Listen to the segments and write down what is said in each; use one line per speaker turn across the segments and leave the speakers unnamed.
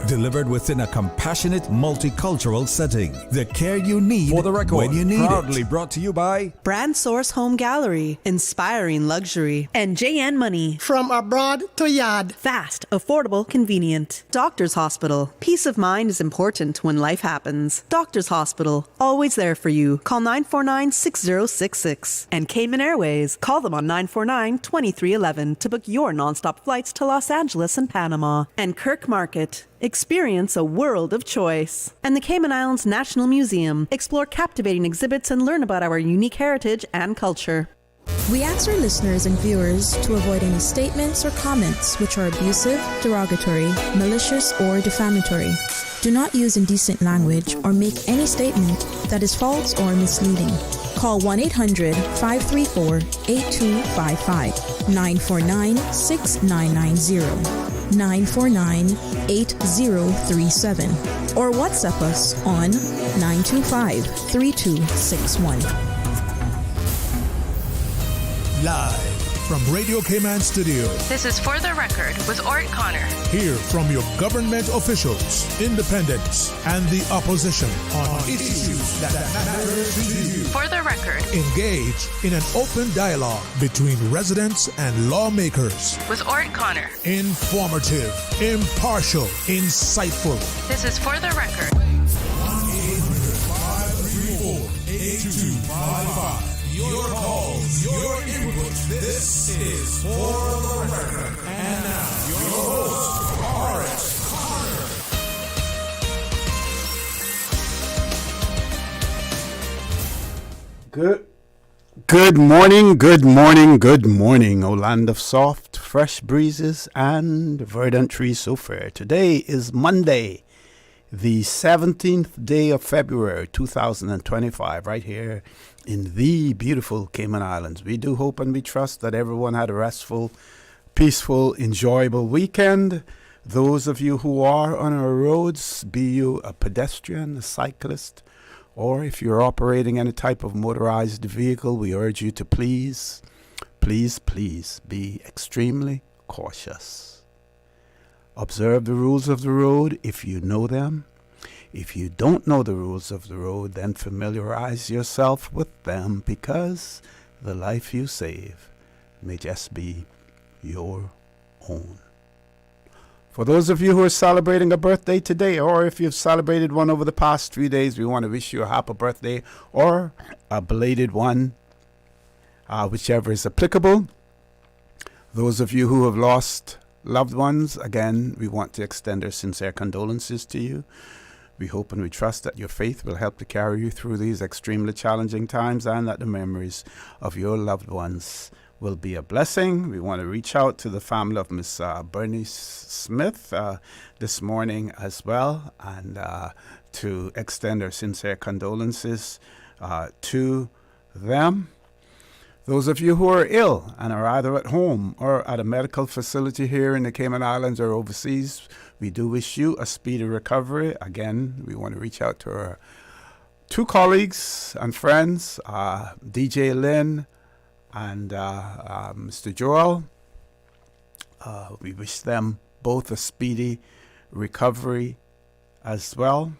delivered within a compassionate, multicultural setting. The care you need
For the record,
when you need
proudly
it.
brought to you by
Brand Source Home Gallery, inspiring luxury, and JN Money.
From abroad to yard.
Fast, affordable, convenient. Doctor's Hospital. Peace of mind is important when life happens. Doctor's Hospital, always there for you. Call 949-6066. And Cayman Airways. Call them on 949-2311 to book your nonstop flights to Los Angeles and Panama. And Kirk Market. Experience a world of choice. And the Cayman Islands National Museum. Explore captivating exhibits and learn about our unique heritage and culture.
We ask our listeners and viewers to avoid any statements or comments which are abusive, derogatory, malicious, or defamatory. Do not use indecent language or make any statement that is false or misleading. Call 1-800-534-8255, 949-6990. 949-8037 or WhatsApp us on 925-3261.
Live from Radio Cayman Studio.
This is For the Record with Orrett Connor.
Hear from your government officials, independents, and the opposition on issues that matter to you.
For the Record.
Engage in an open dialogue between residents and lawmakers.
With Orrett Connor.
Informative, impartial, insightful.
This is For the Record.
1-800-534-8255. Your calls, your input. This is For the Record. And now, your host, Orrett
Connor. Good morning, O land of soft, fresh breezes and verdant trees so fair. Today is Monday, the 17th day of February, 2025, right here in the beautiful Cayman Islands. We do hope and we trust that everyone had a restful, peaceful, enjoyable weekend. Those of you who are on our roads, be you a pedestrian, a cyclist, or if you're operating any type of motorized vehicle, we urge you to please be extremely cautious. Observe the rules of the road if you know them. If you don't know the rules of the road, then familiarize yourself with them, because the life you save may just be your own. For those of you who are celebrating a birthday today, or if you've celebrated one over the past 3 days, we want to wish you a happy birthday or a belated one, whichever is applicable. Those of you who have lost loved ones, again, we want to extend our sincere condolences to you. We hope and we trust that your faith will help to carry you through these extremely challenging times, and that the memories of your loved ones will be a blessing. We want to reach out to the family of Miss Bernice Smith this morning as well, and to extend our sincere condolences to them. Those of you who are ill and are either at home or at a medical facility here in the Cayman Islands or overseas, we do wish you a speedy recovery. Again, we want to reach out to our two colleagues and friends, DJ Lynn and Mr. Joel. We wish them both a speedy recovery as well.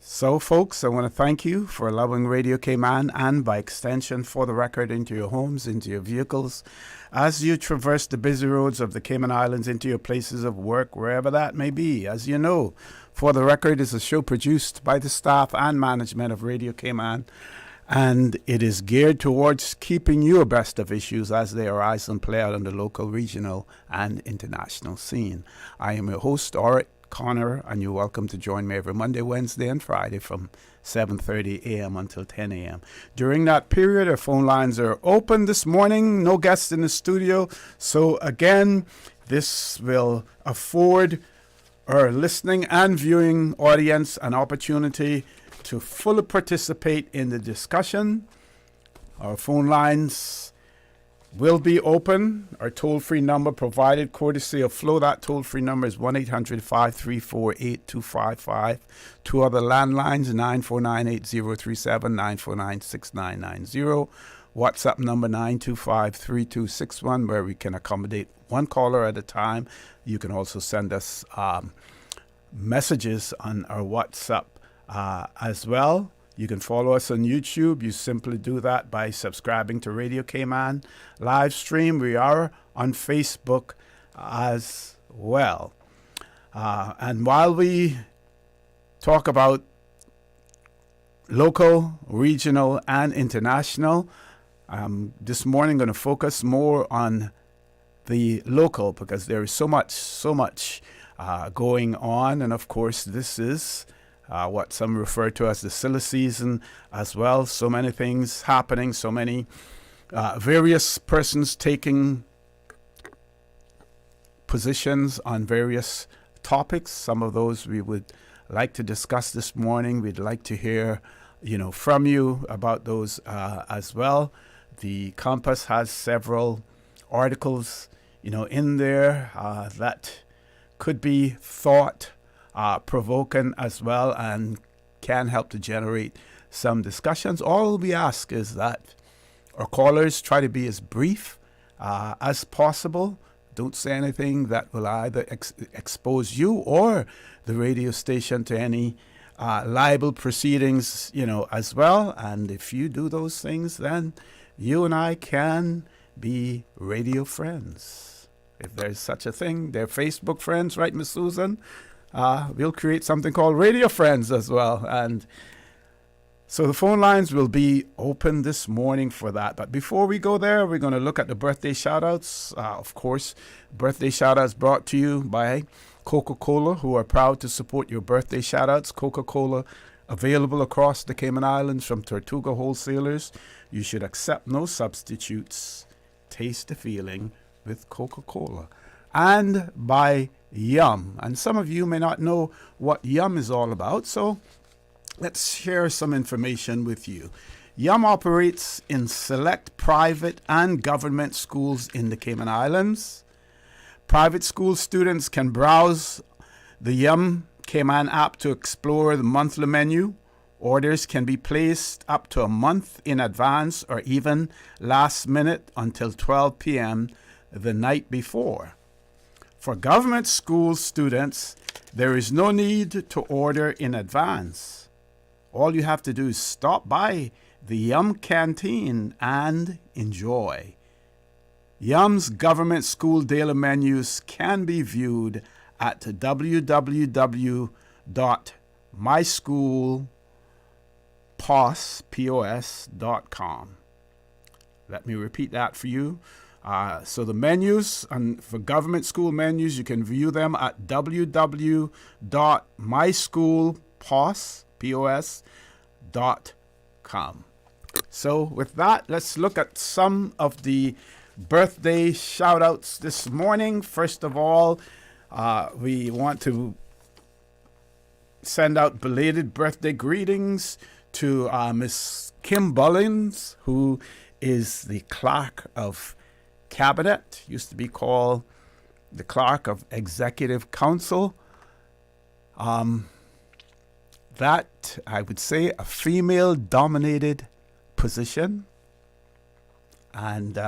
So, folks, I want to thank you for allowing Radio Cayman, and by extension For the Record, into your homes, into your vehicles, as you traverse the busy roads of the Cayman Islands, into your places of work, wherever that may be. As you know, For the Record is a show produced by the staff and management of Radio Cayman, and it is geared towards keeping you abreast of issues as they arise and play out on the local, regional, and international scene. I am your host, Orrett Connor, and you're welcome to join me every Monday, Wednesday, and Friday from 7:30 a.m. until 10 a.m. During that period, our phone lines are open this morning. No guests in the studio. So again, this will afford our listening and viewing audience an opportunity to fully participate in the discussion. Our phone lines will be open. Our toll-free number provided courtesy of Flow. That toll-free number is 1-800-534-8255. Two other landlines, 949-8037, 949-6990. WhatsApp number 925-3261, where we can accommodate one caller at a time. You can also send us messages on our WhatsApp as well. You can follow us on YouTube. You simply do that by subscribing to Radio Cayman live stream. We are on Facebook as well. And while we talk about local, regional, and international, this morning going to focus more on the local, because there is so much going on. And of course, this is what some refer to as the silly season as well. So many things happening, so many various persons taking positions on various topics. Some of those we would like to discuss this morning. We'd like to hear, from you about those as well. The Compass has several articles, in there that could be thought provoking as well, and can help to generate some discussions. All we ask is that our callers try to be as brief as possible. Don't say anything that will either expose you or the radio station to any liable proceedings, as well. And if you do those things, then you and I can be radio friends. If there's such a thing, they're Facebook friends, right, Miss Susan? We'll create something called Radio Friends as well. And so the phone lines will be open this morning for that. But before we go there, we're going to look at the birthday shout-outs. Of course, birthday shout-outs brought to you by Coca-Cola, who are proud to support your birthday shout-outs. Coca-Cola available across the Cayman Islands from Tortuga wholesalers. You should accept no substitutes. Taste the feeling with Coca-Cola. And by Yum. And some of you may not know what Yum is all about, so let's share some information with you. Yum operates in select private and government schools in the Cayman Islands. Private school students can browse the Yum Cayman app to explore the monthly menu. Orders can be placed up to a month in advance or even last minute until 12 p.m. the night before. For government school students, there is no need to order in advance. All you have to do is stop by the Yum canteen and enjoy. Yum's government school daily menus can be viewed at www.myschoolpos.com. Let me repeat that for you. So the menus, and for government school menus, you can view them at www.myschoolpos.com. So with that, let's look at some of the birthday shout-outs this morning. First of all, we want to send out belated birthday greetings to Miss Kim Bullins, who is the clerk of Cabinet, used to be called the clerk of Executive Council. That, I would say, a female-dominated position. And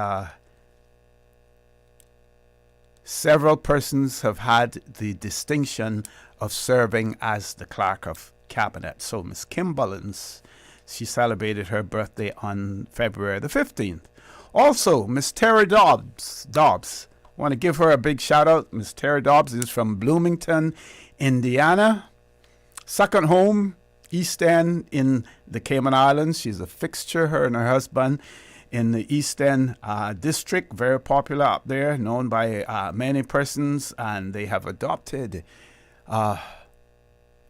several persons have had the distinction of serving as the clerk of Cabinet. So Miss Kim Bullins, she celebrated her birthday on February the 15th. Also, Miss Terry Dobbs. I want to give her a big shout out. Miss Terry Dobbs is from Bloomington, Indiana. Second home, East End in the Cayman Islands. She's a fixture, her and her husband, in the East End district. Very popular up there, known by many persons. And they have adopted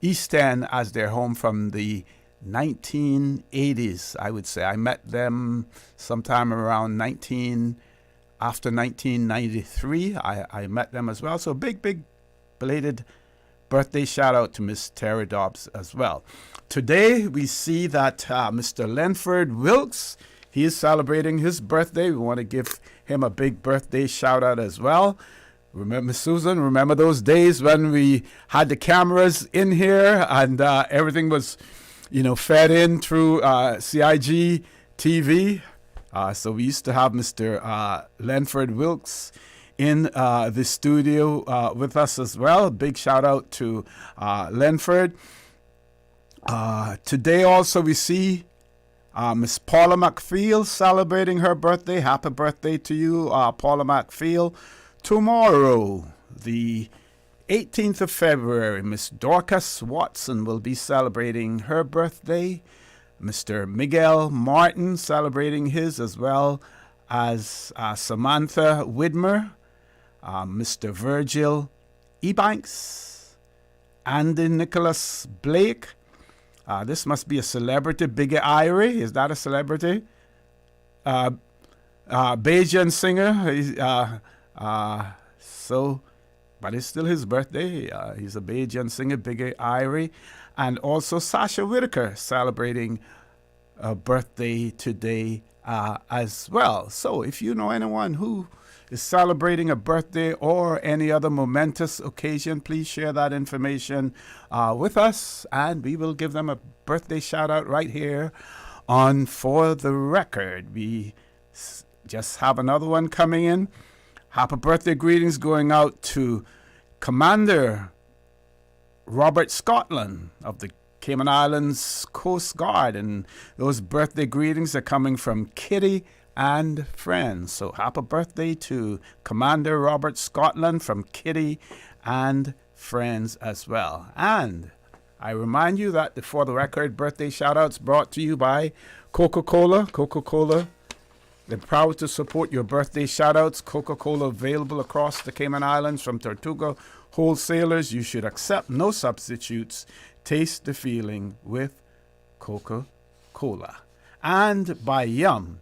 East End as their home from the 1980s, I would say. I met them sometime around after 1993. I met them as well. So big belated birthday shout out to Miss Terry Dobbs as well. Today we see that Mr. Lenford Wilkes, he is celebrating his birthday. We want to give him a big birthday shout out as well. Remember, Susan, remember those days when we had the cameras in here and everything was fed in through CIG TV. So we used to have Mr. Lenford Wilkes in the studio with us as well. Big shout out to Lenford. Today also we see Miss Paula McPhail celebrating her birthday. Happy birthday to you, Paula McPhail. Tomorrow, the 18th of February, Miss Dorcas Watson will be celebrating her birthday. Mr. Miguel Martin celebrating his, as well as Samantha Widmer, Mr. Virgil Ebanks, Andy Nicholas Blake. This must be a celebrity. Biggie Irie, is that a celebrity? Bajan singer. But it's still his birthday. He's a Bajan singer, Biggie Irie. And also Sasha Whitaker celebrating a birthday today as well. So if you know anyone who is celebrating a birthday or any other momentous occasion, please share that information with us, and we will give them a birthday shout out right here on For the Record. We just have another one coming in. Happy birthday greetings going out to Commander Robert Scotland of the Cayman Islands Coast Guard, and those birthday greetings are coming from Kitty and friends. So happy birthday to Commander Robert Scotland from Kitty and friends as well. And I remind you that the For the Record birthday shout-outs brought to you by Coca-Cola. Coca-Cola, they're proud to support your birthday shout-outs. Coca-Cola available across the Cayman Islands from Tortuga wholesalers. You should accept no substitutes. Taste the feeling with Coca-Cola. And by Yum.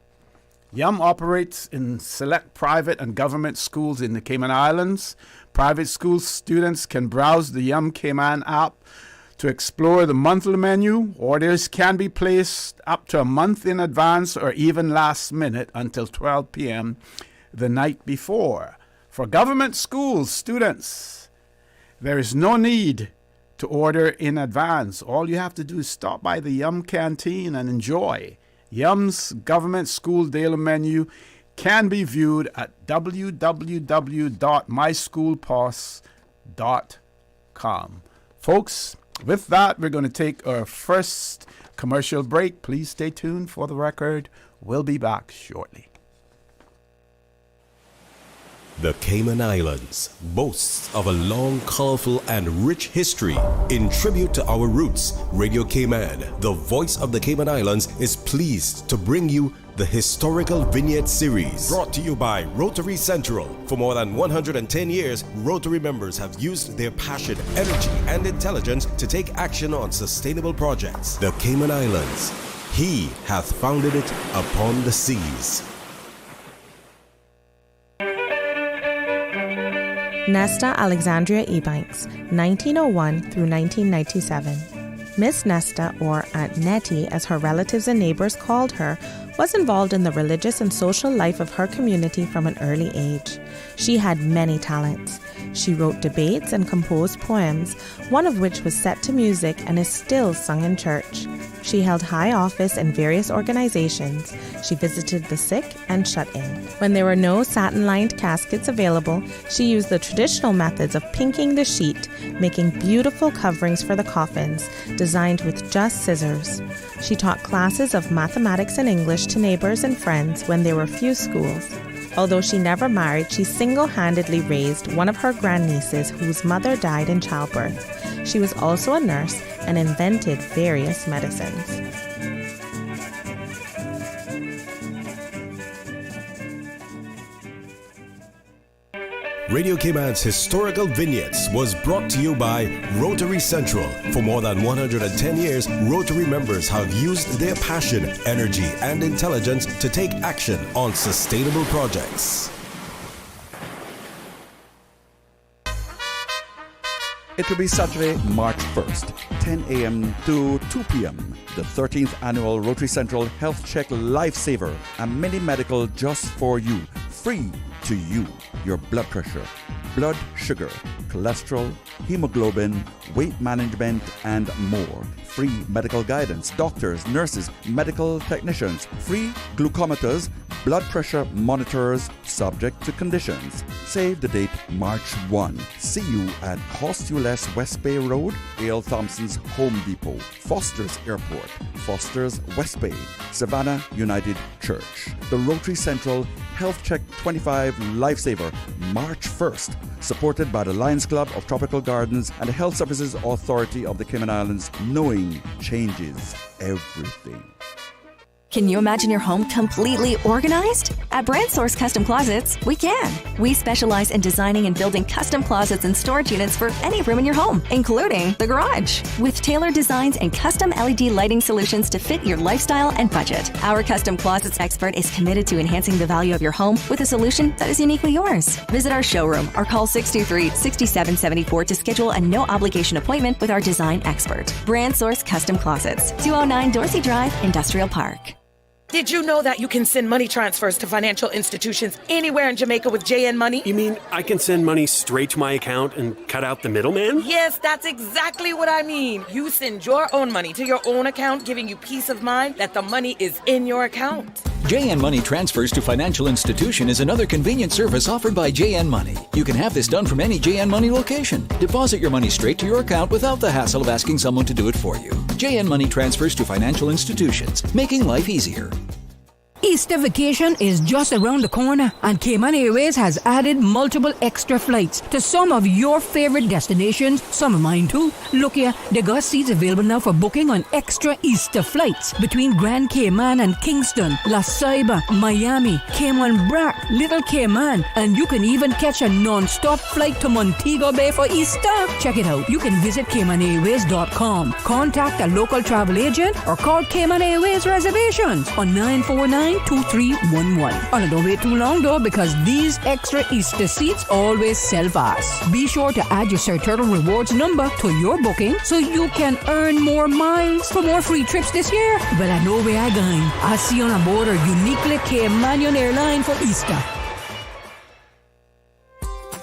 Yum operates in select private and government schools in the Cayman Islands. Private school students can browse the Yum Cayman app to explore the monthly menu. Orders can be placed up to a month in advance or even last minute until 12 p.m. the night before. For government schools students, there is no need to order in advance. All you have to do is stop by the Yum canteen and enjoy. Yum's government school daily menu can be viewed at www.myschoolpass.com. Folks, with that, we're going to take our first commercial break. Please stay tuned for the record. We'll be back shortly.
The Cayman Islands boasts of a long, colorful, and rich history. In tribute to our roots, Radio Cayman, the voice of the Cayman Islands, is pleased to bring you the Historical Vignette Series, brought to you by Rotary Central. For more than 110 years, Rotary members have used their passion, energy, and intelligence to take action on sustainable projects. The Cayman Islands, He hath founded it upon the seas.
Nesta Alexandria Ebanks, 1901 through 1997. Miss Nesta, or Aunt Nettie as her relatives and neighbors called her, was involved in the religious and social life of her community from an early age. She had many talents. She wrote debates and composed poems, one of which was set to music and is still sung in church. She held high office in various organizations. She visited the sick and shut-in. When there were no satin-lined caskets available, she used the traditional methods of pinking the sheet, making beautiful coverings for the coffins, designed with just scissors. She taught classes of mathematics and English to neighbors and friends when there were few schools. Although she never married, she single-handedly raised one of her grandnieces whose mother died in childbirth. She was also a nurse and invented various medicines.
Radio Cayman's Historical Vignettes was brought to you by Rotary Central. For more than 110 years, Rotary members have used their passion, energy, and intelligence to take action on sustainable projects.
It will be Saturday, March 1st, 10 a.m. to 2 p.m. The 13th Annual Rotary Central Health Check Lifesaver, a mini medical just for you, free to you. Your blood pressure, blood sugar, cholesterol, hemoglobin, weight management, and more. Free medical guidance, doctors, nurses, medical technicians, free glucometers, Blood pressure monitors subject to conditions. Save the date March 1. See you at Cost You Less West Bay Road, A.L. Thompson's Home Depot, Foster's Airport, Foster's West Bay, Savannah United Church. The Rotary Central Health Check 25 Lifesaver, March 1st, supported by the Lions Club of Tropical Gardens and the Health Services Authority of the Cayman Islands, knowing changes everything.
Can you imagine your home completely organized? At Brand Source Custom Closets, we can. We specialize in designing and building custom closets and storage units for any room in your home, including the garage. With tailored designs and custom LED lighting solutions to fit your lifestyle and budget. Our custom closets expert is committed to enhancing the value of your home with a solution that is uniquely yours. Visit our showroom or call 623-6774 to schedule a no-obligation appointment with our design expert. Brand Source Custom Closets, 209 Dorsey Drive, Industrial Park.
Did you know that you can send money transfers to financial institutions anywhere in Jamaica with JN Money?
You mean I can send money straight to my account and cut out the middleman?
Yes, that's exactly what I mean. You send your own money to your own account, giving you peace of mind that the money is in your account.
JN Money Transfers to Financial Institution is another convenient service offered by JN Money. You can have this done from any JN Money location. Deposit your money straight to your account without the hassle of asking someone to do it for you. JN Money Transfers to Financial Institutions, making life easier.
Easter vacation is just around the corner, and Cayman Airways has added multiple extra flights to some of your favorite destinations, some of mine too. Look here, they got seats available now for booking on extra Easter flights between Grand Cayman and Kingston, La Ceiba, Miami, Cayman Brac, Little Cayman, and you can even catch a non-stop flight to Montego Bay for Easter. Check it out. You can visit CaymanAirways.com, contact a local travel agent, or call Cayman Airways Reservations on 949-2311. Oh, don't wait too long though, because these extra Easter seats always sell fast. Be sure to add your Sir Turtle Rewards number to your booking so you can earn more miles for more free trips this year. Well, I know where I'm going. I'll see you on board a uniquely Caymanian airline for Easter.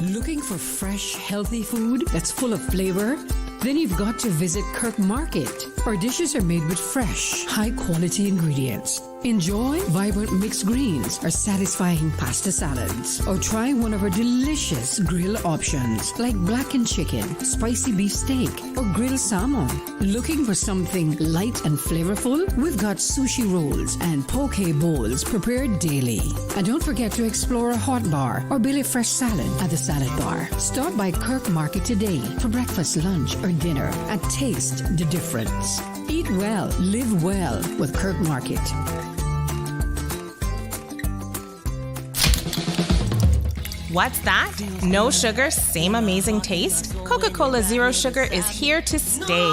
Looking for fresh, healthy food that's full of flavor? Then you've got to visit Kirk Market. Our dishes are made with fresh, high-quality ingredients. Enjoy vibrant mixed greens or satisfying pasta salads. Or try one of our delicious grill options like blackened chicken, spicy beef steak, or grilled salmon. Looking for something light and flavorful? We've got sushi rolls and poke bowls prepared daily. And don't forget to explore a hot bar or Billy Fresh salad at the salad bar. Stop by Kirk Market today for breakfast, lunch, or dinner and taste the difference. Eat well, live well with Kirk Market.
What's that? No sugar, same amazing taste? Coca-Cola Zero Sugar is here to stay.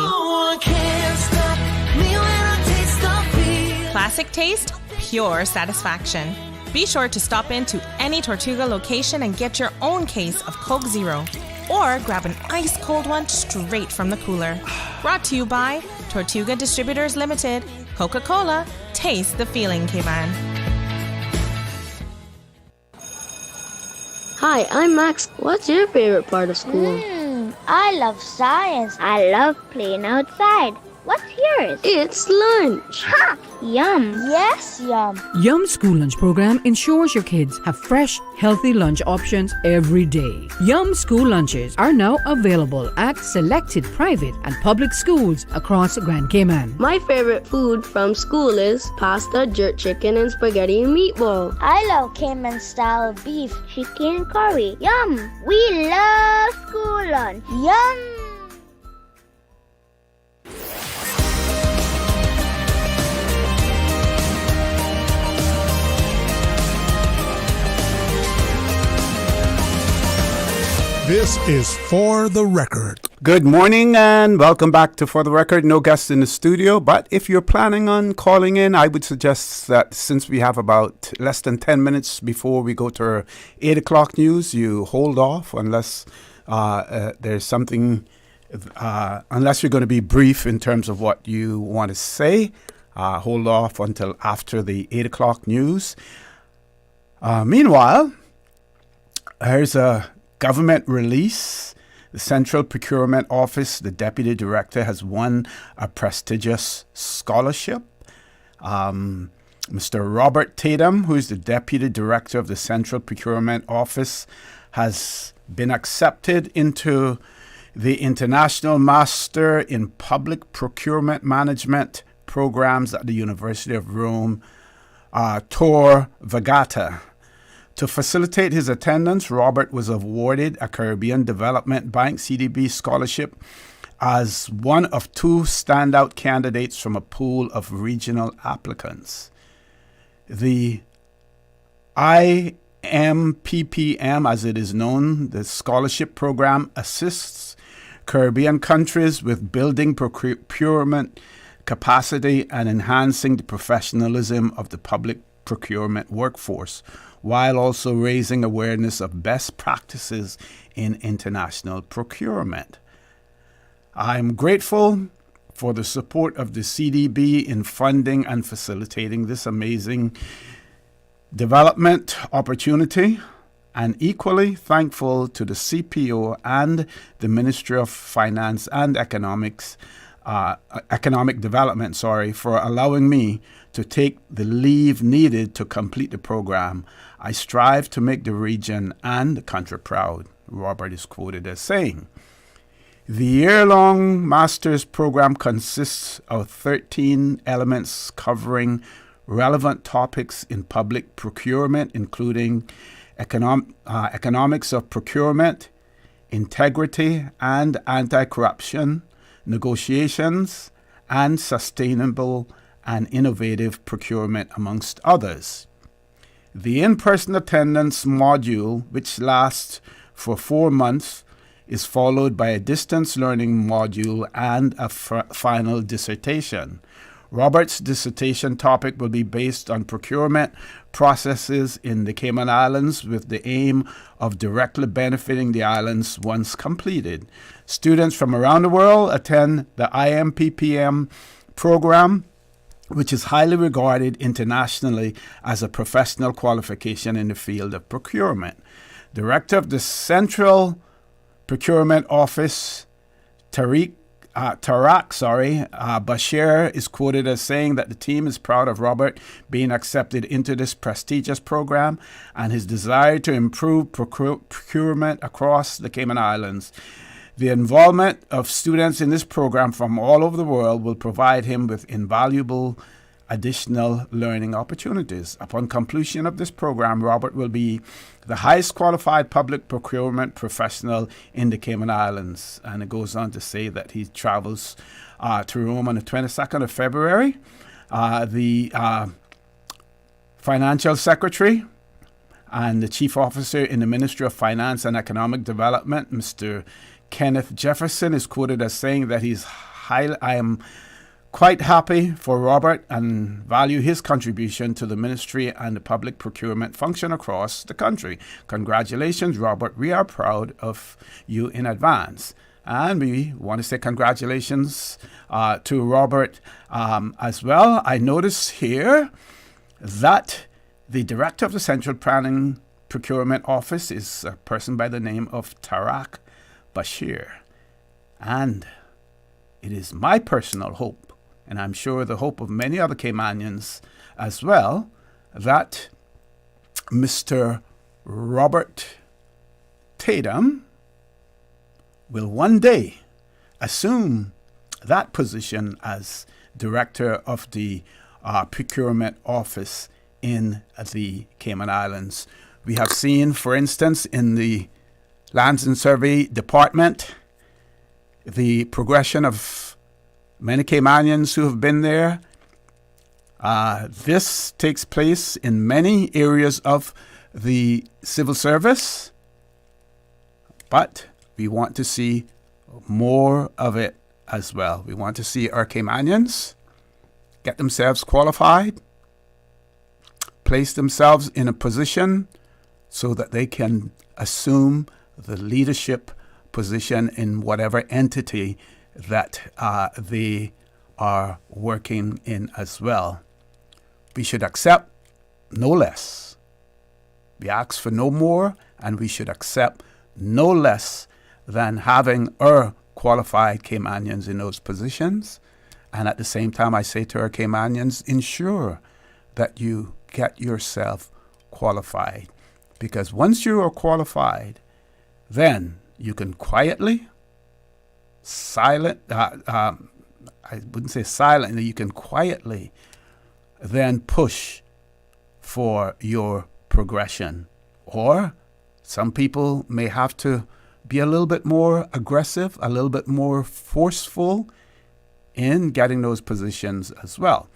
Classic taste, pure satisfaction. Be sure to stop into any Tortuga location and get your own case of Coke Zero. Or grab an ice-cold one straight from the cooler. Brought to you by Tortuga Distributors Limited. Coca-Cola, taste the feeling, Cayman.
Hi, I'm Max. What's your favorite part of school?
I love science. I love playing outside. What's yours?
It's lunch.
Ha! Yum. Yes, yum.
Yum School Lunch Program ensures your kids have fresh, healthy lunch options every day. Yum School Lunches are now available at selected private and public schools across Grand Cayman.
My favorite food from school is pasta, jerk chicken, and spaghetti and meatball.
I love Cayman-style beef, chicken curry. Yum. We love school lunch. Yum.
This is For the Record.
Good morning and welcome back to For the Record. No guests in the studio, but if you're planning on calling in, I would suggest that since we have about less than 10 minutes before we go to our 8 o'clock news, you hold off unless there's something, unless you're going to be brief in terms of what you want to say. Hold off until after the 8 o'clock news. Meanwhile, here's a government release. The Central Procurement Office, the Deputy Director, has won a prestigious scholarship. Mr. Robert Tatum, who is the Deputy Director of the Central Procurement Office, has been accepted into the International Master in Public Procurement Management programs at the University of Rome, Tor Vergata. To facilitate his attendance, Robert was awarded a Caribbean Development Bank CDB scholarship as one of 2 standout candidates from a pool of regional applicants. The IMPPM, as it is known, the scholarship program assists Caribbean countries with building procurement capacity and enhancing the professionalism of the public procurement workforce, while also raising awareness of best practices in international procurement. I'm grateful for the support of the CDB in funding and facilitating this amazing development opportunity, and equally thankful to the CPO and the Ministry of Finance and Economic Development, for allowing me to take the leave needed to complete the program. I strive to make the region and the country proud, Robert is quoted as saying. The year-long master's program consists of 13 elements covering relevant topics in public procurement, including economics of procurement, integrity and anti-corruption, negotiations, and sustainable and innovative procurement, amongst others. The in-person attendance module, which lasts for 4 months, is followed by a distance learning module and a final dissertation. Robert's dissertation topic will be based on procurement processes in the Cayman Islands with the aim of directly benefiting the islands once completed. Students from around the world attend the IMPPM program, which is highly regarded internationally as a professional qualification in the field of procurement. Director of the Central Procurement Office, Tarak Bashir, is quoted as saying that the team is proud of Robert being accepted into this prestigious program and his desire to improve procurement across the Cayman Islands. The involvement of students in this program from all over the world will provide him with invaluable additional learning opportunities. Upon completion of this program, Robert will be the highest qualified public procurement professional in the Cayman Islands. And it goes on to say that he travels to Rome on the 22nd of February. The financial secretary and the chief officer in the Ministry of Finance and Economic Development, Mr. Kenneth Jefferson, is quoted as saying that I am quite happy for Robert and value his contribution to the ministry and the public procurement function across the country. Congratulations, Robert. We are proud of you in advance. And we want to say congratulations to Robert as well. I notice here that the director of the Central Planning Procurement Office is a person by the name of Tarak Bashir. And it is my personal hope, and I'm sure the hope of many other Caymanians as well, that Mr. Robert Tatum will one day assume that position as director of the procurement office in the Cayman Islands. We have seen, for instance, in the Lands and Survey Department, the progression of many Caymanians who have been there. This takes place in many areas of the civil service, but we want to see more of it as well. We want to see our Caymanians get themselves qualified, place themselves in a position so that they can assume the leadership position in whatever entity that they are working in as well. We should accept no less. We ask for no more, and we should accept no less than having our qualified Caymanians in those positions. And at the same time, I say to our Caymanians, ensure that you get yourself qualified. Because once you are qualified, then you can quietly, I wouldn't say silently, you can quietly then push for your progression. Or some people may have to be a little bit more aggressive, a little bit more forceful in getting those positions as well.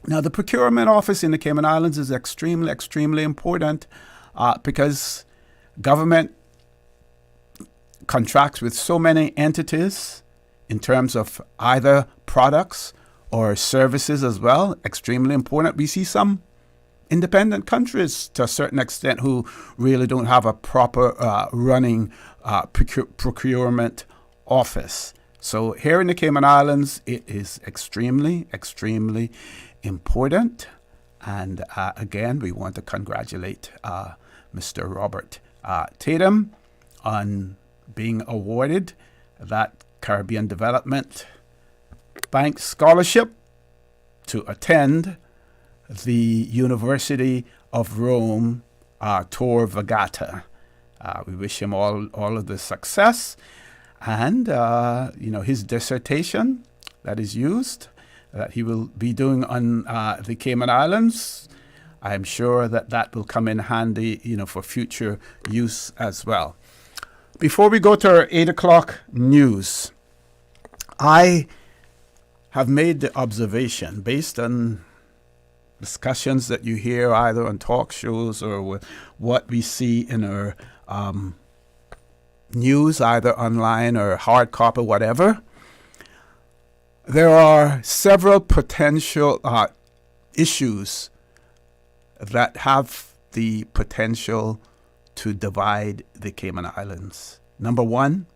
Now, the procurement office in the Cayman Islands is extremely, extremely important because government contracts with so many entities in terms of either products or services as well. Extremely important. We see some independent countries to a certain extent who really don't have a proper running procurement office. So here in the Cayman Islands, it is extremely, extremely important. And again, we want to congratulate Mr. Robert Tatum on being awarded that Caribbean Development Bank scholarship to attend the University of Rome Tor Vergata. We wish him all of the success. And, his dissertation that is used, that he will be doing on the Cayman Islands, I'm sure that will come in handy, for future use as well. Before we go to our 8 o'clock news, I have made the observation based on discussions that you hear either on talk shows or what we see in our news, either online or hard copy, whatever. There are several potential issues that have the potential to divide the Cayman Islands. Number one,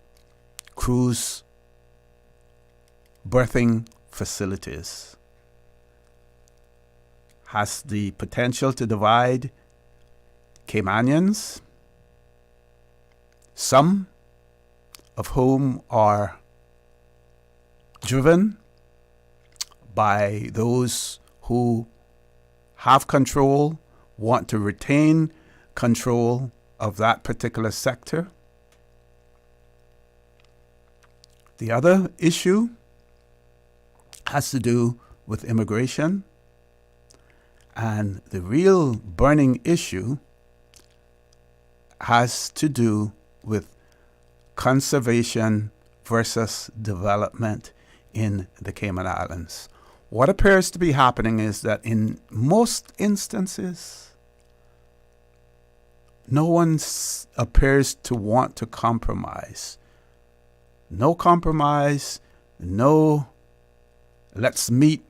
cruise berthing facilities has the potential to divide Caymanians, some of whom are driven by those who have control, want to retain control of that particular sector. The other issue has to do with immigration. And the real burning issue has to do with conservation versus development in the Cayman Islands. What appears to be happening is that in most instances, no one appears to want to compromise. No compromise, no let's meet,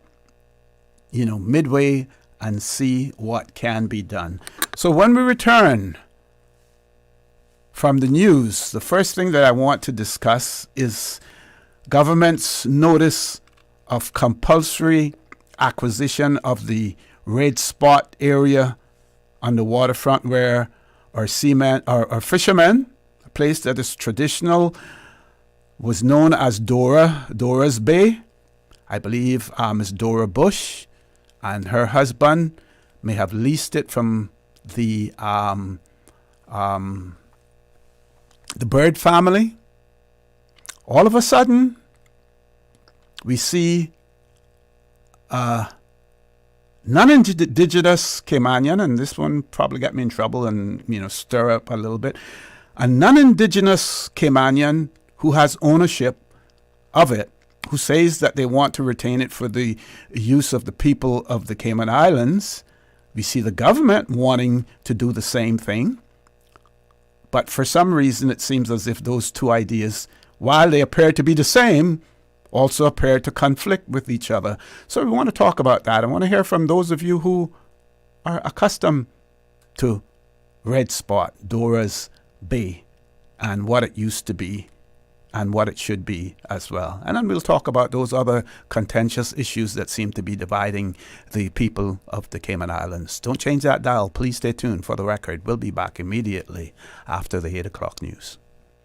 midway and see what can be done. So when we return from the news, the first thing that I want to discuss is government's notice of compulsory acquisition of the red spot area on the waterfront where our fishermen, a place that is traditional, was known as Dora's Bay. I believe Ms. Dora Bush and her husband may have leased it from the Bird family. All of a sudden, we see non-indigenous Caymanian, and this one probably got me in trouble and stir up a little bit. A non-indigenous Caymanian who has ownership of it, who says that they want to retain it for the use of the people of the Cayman Islands. We see the government wanting to do the same thing. But for some reason, it seems as if those two ideas, while they appear to be the same, also appear to conflict with each other. So we want to talk about that. I want to hear from those of you who are accustomed to Red Spot, Dora's Bay, and what it used to be and what it should be as well. And then we'll talk about those other contentious issues that seem to be dividing the people of the Cayman Islands. Don't change that dial. Please stay tuned for the record. We'll be back immediately after the 8 o'clock news.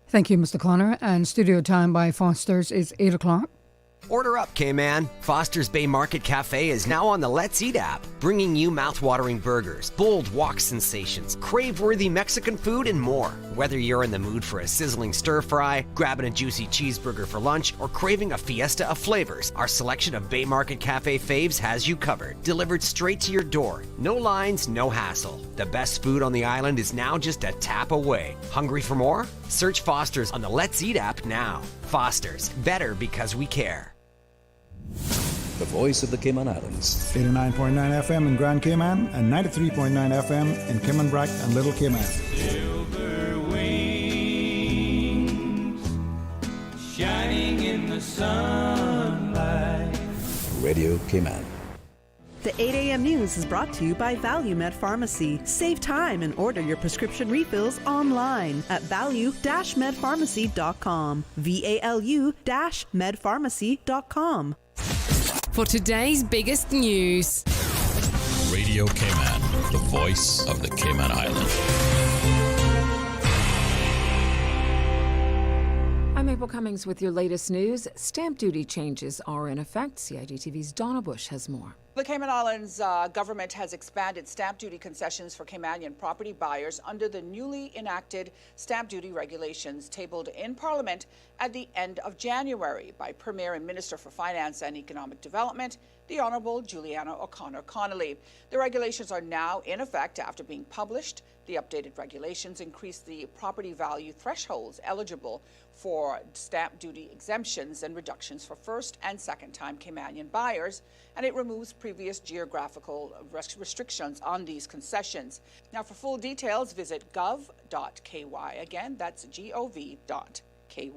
Thank you, Mr. Connor. And studio time by Foster's is 8 o'clock.
Order up, K-Man. Foster's Bay Market Cafe is now on the Let's Eat app, bringing you mouth-watering burgers, bold wok sensations, crave-worthy Mexican food, and more. Whether you're in the mood for a sizzling stir-fry, grabbing a juicy cheeseburger for lunch, or craving a fiesta of flavors, our selection of Bay Market Cafe faves has you covered. Delivered straight to your door. No lines, no hassle. The best food on the island is now just a tap away. Hungry for more? Search Foster's on the Let's Eat app now. Foster's, better because we care.
The voice of the Cayman Islands.
89.9 FM in Grand Cayman and 93.9 FM in Caymanbrack and Little Cayman.
Silver wings shining in the sunlight.
Radio Cayman.
The 8 a.m. news is brought to you by ValueMed Pharmacy. Save time and order your prescription refills online at value-medpharmacy.com. VALU-medpharmacy.com.
For today's biggest news.
Radio Cayman, the voice of the Cayman Islands.
I'm April Cummings with your latest news. Stamp duty changes are in effect. CIGTV's Donna Bush has more.
The Cayman Islands government has expanded stamp duty concessions for Caymanian property buyers under the newly enacted stamp duty regulations tabled in Parliament at the end of January by Premier and Minister for Finance and Economic Development, the Honourable Juliana O'Connor-Connolly. The regulations are now in effect after being published. The updated regulations increase the property value thresholds eligible for stamp duty exemptions and reductions for first and second-time Caymanian buyers, and it removes previous geographical restrictions on these concessions. Now, for full details, visit gov.ky. Again, that's gov.ky.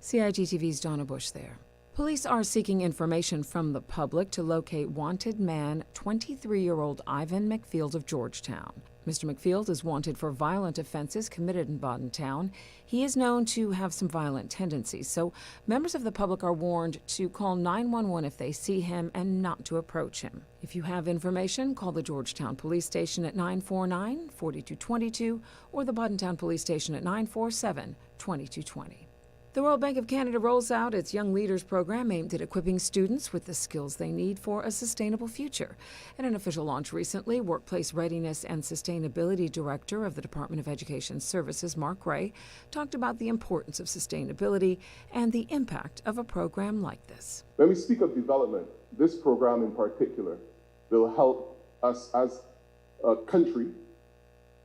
CIGTV's Donna Bush there. Police are seeking information from the public to locate wanted man 23-year-old Ivan McField of Georgetown. Mr. McField is wanted for violent offenses committed in Bodden Town. He is known to have some violent tendencies, so members of the public are warned to call 911 if they see him and not to approach him. If you have information, call the Georgetown Police Station at 949-4222 or the Bodden Town Police Station at 947-2220. The Royal Bank of Canada rolls out its Young Leaders program aimed at equipping students with the skills they need for a sustainable future. At an official launch recently, Workplace Readiness and Sustainability Director of the Department of Education Services, Mark Ray, talked about the importance of sustainability and the impact of a program like this.
When we speak of development, this program in particular will help us as a country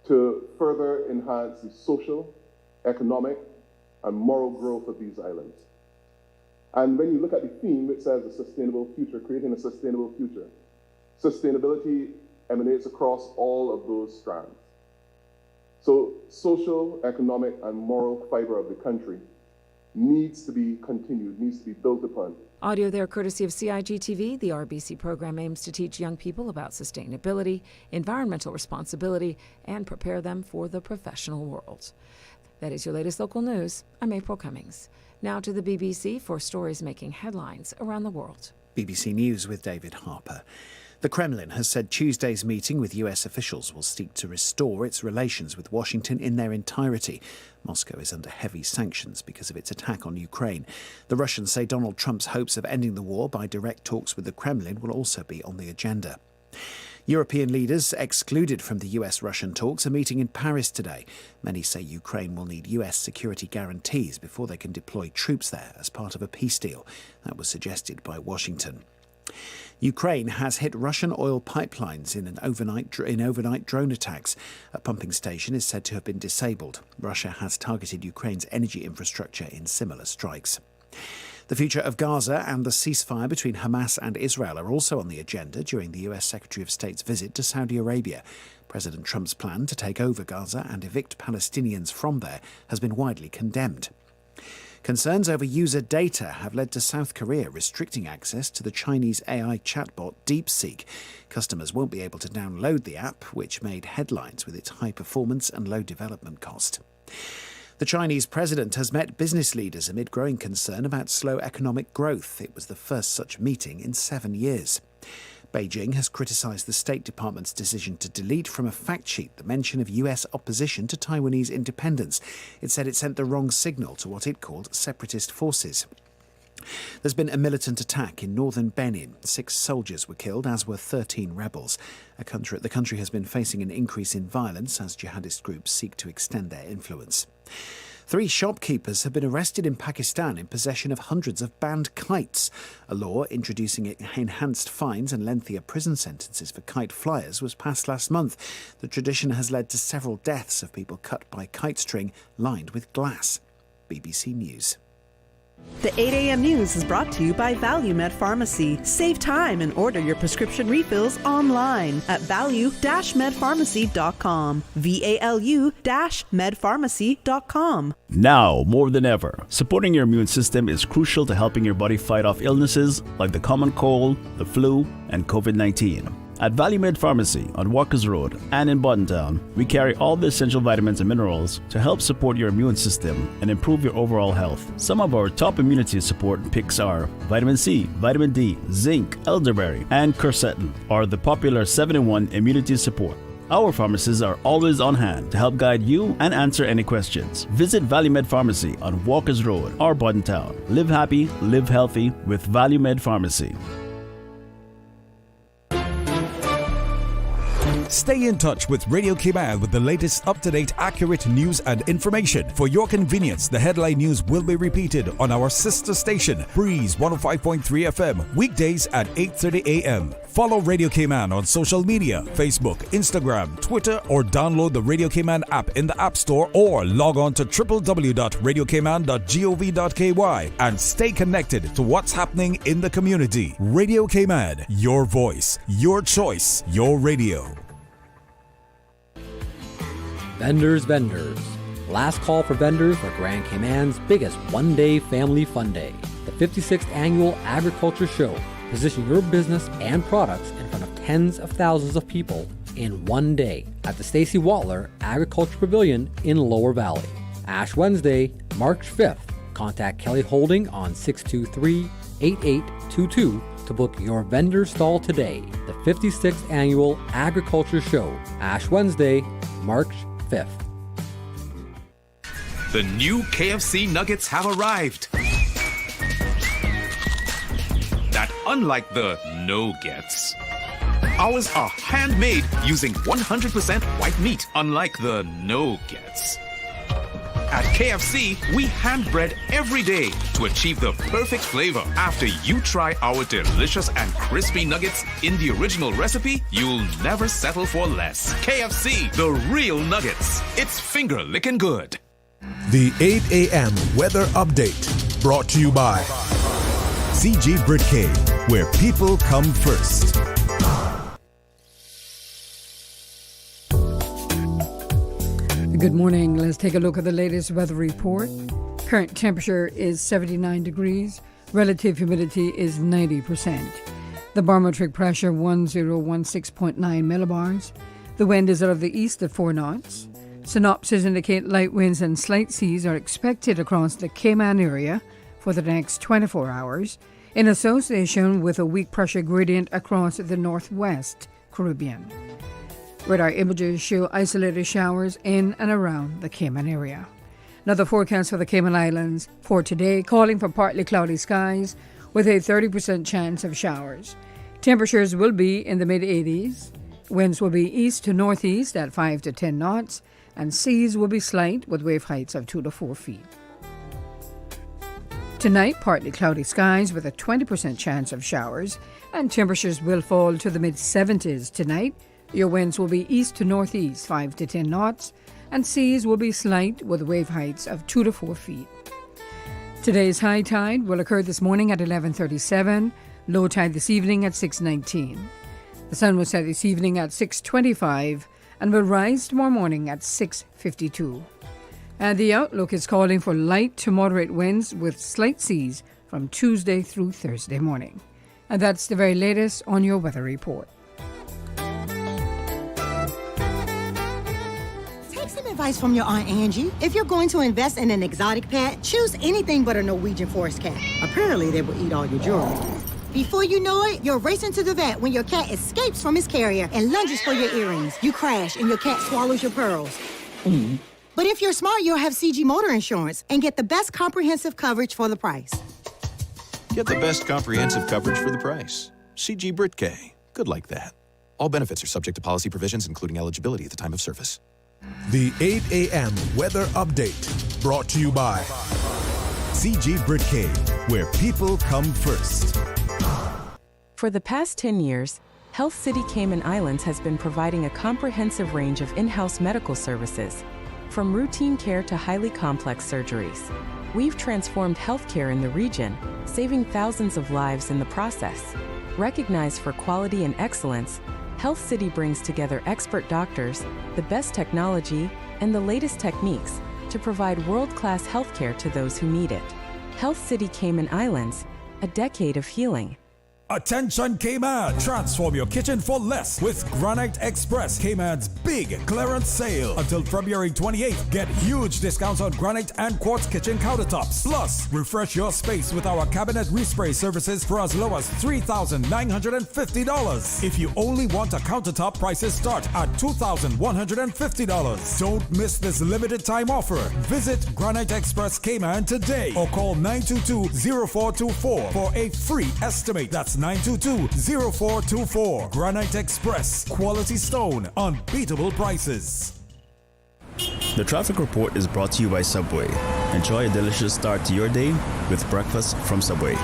to further enhance the social, economic, and moral growth of these islands. And when you look at the theme, it says a sustainable future, creating a sustainable future. Sustainability emanates across all of those strands. So social, economic, and moral fiber of the country needs to be continued, needs to be built upon.
Audio there courtesy of CIGTV. The RBC program aims to teach young people about sustainability, environmental responsibility, and prepare them for the professional world. That is your latest local news. I'm April Cummings. Now to the BBC for stories making headlines around the world.
BBC News with David Harper. The Kremlin has said Tuesday's meeting with US officials will seek to restore its relations with Washington in their entirety. Moscow is under heavy sanctions because of its attack on Ukraine. The Russians say Donald Trump's hopes of ending the war by direct talks with the Kremlin will also be on the agenda. European leaders excluded from the US-Russian talks are meeting in Paris today. Many say Ukraine will need US security guarantees before they can deploy troops there as part of a peace deal. That was suggested by Washington. Ukraine has hit Russian oil pipelines in overnight drone attacks. A pumping station is said to have been disabled. Russia has targeted Ukraine's energy infrastructure in similar strikes. The future of Gaza and the ceasefire between Hamas and Israel are also on the agenda during the US Secretary of State's visit to Saudi Arabia. President Trump's plan to take over Gaza and evict Palestinians from there has been widely condemned. Concerns over user data have led to South Korea restricting access to the Chinese AI chatbot DeepSeek. Customers won't be able to download the app, which made headlines with its high performance and low development cost. The Chinese president has met business leaders amid growing concern about slow economic growth. It was the first such meeting in 7 years. Beijing has criticised the State Department's decision to delete from a fact sheet the mention of US opposition to Taiwanese independence. It said it sent the wrong signal to what it called separatist forces. There's been a militant attack in northern Benin. 6 soldiers were killed, as were 13 rebels. The country has been facing an increase in violence as jihadist groups seek to extend their influence. 3 shopkeepers have been arrested in Pakistan in possession of hundreds of banned kites. A law introducing enhanced fines and lengthier prison sentences for kite flyers was passed last month. The tradition has led to several deaths of people cut by kite string lined with glass. BBC News.
The 8 a.m. news is brought to you by ValueMed Pharmacy. Save time and order your prescription refills online at value-medpharmacy.com. VALU-medpharmacy.com.
Now, more than ever, supporting your immune system is crucial to helping your body fight off illnesses like the common cold, the flu, and COVID-19. At ValueMed Pharmacy on Walkers Road and in Buttontown, we carry all the essential vitamins and minerals to help support your immune system and improve your overall health. Some of our top immunity support picks are vitamin C, vitamin D, zinc, elderberry, and quercetin, or the popular 7-in-1 immunity support. Our pharmacists are always on hand to help guide you and answer any questions. Visit ValueMed Pharmacy on Walkers Road or Buttontown. Live happy, live healthy with ValueMed Pharmacy.
Stay in touch with Radio Cayman with the latest up-to-date, accurate news and information. For your convenience, the headline news will be repeated on our sister station, Breeze 105.3 FM, weekdays at 8:30 a.m. Follow Radio Cayman on social media, Facebook, Instagram, Twitter, or download the Radio Cayman app in the App Store or log on to www.radiocayman.gov.ky and stay connected to what's happening in the community. Radio Cayman, your voice, your choice, your radio.
Vendors. Last call for vendors for Grand Cayman's biggest one-day family fun day. The 56th Annual Agriculture Show. Position your business and products in front of tens of thousands of people in one day at the Stacey Watler Agriculture Pavilion in Lower Valley. Ash Wednesday, March 5th. Contact Kelly Holding on 623-8822 to book your vendor stall today. The 56th Annual Agriculture Show. Ash Wednesday, March 5th.
The new KFC nuggets have arrived. That unlike the no-gets, ours are handmade using 100% white meat, unlike the no-gets. At KFC, we hand-bread every day to achieve the perfect flavor. After you try our delicious and crispy nuggets in the original recipe, you'll never settle for less. KFC, the real nuggets. It's finger-licking good.
The 8 a.m. weather update brought to you by CG Britcade, where people come first.
Good morning. Let's take a look at the latest weather report. Current temperature is 79 degrees. Relative humidity is 90%. The barometric pressure 1016.9 millibars. The wind is out of the east at 4 knots. Synopses indicate light winds and slight seas are expected across the Cayman area for the next 24 hours in association with a weak pressure gradient across the northwest Caribbean. Radar images show isolated showers in and around the Cayman area. Now the forecast for the Cayman Islands for today, calling for partly cloudy skies with a 30% chance of showers. Temperatures will be in the mid-80s. Winds will be east to northeast at 5 to 10 knots, and seas will be slight with wave heights of 2 to 4 feet. Tonight, partly cloudy skies with a 20% chance of showers, and temperatures will fall to the mid-70s tonight. Your winds will be east to northeast, 5 to 10 knots, and seas will be slight with wave heights of 2 to 4 feet. Today's high tide will occur this morning at 11:37, low tide this evening at 6:19. The sun will set this evening at 6:25 and will rise tomorrow morning at 6:52. And the outlook is calling for light to moderate winds with slight seas from Tuesday through Thursday morning. And that's the very latest on your weather report.
Take some advice from your Aunt Angie. If you're going to invest in an exotic pet, choose anything but a Norwegian forest cat. Apparently, they will eat all your jewelry. Before you know it, you're racing to the vet when your cat escapes from his carrier and lunges for your earrings. You crash and your cat swallows your pearls. But if you're smart, you'll have CG Motor Insurance and get the best comprehensive coverage for the price.
Get the best comprehensive coverage for the price. CG Britke. Good like that. All benefits are subject to policy provisions, including eligibility at the time of service.
The 8 a.m. weather update brought to you by CG Britke, where people come first.
For the past 10 years, Health City Cayman Islands has been providing a comprehensive range of in-house medical services, from routine care to highly complex surgeries. We've transformed healthcare in the region, saving thousands of lives in the process. Recognized for quality and excellence, Health City brings together expert doctors, the best technology, and the latest techniques to provide world-class healthcare to those who need it. Health City Cayman Islands, a decade of healing.
Attention Cayman! Transform your kitchen for less with Granite Express, Cayman's big clearance sale. Until February 28th, get huge discounts on granite and quartz kitchen countertops. Plus, refresh your space with our cabinet respray services for as low as $3,950. If you only want a countertop, prices start at $2,150. Don't miss this limited time offer. Visit Granite Express Cayman today or call 922-0424 for a free estimate. That's 922-0424. Granite Express. Quality stone. Unbeatable prices.
The traffic report is brought to you by Subway. Enjoy a delicious start to your day with breakfast from Subway.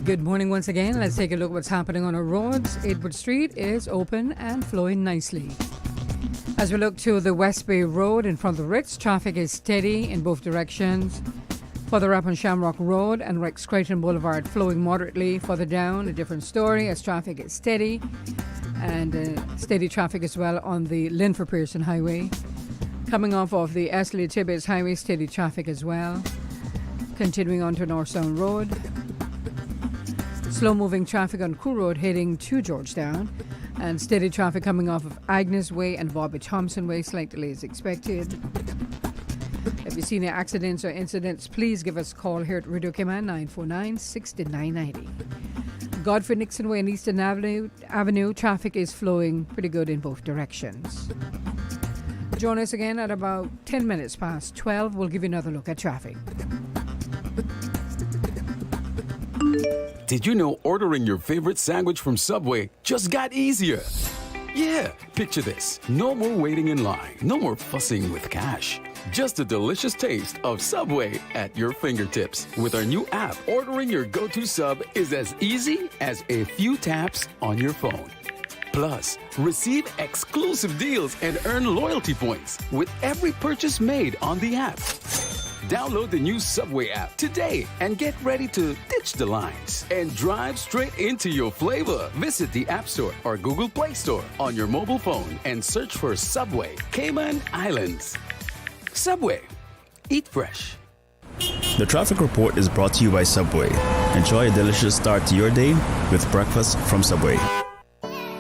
Good morning once again. Let's take a look at what's happening on our roads. Edward Street is open and flowing nicely. As we look to the West Bay Road in front of the Ritz, traffic is steady in both directions. Further up on Shamrock Road and Rex Creighton Boulevard, flowing moderately. Further down, a different story as traffic is steady. And steady traffic as well on the Linford Pearson Highway. Coming off of the Astley Tibbetts Highway, steady traffic as well. Continuing on to North Sound Road. Slow-moving traffic on Crew Road heading to Georgetown. And steady traffic coming off of Agnes Way and Bobby Thompson Way. Slight delays expected. If you see any accidents or incidents, please give us a call here at Radio Cayman 949-6990. Godfrey Nixon Way and Eastern Avenue, traffic is flowing pretty good in both directions. Join us again at about 10 minutes past 12. We'll give you another look at traffic.
Did you know ordering your favorite sandwich from Subway just got easier? Yeah, picture this. No more waiting in line. No more fussing with cash. Just a delicious taste of Subway at your fingertips. With our new app, ordering your go-to sub is as easy as a few taps on your phone. Plus, receive exclusive deals and earn loyalty points with every purchase made on the app. Download the new Subway app today and get ready to ditch the lines and drive straight into your flavor. Visit the App Store or Google Play Store on your mobile phone and search for Subway Cayman Islands. Subway. Eat fresh.
The traffic report is brought to you by Subway. Enjoy a delicious start to your day with breakfast from Subway.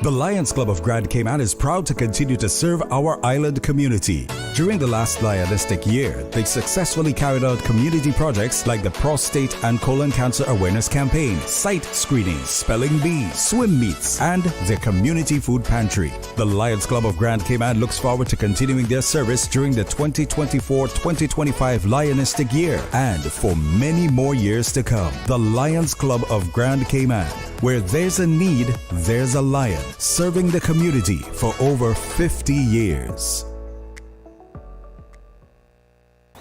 The Lions Club of Grand Cayman is proud to continue to serve our island community. During the last Lionistic year, they successfully carried out community projects like the Prostate and Colon Cancer Awareness Campaign, sight screenings, spelling bee, swim meets, and their community food pantry. The Lions Club of Grand Cayman looks forward to continuing their service during the 2024-2025 Lionistic year and for many more years to come. The Lions Club of Grand Cayman. Where there's a need, there's a lion, serving the community for over 50 years.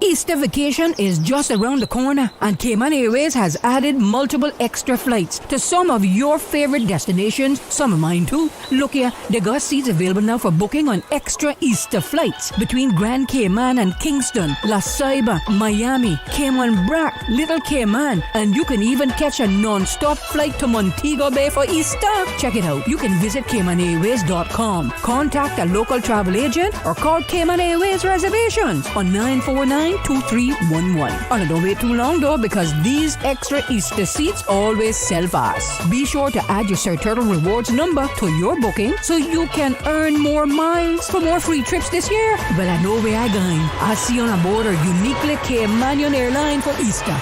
Easter vacation is just around the corner, and Cayman Airways has added multiple extra flights to some of your favorite destinations, some of mine too. Look here, they got seats available now for booking on extra Easter flights between Grand Cayman and Kingston, La Ceiba, Miami, Cayman Brac, Little Cayman, and you can even catch a non-stop flight to Montego Bay for Easter. Check it out. You can visit CaymanAirways.com, contact a local travel agent, or call Cayman Airways Reservations on 949-2311. And don't wait too long though, because these extra Easter seats always sell fast. Be sure to add your Sir Turtle Rewards number to your booking so you can earn more miles for more free trips this year. Well, I know where I'm going. I'll see you on board our uniquely Caymanian airline for Easter.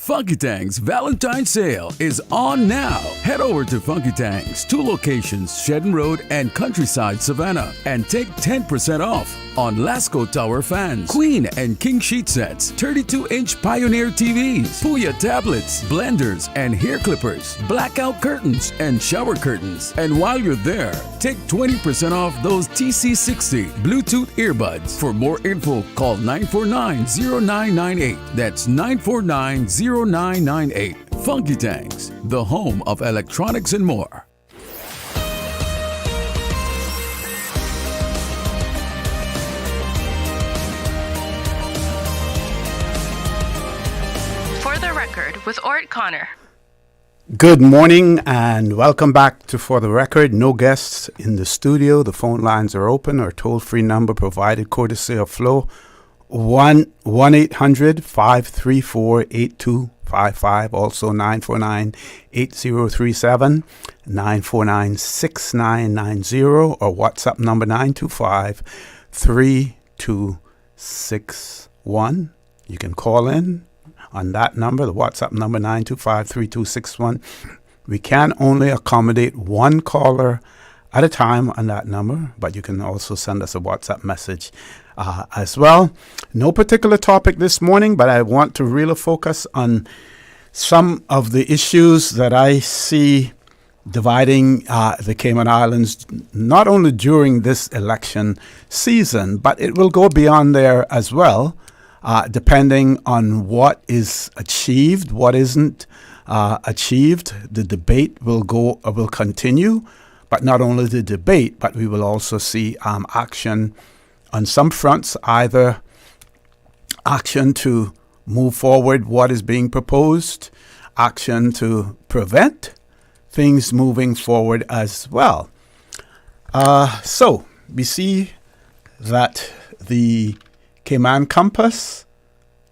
Funky Tang's Valentine's Sale is on now. Head over to Funky Tang's, 2 locations, Shedden Road and Countryside, Savannah, and take 10% off on Lasco Tower fans, Queen and King sheet sets, 32-inch Pioneer TVs, Puya tablets, blenders and hair clippers, blackout curtains and shower curtains. And while you're there, take 20% off those TC60 Bluetooth earbuds. For more info, call 949-0998. That's 949-0998. Funky Tanks, the home of electronics and more.
For the Record with Orrett Connor.
Good morning and welcome back to For the Record. No guests in the studio. The phone lines are open. Our toll-free number provided courtesy of Flo, 1-800-534-8255. Also 949-8037, 949-6990, or WhatsApp number 925-3261. You can call in on that number, the WhatsApp number 925-3261. We can only accommodate one caller at a time on that number, but you can also send us a WhatsApp message as well. No particular topic this morning, but I want to really focus on some of the issues that I see dividing the Cayman Islands, not only during this election season, but it will go beyond there as well. Depending on what is achieved, what isn't achieved, the debate will continue. But not only the debate, but we will also see action on some fronts, either action to move forward what is being proposed, action to prevent things moving forward as well. So we see that the Cayman Compass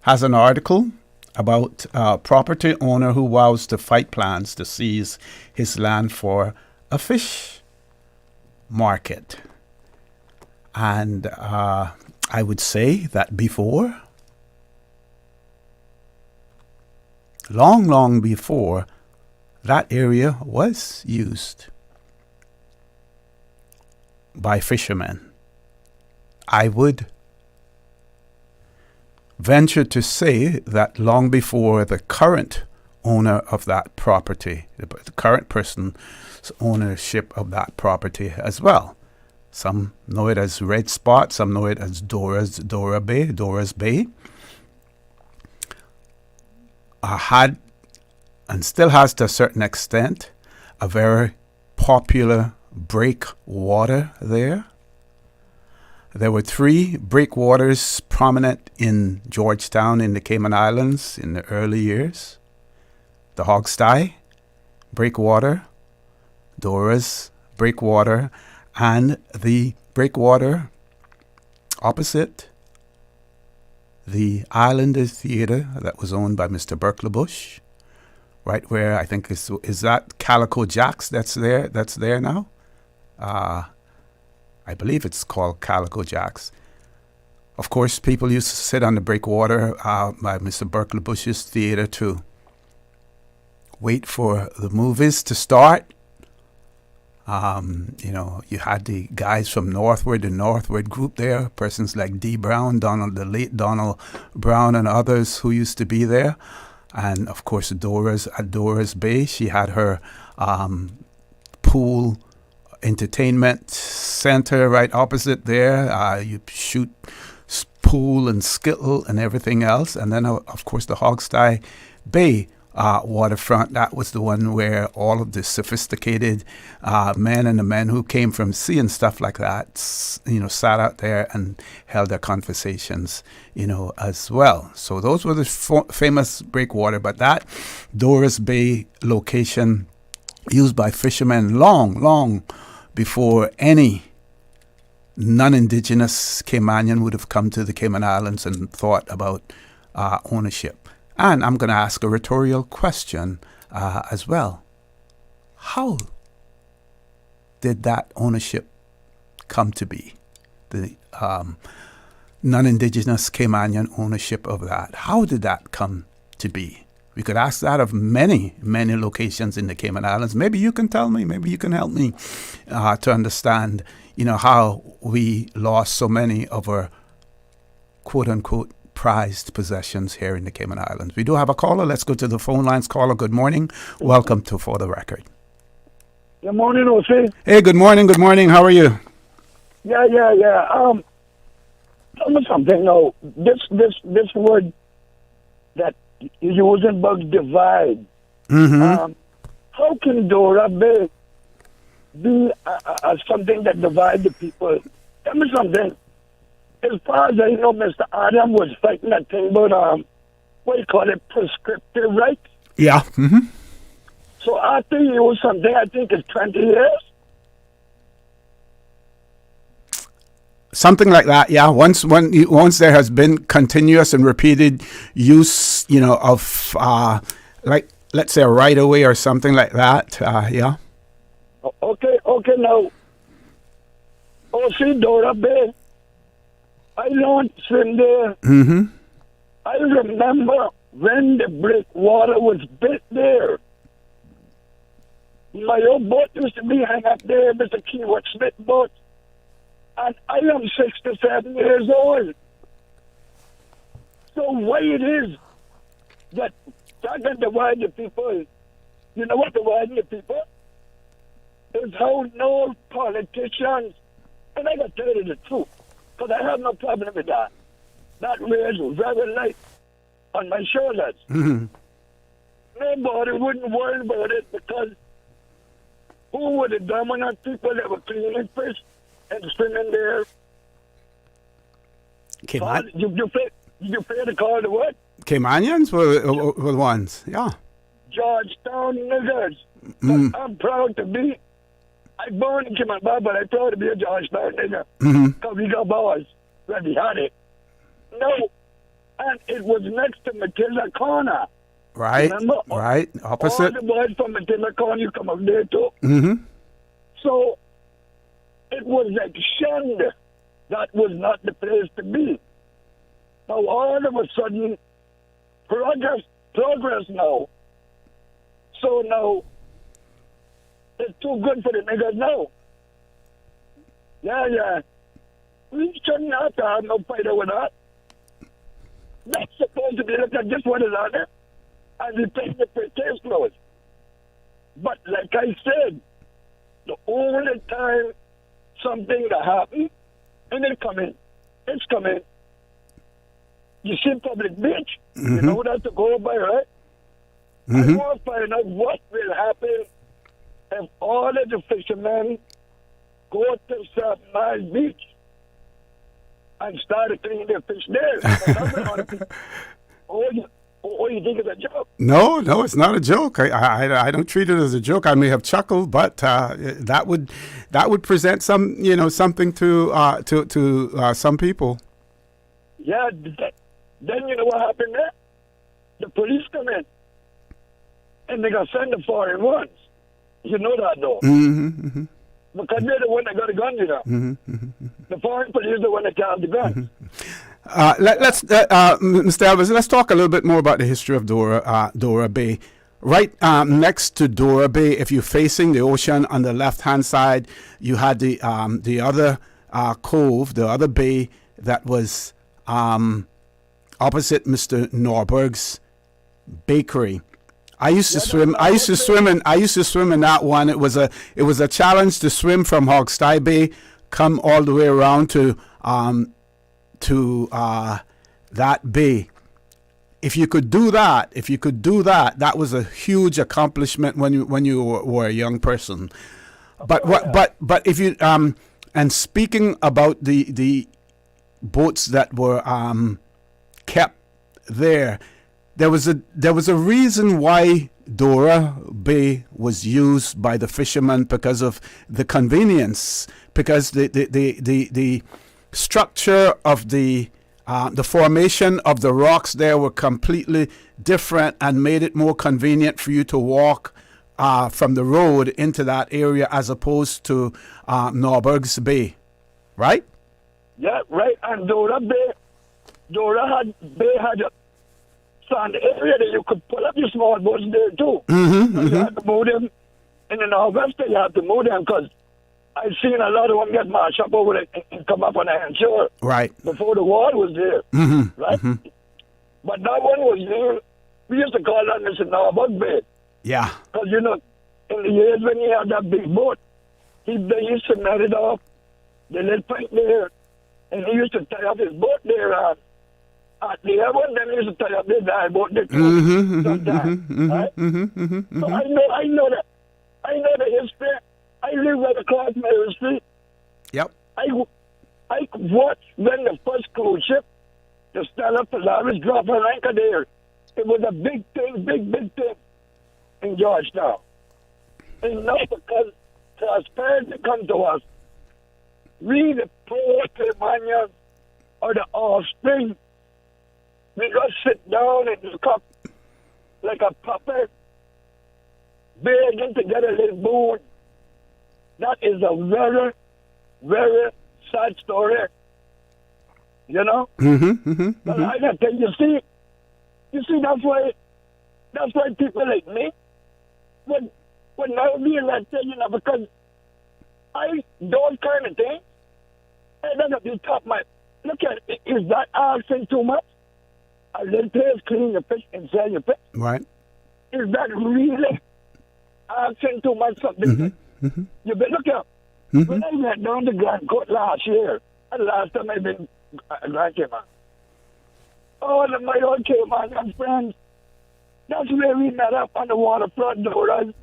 has an article about a property owner who vows to fight plans to seize his land for a fish market. And I would say that before, long before, that area was used by fishermen. I would venture to say that long before the current owner of that property, the current person's ownership of that property as well. Some know it as Red Spot, some know it as Dora's Bay. Had and still has to a certain extent a very popular breakwater there. There were 3 breakwaters prominent in Georgetown in the Cayman Islands in the early years. The Hogsty breakwater, Dora's breakwater, and the breakwater opposite the Islander Theatre that was owned by Mr. Burke LaBush, right where I think is that Calico Jack's that's there now? I believe it's called Calico Jack's. Of course, people used to sit on the breakwater by Mr. Burke LaBush's theater to wait for the movies to start. You had the guys from Northward, the Northward group there, persons like D. Brown, the late Donald Brown, and others who used to be there. And of course, Dora's Bay, she had her pool entertainment center right opposite there. You shoot pool and skittle and everything else. And then, of course, the Hogsty Bay waterfront, that was the one where all of the sophisticated men and the men who came from sea and stuff like that, sat out there and held their conversations, as well. So those were the famous breakwater. But that Dora's Bay location used by fishermen long before any non-indigenous Caymanian would have come to the Cayman Islands and thought about ownership. And I'm going to ask a rhetorical question as well. How did that ownership come to be? The non-indigenous Caymanian ownership of that. How did that come to be? We could ask that of many, many locations in the Cayman Islands. Maybe you can tell me, maybe you can help me to understand, how we lost so many of our quote-unquote prized possessions here in the Cayman Islands. We do have a caller. Let's go to the phone lines. Caller, good morning. Welcome to For the Record.
Good morning, O.C.
Hey, good morning. Good morning. How are you?
Yeah. Tell me something now. This word that you using about divide.
Mm-hmm.
How can Dora be something that divides the people? Tell me something. As far as I know, Mr. Adam was fighting that thing about what do you call it, prescriptive rights.
Yeah. Mm-hmm.
So after you use something, I think it's 20 years.
Something like that, yeah. Once there has been continuous and repeated use, of like, let's say, a right of way or something like that, yeah.
Okay, now. See, Dora Bay. I learned swim there.
Mm-hmm.
I remember when the breakwater was built there. My old boat used to be hung up there, Mr. Keyword Smith boat. And I am 67 years old. So why it is that can divide the people? You know what dividing the people? Is how no politicians, and I got to tell you the truth, because I have no problem with that. That weighs very light on my shoulders.
Mm-hmm.
Nobody wouldn't worry about it because who were the dominant people that were cleaning fish and swimming there? You pay the call to what?
Caymanians were the ones, yeah.
Georgetown niggers. Mm. I'm proud to be. I born in Cayman, but I'm proud to be a Georgetown nigger. Because we got boys when we had it. No. And it was next to Matilda Corner.
Right,
remember?
Right, opposite.
All the boys from Matilda Corner, you come up there too.
Mm-hmm.
So, it was like shunned. That was not the place to be. Now, all of a sudden, progress now. So now, it's too good for the niggas now. Yeah. We shouldn't have to have no fight over that. That's supposed to be looked at just what is on there. And we take the case closed. But like I said, the only time something that happens, and it's coming. You see public beach, you know that to go by, right? I want to find out what will happen if all of the fishermen go to South Mile Beach and start to clean their fish there. You think it's a joke?
No, it's not a joke. I don't treat it as a joke. I may have chuckled, but that would present some something to some people.
Yeah. Then you know what happened there? The police come in and they got sent the foreign ones. You know that though.
Mm-hmm.
Because they're the one that got the gun, The foreign police are the one that carried the gun.
Let's, Mr. Elvis, let's talk a little bit more about the history of Dora Bay. Right next to Dora Bay, if you're facing the ocean on the left-hand side, you had the other cove, the other bay that was opposite Mr. Norberg's bakery. I used to swim in that one. It was a challenge to swim from Hogstye Bay, come all the way around to that bay. If you could do that, that was a huge accomplishment when you were a young person. But if you and speaking about the boats that were kept there was a reason why Dora Bay was used by the fishermen, because of the convenience, because the structure of the formation of the rocks there were completely different and made it more convenient for you to walk from the road into that area as opposed to Norberg's Bay, right?
Yeah, right. And Dora had on the area that you could pull up your small boats there too. You have to move them. In the northwest, you have to move them because I've seen a lot of them get marched up over there and come up on the shore.
Right.
Before the wall was there. Right? But that one was there. We used to call that Mr. Norfolk Bay.
Yeah.
Because, you know, in the years when he had that big boat, they used to net it off. They let pipe there. And he used to tie up his boat there. At the other one, then he used to tie up his boat there too. Right? So I know that. I know the history. I live right across Mary Street.
Yep.
I watched when the first cruise ship, the Stella Polaris, dropped her anchor there. It was a big thing, big thing in Georgetown. And now because prosperity comes to us, we the poor Caymanians or the offspring, we just sit down and look up like a puppet, begging to get a little boon. That is a very, very sad story. You know? But I can tell you, see, that's why people like me would never be elected, you know, because those kind of things, I don't be top my, look at it, is that asking too much? A little place clean your fish and sell your fish?
Right.
Is that really asking too much something? You better look at, when I went down to Grand Court last year, and last time I've been Grand Cayman, all of my old Cayman friends, that's where we met up on the waterfront, Doras.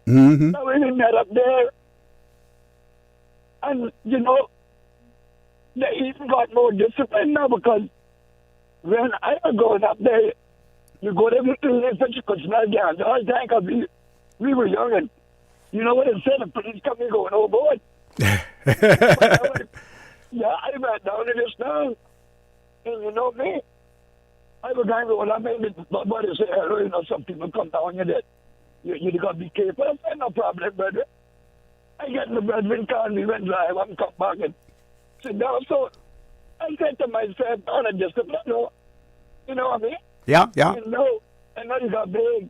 So we met up there. And, you know, they even got more discipline now because when I was going up there, you go there with clean fish, you could smell gas. I think we were young and you know what it said? The police coming going, oh boy. Yeah, I went down to this town. And you know me, I was going to go, well, I made my buddy say, hello, you know, some people come down here that you got to be careful. I said, no problem, brother. I get in the brethren car and we went drive. I'm come back and sit down. So I said to myself, on a discipline, you know what I mean?
Yeah.
And no, you got big.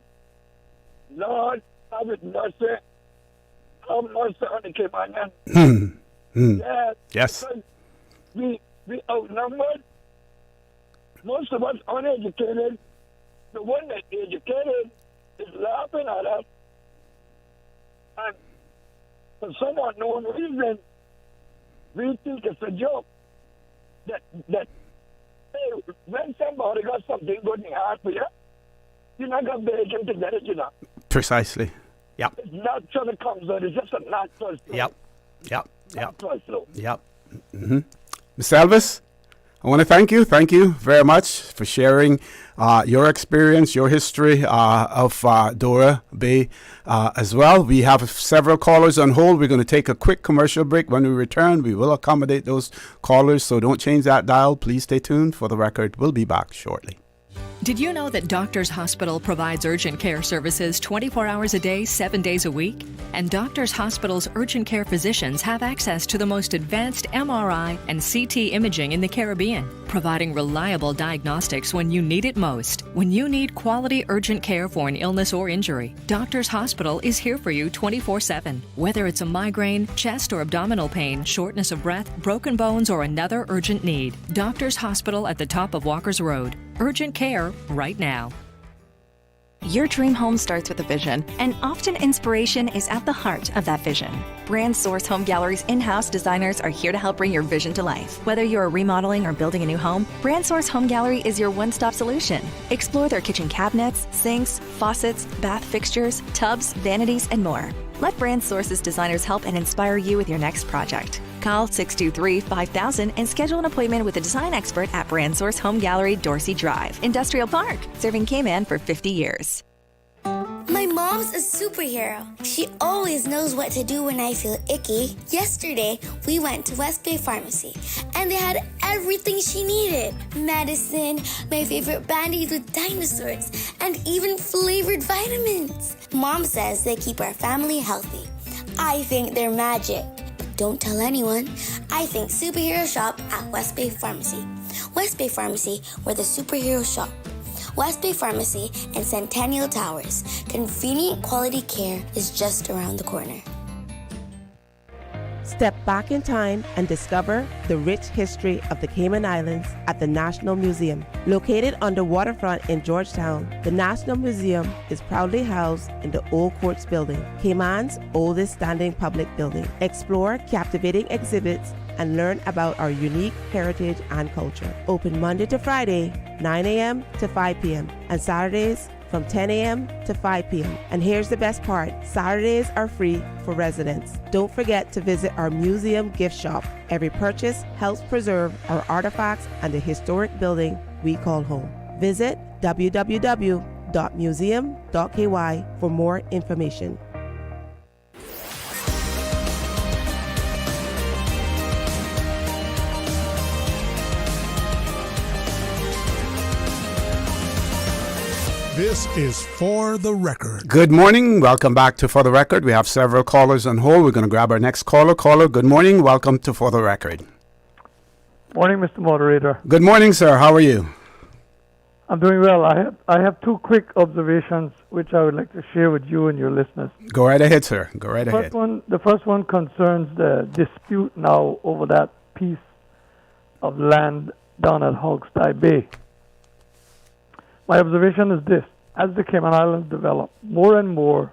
Lord, have it mercy. Have mercy on the Caymanian. Yeah.
Yes.
We outnumbered. Most of us uneducated. The one that's educated is laughing at us. And for some unknown reason, we think it's a joke. That hey, when somebody got something good in the heart for you, you're not going to beg him to get it, you know.
Precisely. Yep.
It's natural that comes out. It's just a natural flow.
Yep.
Natural flow.
Yep. Mr. Elvis, I want to thank you. Thank you very much for sharing your experience, your history of Dora Bay as well. We have several callers on hold. We're going to take a quick commercial break. When we return, we will accommodate those callers, so don't change that dial. Please stay tuned. For the record, we'll be back shortly.
Did you know that Doctors Hospital provides urgent care services 24 hours a day, 7 days a week? And Doctors Hospital's urgent care physicians have access to the most advanced MRI and CT imaging in the Caribbean, providing reliable diagnostics when you need it most. When you need quality urgent care for an illness or injury, Doctors Hospital is here for you 24/7. Whether it's a migraine, chest or abdominal pain, shortness of breath, broken bones, or another urgent need, Doctors Hospital at the top of Walker's Road. Urgent care right now.
Your dream home starts with a vision, and often inspiration is at the heart of that vision. Brand Source Home Gallery's in-house designers are here to help bring your vision to life. Whether you're remodeling or building a new home, Brand Source Home Gallery is your one-stop solution. Explore their kitchen cabinets, sinks, faucets, bath fixtures, tubs, vanities, and more. Let Brand Source's designers help and inspire you with your next project. Call 623-5000 and schedule an appointment with a design expert at Brand Source Home Gallery, Dorsey Drive, Industrial Park, serving Cayman for 50 years.
My mom's a superhero. She always knows what to do when I feel icky. Yesterday, we went to West Bay Pharmacy, and they had everything she needed. Medicine, my favorite band-aids with dinosaurs, and even flavored vitamins. Mom says they keep our family healthy. I think they're magic. But don't tell anyone. I think superhero shop at West Bay Pharmacy. West Bay Pharmacy, where the superheroes shop. West Bay Pharmacy, and Centennial Towers. Convenient quality care is just around the corner.
Step back in time and discover the rich history of the Cayman Islands at the National Museum. Located on the waterfront in Georgetown, the National Museum is proudly housed in the Old Courts Building, Cayman's oldest standing public building. Explore captivating exhibits and learn about our unique heritage and culture. Open Monday to Friday, 9 a.m. to 5 p.m. and Saturdays from 10 a.m. to 5 p.m. And here's the best part, Saturdays are free for residents. Don't forget to visit our museum gift shop. Every purchase helps preserve our artifacts and the historic building we call home. Visit www.museum.ky for more information.
This is For the Record.
Good morning. Welcome back to For the Record. We have several callers on hold. We're going to grab our next caller. Caller, good morning. Welcome to For the Record.
Morning, Mr. Moderator.
Good morning, sir. How are you?
I'm doing well. I have two quick observations which I would like to share with you and your listeners.
Go right ahead, sir. Go right ahead.
The first one concerns the dispute now over that piece of land down at Hogstye Bay. My observation is this: as the Cayman Islands develop, more and more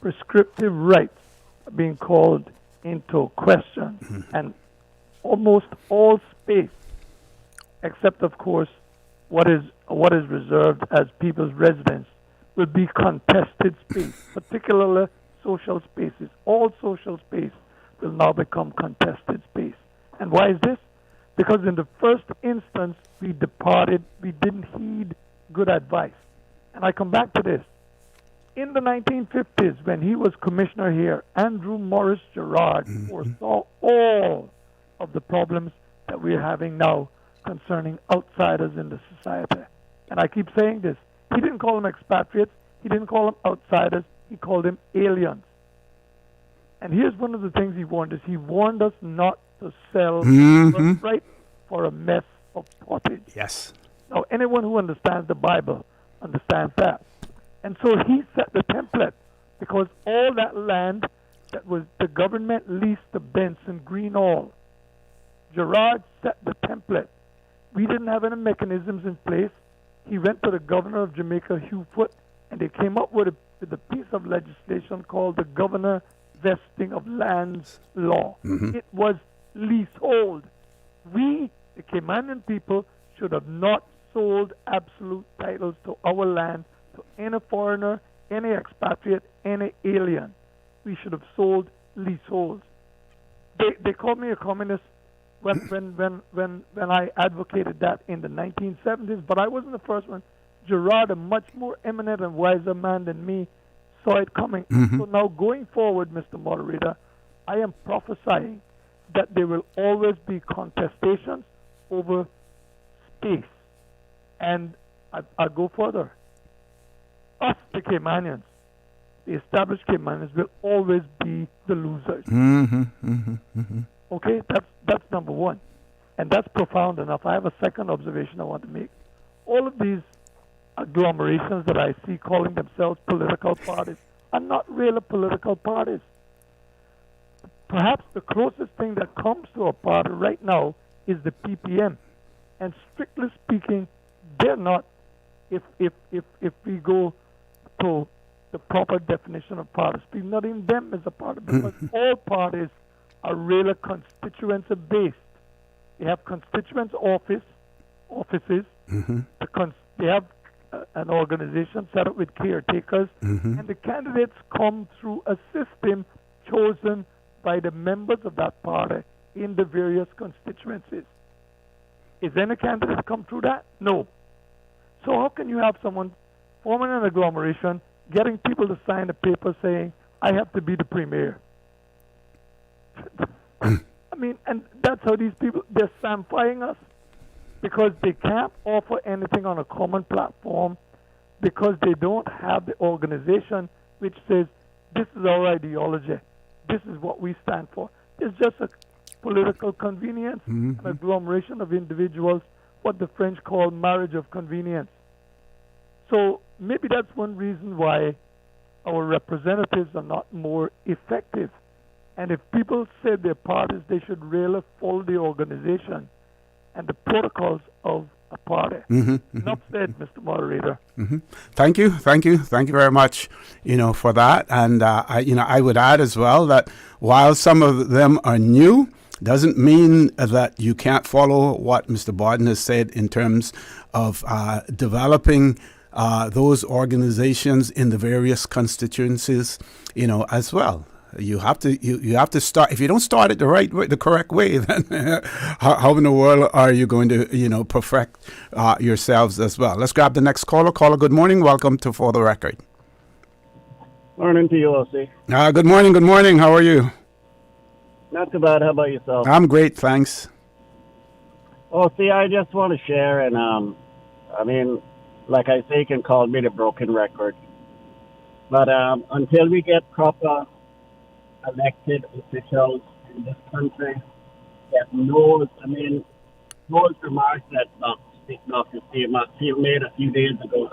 prescriptive rights are being called into question, and almost all space, except of course what is reserved as people's residence, will be contested space, particularly social spaces. All social space will now become contested space. And why is this? Because in the first instance we didn't heed good advice. And I come back to this. In the 1950s, when he was commissioner here, Andrew Morris Gerard foresaw all of the problems that we're having now concerning outsiders in the society. And I keep saying this. He didn't call them expatriates. He didn't call them outsiders. He called them aliens. And here's one of the things he warned us. He warned us not to sell right for a mess of pottage.
Yes.
Now, anyone who understands the Bible understands that. And so he set the template, because all that land that was the government leased to Benson Green Hall, Gerard set the template. We didn't have any mechanisms in place. He went to the governor of Jamaica, Hugh Foote, and they came up with a piece of legislation called the Governor Vesting of Lands Law. It was leasehold. We, the Caymanian people, should have not sold absolute titles to our land to any foreigner, any expatriate, any alien. We should have sold leaseholds. They called me a communist when I advocated that in the 1970s, but I wasn't the first one. Gerard, a much more eminent and wiser man than me, saw it coming. So now going forward, Mr. Moderator, I am prophesying that there will always be contestations over space. And I'll go further. Us, the Caymanians, the established Caymanians, will always be the losers. Okay, that's number one. And that's profound enough. I have a second observation I want to make. All of these agglomerations that I see calling themselves political parties are not really political parties. Perhaps the closest thing that comes to a party right now is the PPM. And strictly speaking, they're not, if we go to the proper definition of parties, not even them as a party, because all parties are really constituency-based. They have constituent offices. They have an organization set up with caretakers, and the candidates come through a system chosen by the members of that party in the various constituencies. Is any candidate come through that? No. So how can you have someone forming an agglomeration, getting people to sign a paper saying, I have to be the premier? I mean, and that's how these people, they're samplifying us, because they can't offer anything on a common platform, because they don't have the organization which says, this is our ideology, this is what we stand for. It's just a political convenience, an agglomeration of individuals, what the French call marriage of convenience. So maybe that's one reason why our representatives are not more effective. And if people say their parties, they should really follow the organization and the protocols of a party. Enough said, Mr. Moderator.
Thank you very much, for that. And I would add as well that while some of them are new, doesn't mean that you can't follow what Mr. Borden has said in terms of developing those organizations in the various constituencies, as well. You have to start. If you don't start it the correct way, then how in the world are you going to perfect yourselves as well? Let's grab the next caller. Caller, good morning. Welcome to For the Record.
Morning to you, O.C.
Good morning. Good morning. How are you?
Not too bad. How about yourself?
I'm great, thanks.
O.C., I just want to share, and like I say, you can call me the broken record. But until we get proper elected officials in this country that knows, those remarks that Dr. Steve made a few days ago,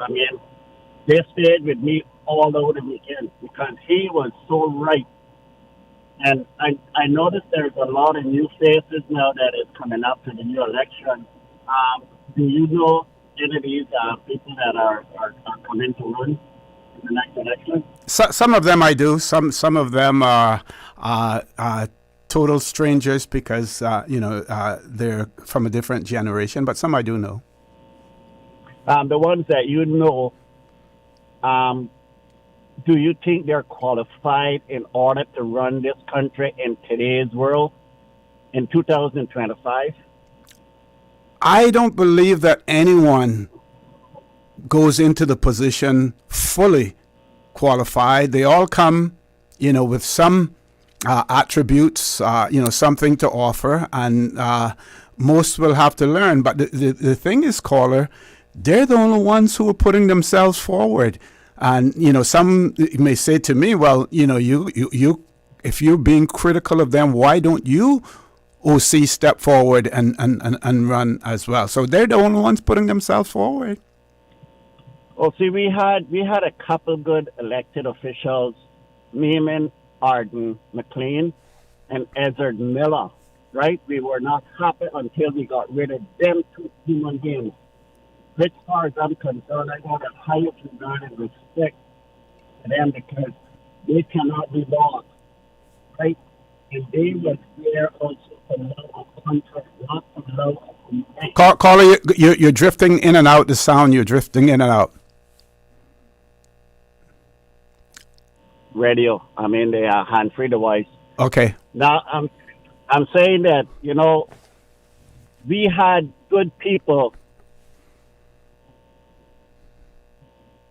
they stayed with me all over the weekend because he was so right. And I noticed there's a lot of new faces now that is coming up to the new election. Do you know any of these people that are coming to run in the next election?
Some of them I do. Some of them are total strangers because they're from a different generation. But some I do know.
The ones that you know, do you think they're qualified in order to run this country in today's world in 2025?
I don't believe that anyone goes into the position fully qualified. They all come, with some attributes, something to offer, and most will have to learn. But the thing is, caller, they're the only ones who are putting themselves forward. And, some may say to me, well, you if you're being critical of them, why don't you, OC, step forward and run as well? So they're the only ones putting themselves forward.
Well, see, we had a couple good elected officials, Neiman, Arden, McLean, and Ezard Miller, right? We were not happy until we got rid of them two human beings. Which, as far as I'm concerned, I got the highest regard and respect to them because they cannot be lost, right? And they were there also to love a country, not to love a community.
Caller, you're drifting in and out. The sound, you're drifting in and out.
Radio. The hand-free device.
Okay.
Now, I'm saying that, we had good people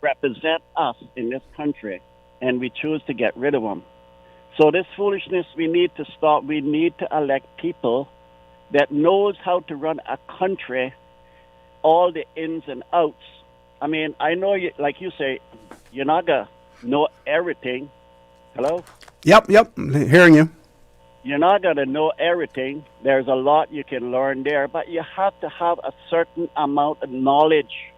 represent us in this country, and we choose to get rid of them. So this foolishness we need to stop. We need to elect people that knows how to run a country, all the ins and outs. I know, like you say, you're not going to know everything. Hello?
Yep, hearing you.
You're not going to know everything. There's a lot you can learn there, but you have to have a certain amount of knowledge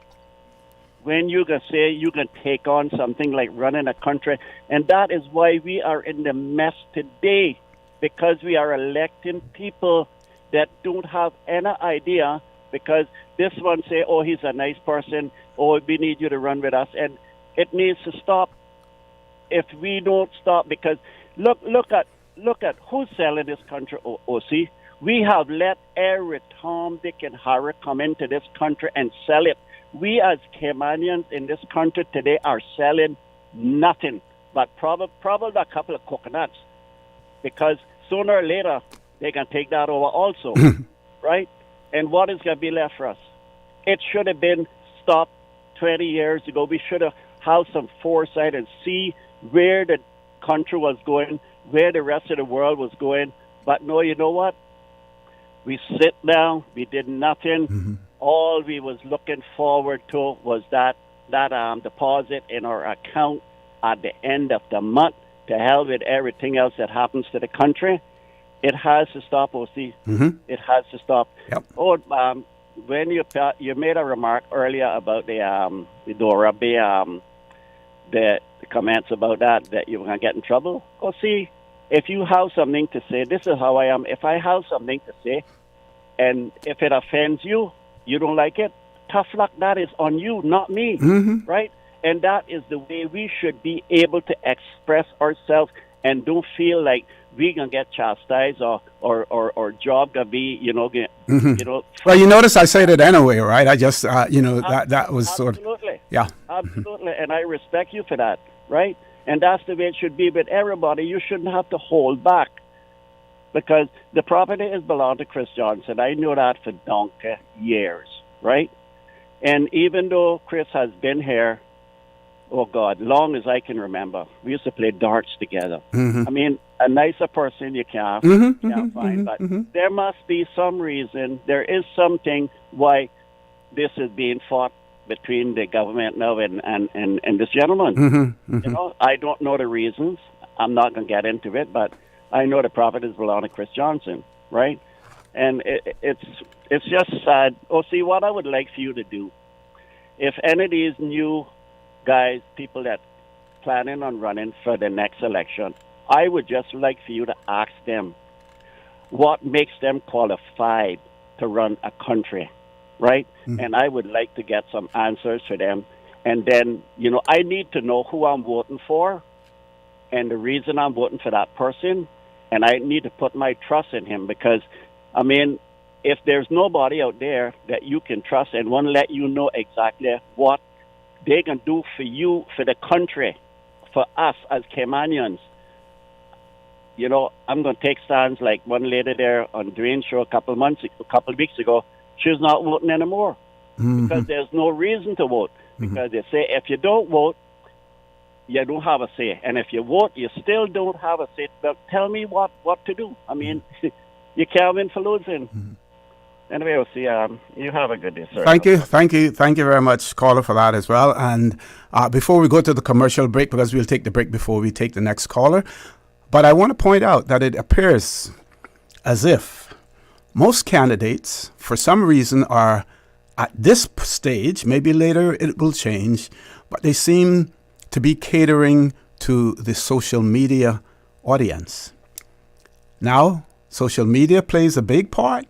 when you can say you can take on something like running a country. And that is why we are in the mess today, because we are electing people that don't have any idea, because this one say, oh, he's a nice person, oh, we need you to run with us. And it needs to stop. If we don't stop, because look at who's selling this country, OC. We have let every Tom, Dick, and Harry come into this country and sell it. We as Caymanians in this country today are selling nothing but probably a couple of coconuts, because sooner or later they can take that over also, right? And what is going to be left for us? It should have been stopped 20 years ago. We should have had some foresight and see where the country was going, where the rest of the world was going. But no, you know what? We sit down, we did nothing. All we was looking forward to was that deposit in our account at the end of the month. To hell with everything else that happens to the country. It has to stop, OC. It has to stop.
Yep.
Oh, when you made a remark earlier about the Dora Bay, the comments about that you were going to get in trouble. Well, see, if you have something to say, this is how I am. If I have something to say, and if it offends you, you don't like it, tough luck. That is on you, not me, right? And that is the way we should be able to express ourselves and don't feel like we're going to get chastised or job to be, you know.
Well, you notice I said it anyway, right? I just, that was sort of.
Absolutely.
Yeah.
Absolutely. And I respect you for that, right? And that's the way it should be with everybody. You shouldn't have to hold back because the property is belong to Chris Johnson. I know that for donkey years, right? And even though Chris has been here, oh God, long as I can remember, we used to play darts together. I mean, a nicer person you can't find, but there must be some reason. There is something why this is being fought between the government now and this gentleman. You know, I don't know the reasons. I'm not going to get into it, but I know the properties belong to Chris Johnson, right? And it's just sad. Oh, see, what I would like for you to do, if any of these new guys, people that planning on running for the next election, I would just like for you to ask them what makes them qualified to run a country, right? And I would like to get some answers for them. And then, you know, I need to know who I'm voting for and the reason I'm voting for that person. And I need to put my trust in him because, I mean, if there's nobody out there that you can trust and want to let you know exactly what they can do for you, for the country, for us as Caymanians, you know, I'm going to take stands like one lady there on Dwayne's show a couple of weeks ago. She's not voting anymore because there's no reason to vote. Because they say if you don't vote, you don't have a say. And if you vote, you still don't have a say. But tell me what to do. I mean, you can't win for losing. Anyway, we'll see. You have a good day, sir.
Thank you very much, caller, for that as well. And before we go to the commercial break, because we'll take the break before we take the next caller, but I want to point out that it appears as if most candidates, for some reason, are at this stage, maybe later it will change, but they seem to be catering to the social media audience. Now, social media plays a big part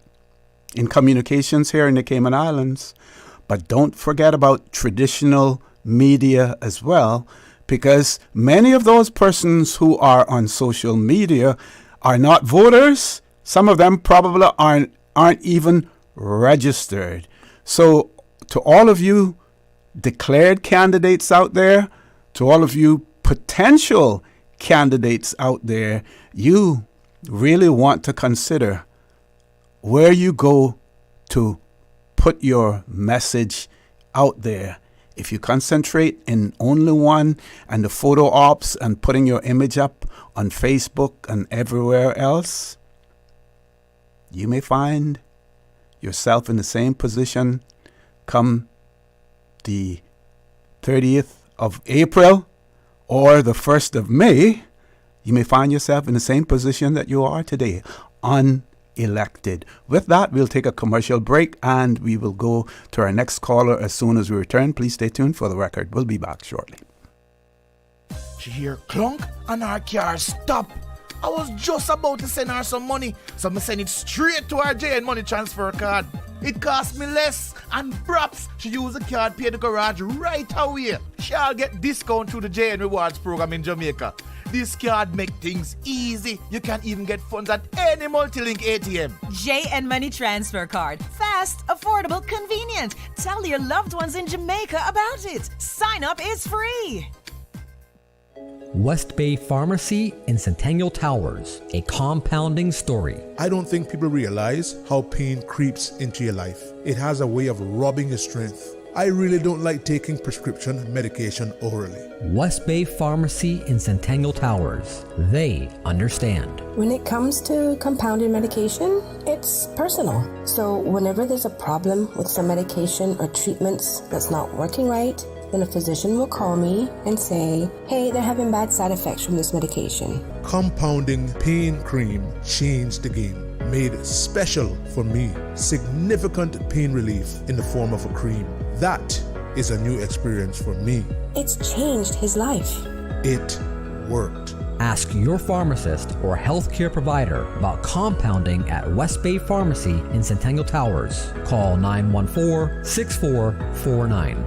in communications here in the Cayman Islands, but don't forget about traditional media as well, because many of those persons who are on social media are not voters. Some of them probably aren't even registered. So to all of you declared candidates out there, to all of you potential candidates out there, you really want to consider where you go to put your message out there. If you concentrate in only one and the photo ops and putting your image up on Facebook and everywhere else, you may find yourself in the same position come the 30th of April or the 1st of May. You may find yourself in the same position that you are today, unelected. With that, we'll take a commercial break and we will go to our next caller as soon as we return. Please stay tuned for the record. We'll be back shortly.
She hear clunk and her car stop. I was just about to send her some money, so I send it straight to her JN Money Transfer card. It cost me less, and perhaps she use the card, pay the garage right away. She'll get discount through the JN Rewards program in Jamaica. This card make things easy. You can even get funds at any multi-link ATM.
JN Money Transfer Card. Fast, affordable, convenient. Tell your loved ones in Jamaica about it. Sign up is free.
West Bay Pharmacy in Centennial Towers, a compounding story.
I don't think people realize how pain creeps into your life. It has a way of robbing your strength. I really don't like taking prescription medication orally.
West Bay Pharmacy in Centennial Towers. They understand.
When it comes to compounded medication, it's personal. So whenever there's a problem with some medication or treatments that's not working right, then a physician will call me and say, hey, they're having bad side effects from this medication.
Compounding Pain Cream changed the game. made special for me. Significant pain relief in the form of a cream. That is a new experience for me.
It's changed his life.
It worked.
Ask your pharmacist or healthcare provider about compounding at West Bay Pharmacy in Centennial Towers. Call 914-6449.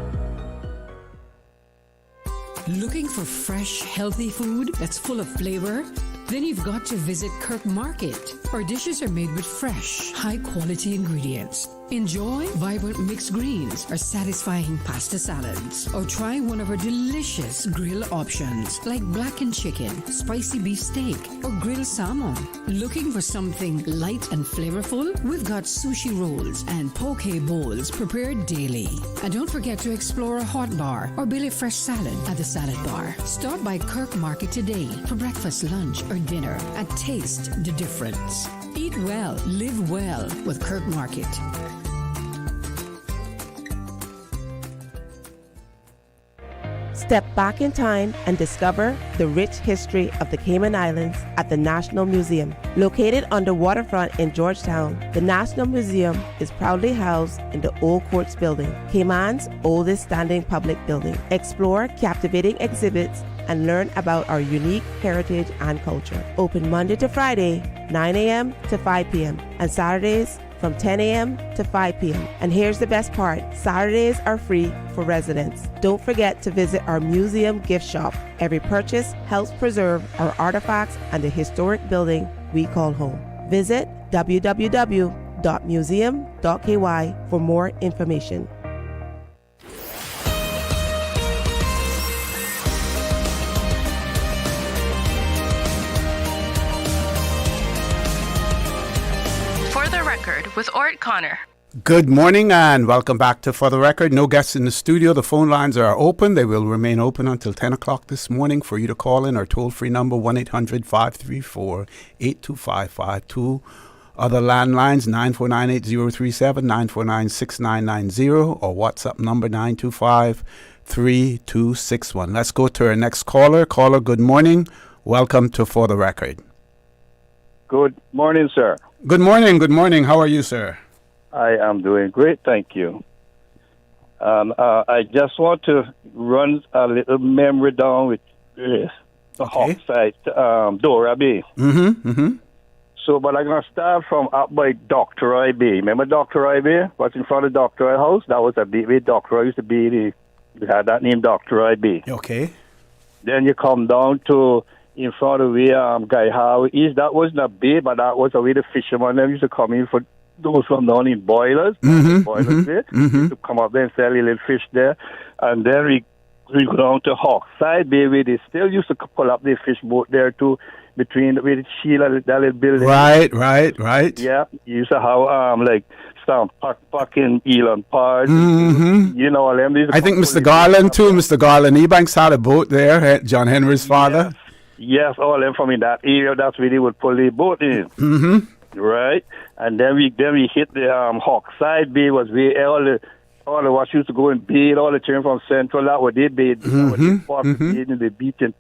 Looking for fresh, healthy food that's full of flavor? Then you've got to visit Kirk Market. Our dishes are made with fresh, high-quality ingredients. Enjoy vibrant mixed greens or satisfying pasta salads. Or try one of our delicious grill options like blackened chicken, spicy beef steak, or grilled salmon. Looking for something light and flavorful? We've got sushi rolls and poke bowls prepared daily. And don't forget to explore a hot bar or Billy Fresh salad at the salad bar. Stop by Kirk Market today for breakfast, lunch, or dinner and taste the difference. Eat well, live well with Kirk Market.
Step back in time and discover the rich history of the Cayman Islands at the National Museum. Located on the waterfront in Georgetown, the National Museum is proudly housed in the Old Courts building, Cayman's oldest standing public building. Explore captivating exhibits and learn about our unique heritage and culture. Open Monday to Friday, 9 a.m. to 5 p.m. and Saturdays from 10 a.m. to 5 p.m. And here's the best part, Saturdays are free for residents. Don't forget to visit our museum gift shop. Every purchase helps preserve our artifacts and the historic building we call home. Visit www.museum.ky for more information.
With Orrett Connor.
Good morning and welcome back to For the Record. No guests in the studio. The phone lines are open. They will remain open until 10 o'clock this morning for you to call in. Our toll-free number 1-800-534-82552. Other landlines 949-8037, 949-6990 or WhatsApp number 925-3261. Let's go to our next caller. Caller, good morning. Welcome to For the Record.
Good morning, sir.
Good morning. Good morning. How are you, sir?
I am doing great, thank you. I just want to run a little memory down with the Hawkside Dora Bay. So, but I'm going to start from up by Dr. Roy Bay. Remember Dr. Roy Bay? What's in front of Dr. Roy House? That was a big way Dr. Roy used to be. We had that name, Dr. Roy Bay.
Okay.
Then you come down to in front of where Guy Howe is. That wasn't a bay, but that was where the fishermen them used to come in for those from down in Boilers. Boilers there. Used to come up there and sell a little fish there. And then we go down to Hawkside Bay where they still used to pull up their fish boat there too, between where the Sheila, that little building.
Right.
Yeah. You used to have like some fucking Elon Park. You know all them.
I think Mr. Garland too. Mr. Garland Ebanks had a boat there, John Henry's father.
Yes, all them from in that area. That's where they would pull the boat in. Right, and then we hit the Hawkside Bay was where all the what used to go and bathe, all the children from Central, that what they bathed, in the beach and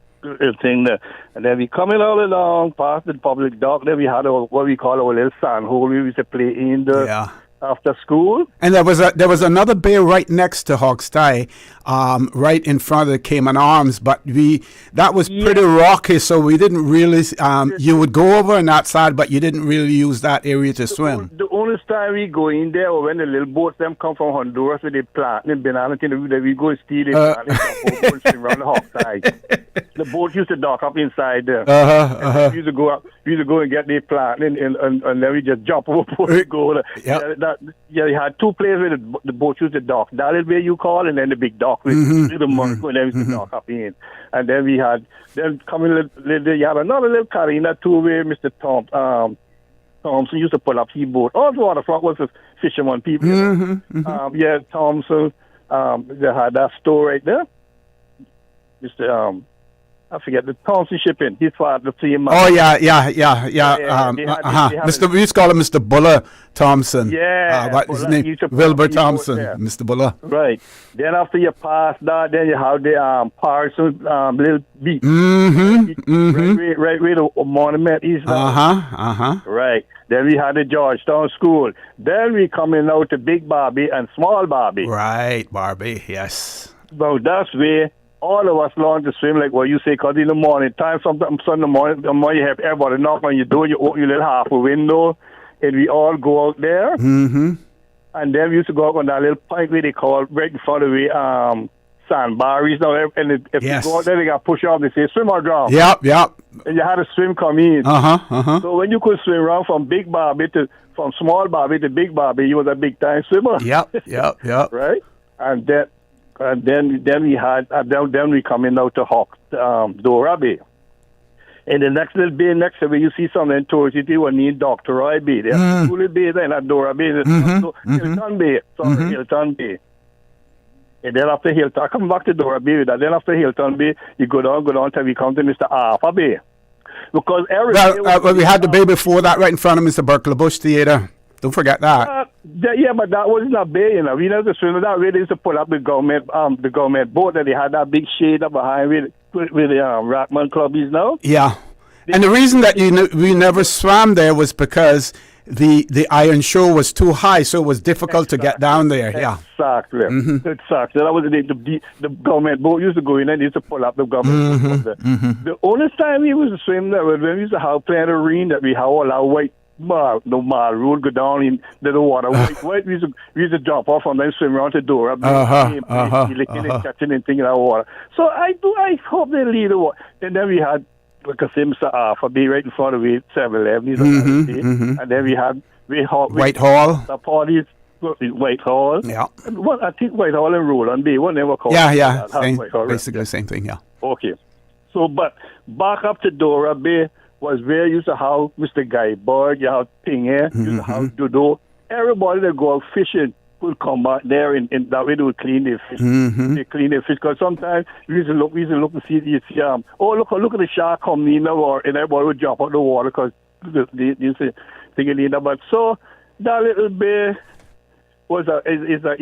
thing there. And then we coming all along past the public dock. Then we had what we call our little sand hole we used to play in the after school.
And there was another bay right next to Hawkside, right in front of the Cayman Arms, but that was pretty rocky, so we didn't really you would go over on that side, but you didn't really use that area to swim.
The only time we go in there or when the little boats them come from Honduras with the planting banana thing, we go and steal it and swim around the Hawkside. The boat used to dock up inside there. We used to go and get the planting and then we just jump overboard and go there. You had two places where the boat used to dock. That is where you call, and then the big dock with the Marco, and then we used to dock up in. And then we had, you had another little carina too where Mr. Thompson used to pull up his boat. Also, Waterfront was the fisherman people. Thompson, they had that store right there. Mr. I forget the Thompson shipping. His father, the same man.
Oh yeah. We used to call him Mr. Buller Thompson.
Yeah.
What is his name? Wilbur Thompson. Mr. Buller.
Right. Then after you pass that, then you have the Parsons little beach. Right where the monument is now. Right. Then we had the Georgetown School. Then we coming out to Big Barbie and Small Barbie.
Right, Barbie. Yes.
So that's where all of us learn to swim, like what you say, because in the morning time, sometimes Sunday morning, you have everybody knock on your door, you open your little half a window, and we all go out there. And then we used to go up on that little point where they call right in front of the sandbars. And if you go out there, they got push off, they say swim or drown.
Yep.
And you had to swim come in. So when you could swim around from from Small Barbie to Big Barbie, you was a big time swimmer.
Yep.
Right? And then we had then we coming out to Dora Bay. And the next little bay next to where you see some in tourist city will need Dr. Roy Bay. There's two little bays there, not Dora Bay. Hilton Bay. Hilton Bay. And then after Hilton, I come back to Dora Bay with that. Then after Hilton Bay, you go down till we come to Mr. Arthur Bay. Because
we had the bay before that right in front of Mr. Berkeley Bush Theater. Don't forget that.
But that wasn't a bay, you know. We never swim that way. They used to pull up the government boat that they had that big shade up behind with the Rackman Clubbies now.
Yeah. And the reason that we never swam there was because the iron shore was too high, so it was difficult to get down there. Yeah.
Exactly. Exactly. That was the government boat used to go in and they used to pull up the government boat. The only time we used to swim there was when we used to have plenty of rain that we have all our white road go down into the water. White, we used to jump off and then swim around to Dora. Catching anything in our water. So I hope they lead the water. And then we had because Mr. Arthur Bay right in front of the 7-Eleven. And then we had
Whitehall.
The parties. Whitehall.
Yeah.
I think Whitehall and Roland Bay. One never called.
Yeah. Basically the same thing. Yeah.
Okay. So, but back up to Dora Bay was where you used to have Mr. Guy Bird, you have Pinge, you used to have Dodo. Everybody that go out fishing would come back there and that way they would clean their fish. They clean their fish because sometimes we used to look and see look at the shark coming in and everybody would jump out the water because they used to think it in. But so that little bay was is a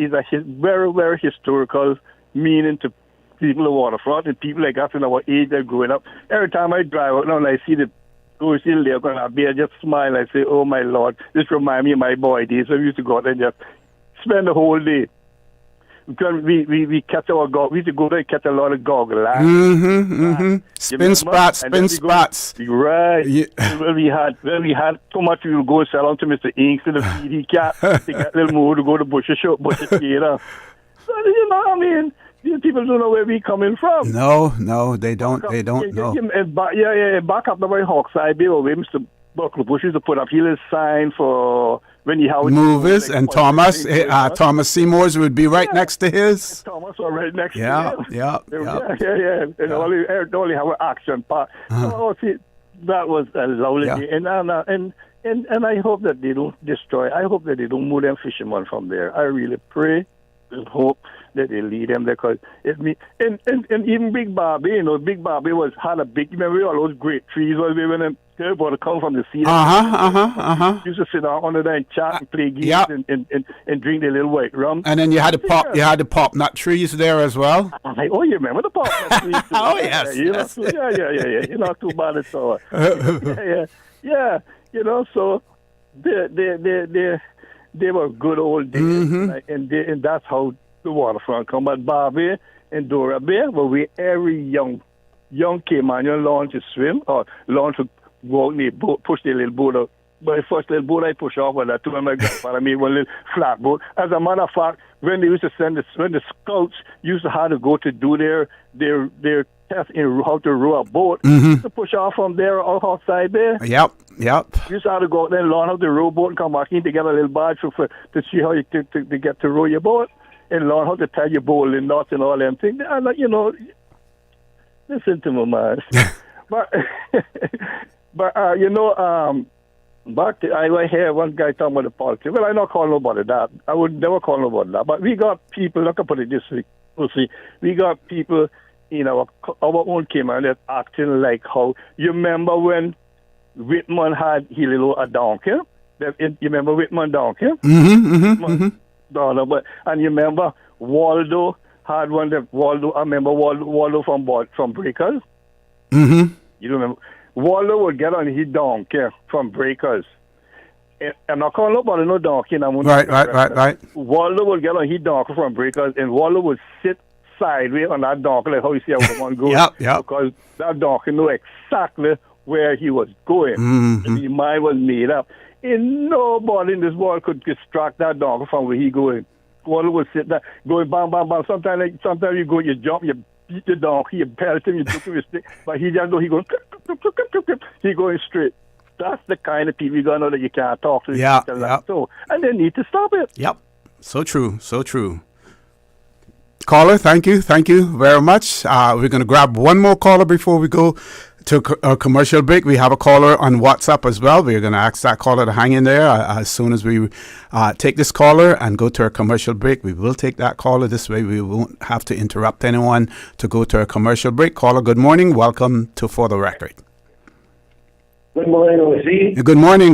very, very historical meaning to people in Waterfront and people like us in our age that growing up. Every time I drive out now and I see the still there going to be, I just smile. I say, oh my Lord, this reminds me of my boy days. So we used to go out and just spend the whole day. Because we catch we used to go there and catch a lot of goggle.
Spin spots.
Right. Yeah. When we had too much, we would go and sell on to Mr. Inks and the PD cat. They got a little more to go to Bush Theater. So, you know what I mean? These people don't know where we coming from.
No, they don't. They don't know.
Back up the way Hawkside Bay, where Mr. Buckley Bush used to put up his sign for when he had
movies, and Thomas Seymour's would be right next to his.
Thomas was right next to him.
Yeah.
And only have an action part. So, see, that was a lovely day. And I hope that they don't destroy. I hope that they don't move them fishermen from there. I really pray and hope that they lead them there, because and even Big Barbie, Big Barbie had a big, remember all those great trees when everybody come from the sea. Used to sit down under there and chat and play games and drink their little white rum.
And then you had to pop nut trees there as well.
I'm like, oh, you remember the pop nut trees?
Oh yes.
Yeah. You're not too bad at all. Yeah. So they were good old days, and that's how the Waterfront come. But Barbie and Dora Bay, where we every young Cayman learn to swim or learn to go out and push their little boat out. But the first little boat I push off was that too, and my grandfather made one little flat boat. As a matter of fact, when they used to when the scouts used to have to go to do their test in how to row a boat, to push off from there outside there.
Yep.
You used to have to go out there and learn how to row a boat and come back in to get a little badge to see how you to get to row your boat and learn how to tie your bowl and knots and all them things. And listen to me, man. but back to I hear one guy talking about the politics. Well, I not call nobody that. I would never call nobody that. But we got people. Look, I put it this way. We'll see. We got people our own Cayman that's acting like how you remember when Whitman had a donkey. You remember Whitman donkey? And you remember Waldo had one that I remember Waldo from Breakers. You remember Waldo would get on his donkey from Breakers. I'm not calling nobody no donkey.
Right.
Waldo would get on his donkey from Breakers, and Waldo would sit sideways on that donkey, like how you see a woman go.
Yep.
Because that donkey knew exactly where he was going. And his mind was made up. And nobody in this world could distract that donkey from where he going. Waldo would sit there, going bam, bam, bam. Sometimes you go, you jump, you beat the donkey, you pelt him, you took him, you stick. But he just know he going, he going straight. That's the kind of people you got to know that you can't talk to. So, and they need to stop it.
Yep. So true. Caller, thank you very much. We're going to grab one more caller before we go to a commercial break. We have a caller on WhatsApp as well. We're going to ask that caller to hang in there as soon as we take this caller and go to a commercial break. We will take that caller. This way we won't have to interrupt anyone to go to a commercial break. Caller, good morning. Welcome to For the Record.
Good morning, OC.
Good morning.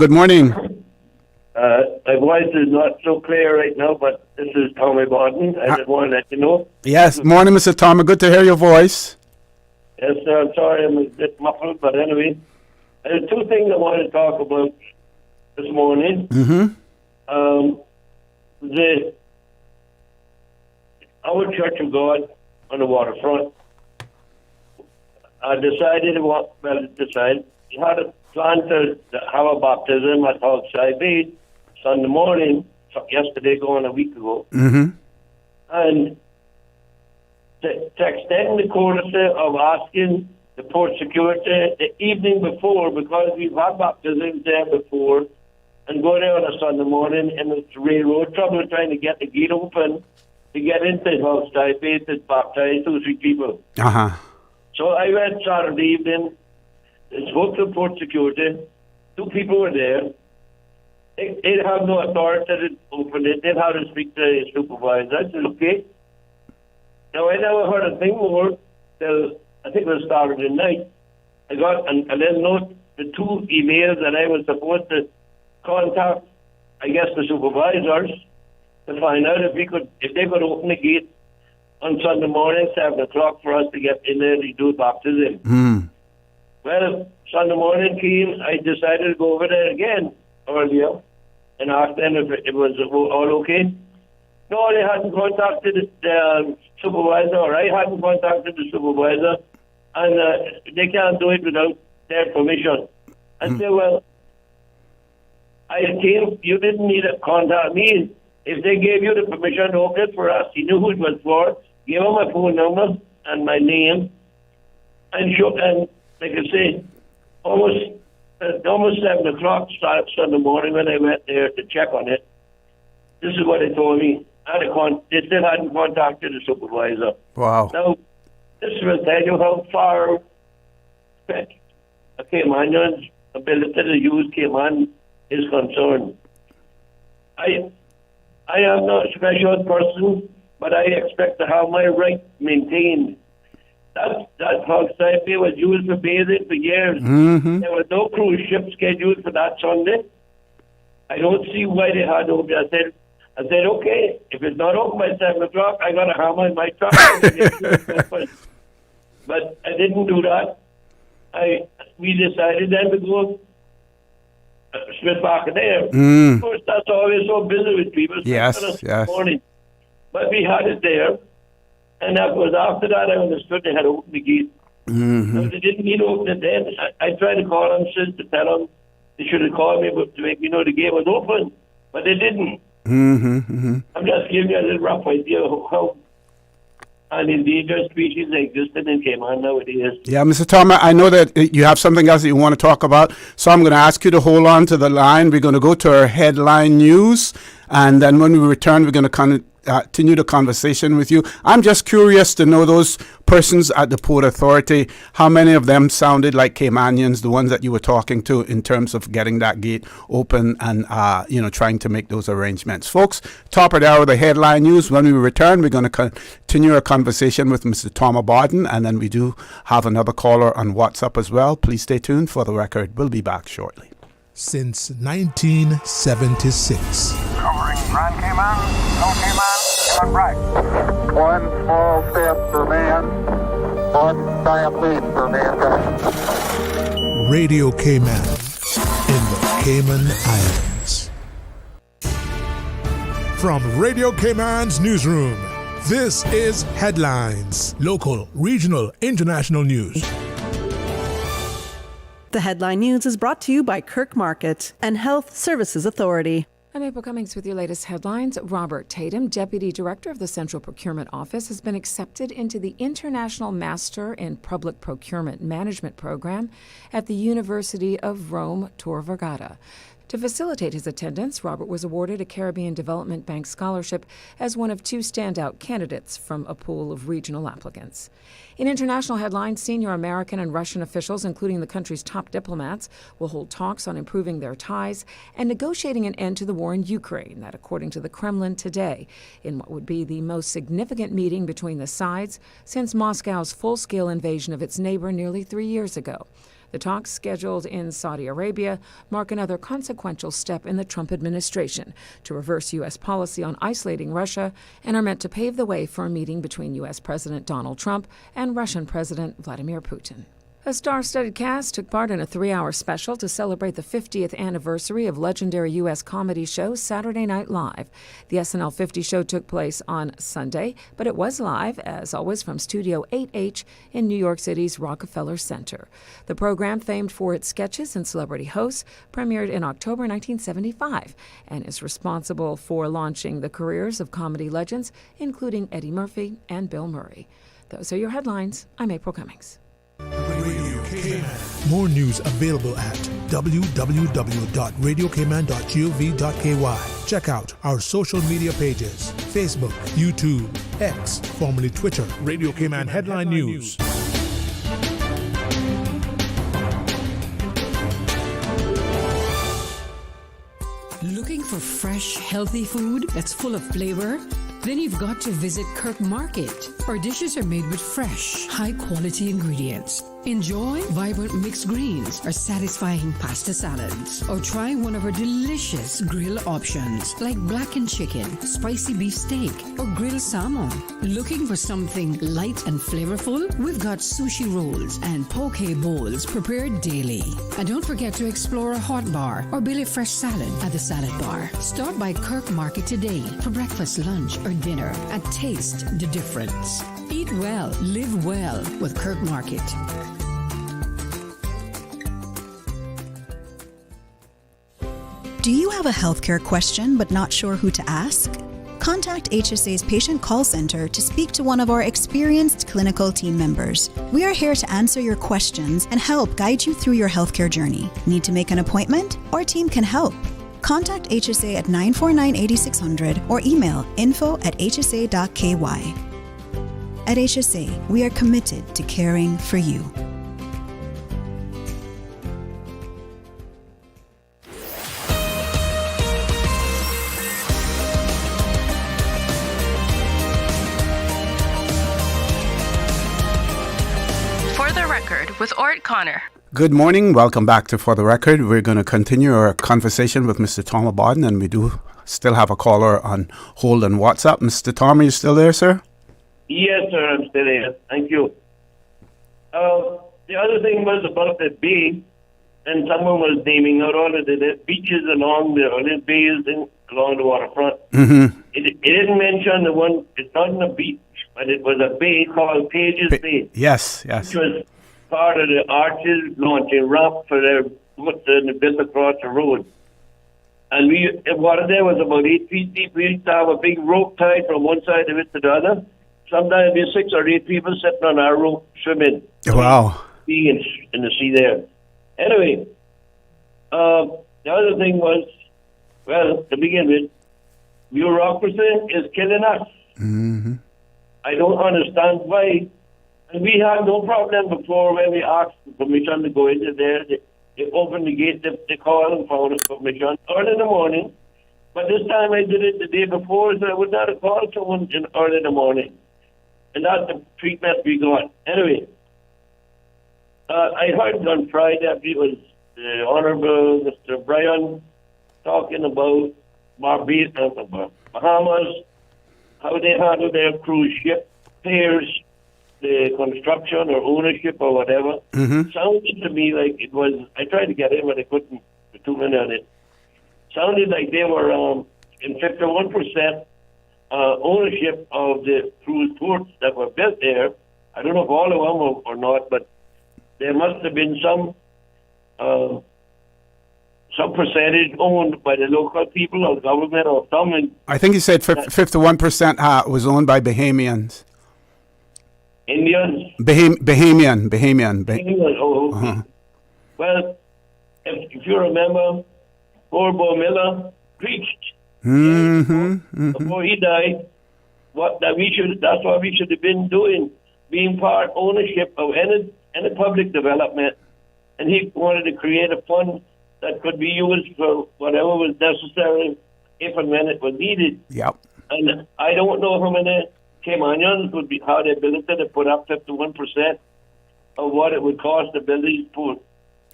My voice is not so clear right now, but this is Tommy Barton. I just want to let you know.
Yes, morning, Mr. Tommy. Good to hear your voice.
Yes, sir. I'm sorry I'm a bit muffled, but anyway. There's two things I want to talk about this morning. Our Church of God on the waterfront decided, you had a plan to have a baptism at Hawkside Beach Sunday morning, yesterday going a week ago. And to extend the courtesy of asking the port security the evening before, because we've had baptisms there before, and go there on a Sunday morning, and it's railroad trouble trying to get the gate open to get into Hawkside Beach to baptize 2-3 people. So I went Saturday evening. Spoke to port security. 2 people were there. They have no authority to open it. They have to speak to the supervisor. I said, okay. Now, I never heard a thing more till I think it was Saturday night. I got and then note the 2 emails that I was supposed to contact, I guess, the supervisors to find out if they could open the gate on Sunday morning, 7 o'clock, for us to get in there to do baptism. Well, Sunday morning came, I decided to go over there again earlier and ask them if it was all okay. No, they hadn't contacted the supervisor, or I hadn't contacted the supervisor, and they can't do it without their permission. I said, well, you didn't need to contact me. If they gave you the permission to open it for us, you knew who it was for, gave them my phone number and my name, and like I say, almost 7 o'clock Sunday morning when I went there to check on it. This is what they told me. They still hadn't contacted the supervisor.
Wow.
Now, this will tell you how far a Caymanian's ability to use Cayman is concerned. I am not a special person, but I expect to have my right maintained. That Hawkside Bay was used for bathing for years. There was no cruise ship scheduled for that Sunday. I don't see why they had open. I said, okay, if it's not open by 7 o'clock, I got to hammer in my truck. But I didn't do that. We decided then to go Smith Park there. Of course, that's always so busy with people.
Yes.
Morning. But we had it there. And that was after that I understood they had opened the gate. So they didn't need to open it then. I tried to call them since to tell them they should have called me to make me know the gate was open. But they didn't. I'm just giving you a little rough idea of how an endangered species existed in Cayman nowadays.
Yeah, Mr. Thomas, I know that you have something else that you want to talk about, so I'm going to ask you to hold on to the line. We're going to go to our headline news, and then when we return, we're going to continue the conversation with you. I'm just curious to know those persons at the Port Authority, how many of them sounded like Caymanians, the ones that you were talking to, in terms of getting that gate open and, trying to make those arrangements. Folks, top of the hour, the headline news. When we return, we're going to continue our conversation with Mr. Tom Abarden, and then we do have another caller on WhatsApp as well. Please stay tuned for the record. We'll be back shortly.
Since 1976.
Covering Grand Cayman, no Cayman, Cayman right. One small step for man, one giant leap for mankind.
Radio Cayman in the Cayman Islands. From Radio Cayman's newsroom, this is Headlines. Local, regional, international news.
The Headline News is brought to you by Kirk Market and Health Services Authority.
I'm April Cummings with your latest headlines. Robert Tatum, Deputy Director of the Central Procurement Office, has been accepted into the International Master in Public Procurement Management program at the University of Rome Tor Vergata. To facilitate his attendance, Robert was awarded a Caribbean Development Bank scholarship as one of 2 standout candidates from a pool of regional applicants. In international headlines, senior American and Russian officials, including the country's top diplomats, will hold talks on improving their ties and negotiating an end to the war in Ukraine, that according to the Kremlin today, in what would be the most significant meeting between the sides since Moscow's full-scale invasion of its neighbor nearly 3 years ago. The talks scheduled in Saudi Arabia mark another consequential step in the Trump administration to reverse U.S. policy on isolating Russia and are meant to pave the way for a meeting between U.S. President Donald Trump and Russian President Vladimir Putin. A star-studded cast took part in a 3-hour special to celebrate the 50th anniversary of legendary U.S. comedy show Saturday Night Live. The SNL 50 show took place on Sunday, but it was live, as always, from Studio 8H in New York City's Rockefeller Center. The program, famed for its sketches and celebrity hosts, premiered in October 1975 and is responsible for launching the careers of comedy legends, including Eddie Murphy and Bill Murray. Those are your headlines. I'm April Cummings.
More news available at www.radiocayman.gov.ky. Check out our social media pages: Facebook, YouTube, X, formerly Twitter, Radio Cayman Headline News.
Looking for fresh, healthy food that's full of flavor? Then you've got to visit Kirk Market. Our dishes are made with fresh, high-quality ingredients. Enjoy vibrant mixed greens or satisfying pasta salads. Or try one of our delicious grill options like blackened chicken, spicy beef steak, or grilled salmon. Looking for something light and flavorful? We've got sushi rolls and poke bowls prepared daily. And don't forget to explore a hot bar or Billy Fresh salad at the salad bar. Stop by Kirk Market today for breakfast, lunch, or dinner and taste the difference. Eat well, live well with Kirk Market.
Do you have a healthcare question but not sure who to ask? Contact HSA's Patient Call Center to speak to one of our experienced clinical team members. We are here to answer your questions and help guide you through your healthcare journey. Need to make an appointment? Our team can help. Contact HSA at 949-8600 or email info@hsa.ky. At HSA, we are committed to caring for you.
For the Record with Orrett Connor.
Good morning. Welcome back to For the Record. We're going to continue our conversation with Mr. Tom Abarden, and we do still have a caller on hold on WhatsApp. Mr. Tom, are you still there, sir?
Yes, sir, I'm still here. Thank you. The other thing was about the bay, and someone was naming out all of the beaches along the bays along the waterfront.
Mm-hmm.
It didn't mention the one, it's not in a beach, but it was a bay called Pages Bay.
Yes.
Which was part of the Arches launching ramp for their built across the road. And the water there was about 8 feet deep. We used to have a big rope tied from one side of it to the other. Sometimes there's 6 or 8 people sitting on our rope swimming.
Wow.
In the sea there. Anyway, the other thing was, well, to begin with, bureaucracy is killing us.
Mm-hmm.
I don't understand why. And we had no problem before when we asked for permission to go into there. They opened the gate, they called and found us permission early in the morning. But this time I did it the day before, so I would not have called someone early in the morning. And that's the treatment we got. Anyway, I heard on Friday that it was the Honorable Mr. Bryan talking about Bahamas, how they handle their cruise ship fares, the construction or ownership or whatever.
Mm-hmm.
Sounded to me like it was, I tried to get in, but I couldn't for 2 minutes on it. Sounded like they were in 51% ownership of the cruise ports that were built there. I don't know if all of them or not, but there must have been some percentage owned by the local people or government or something.
I think you said 51% was owned by Bahamians.
Indians?
Bahamian.
Oh, okay.
Uh-huh.
Well, if you remember, Corbo Miller preached before he died that's what we should have been doing, being part ownership of any public development. And he wanted to create a fund that could be used for whatever was necessary if and when it was needed.
Yep.
And I don't know how many Caymanians would be, how they built it to put up 51% of what it would cost to build these pools.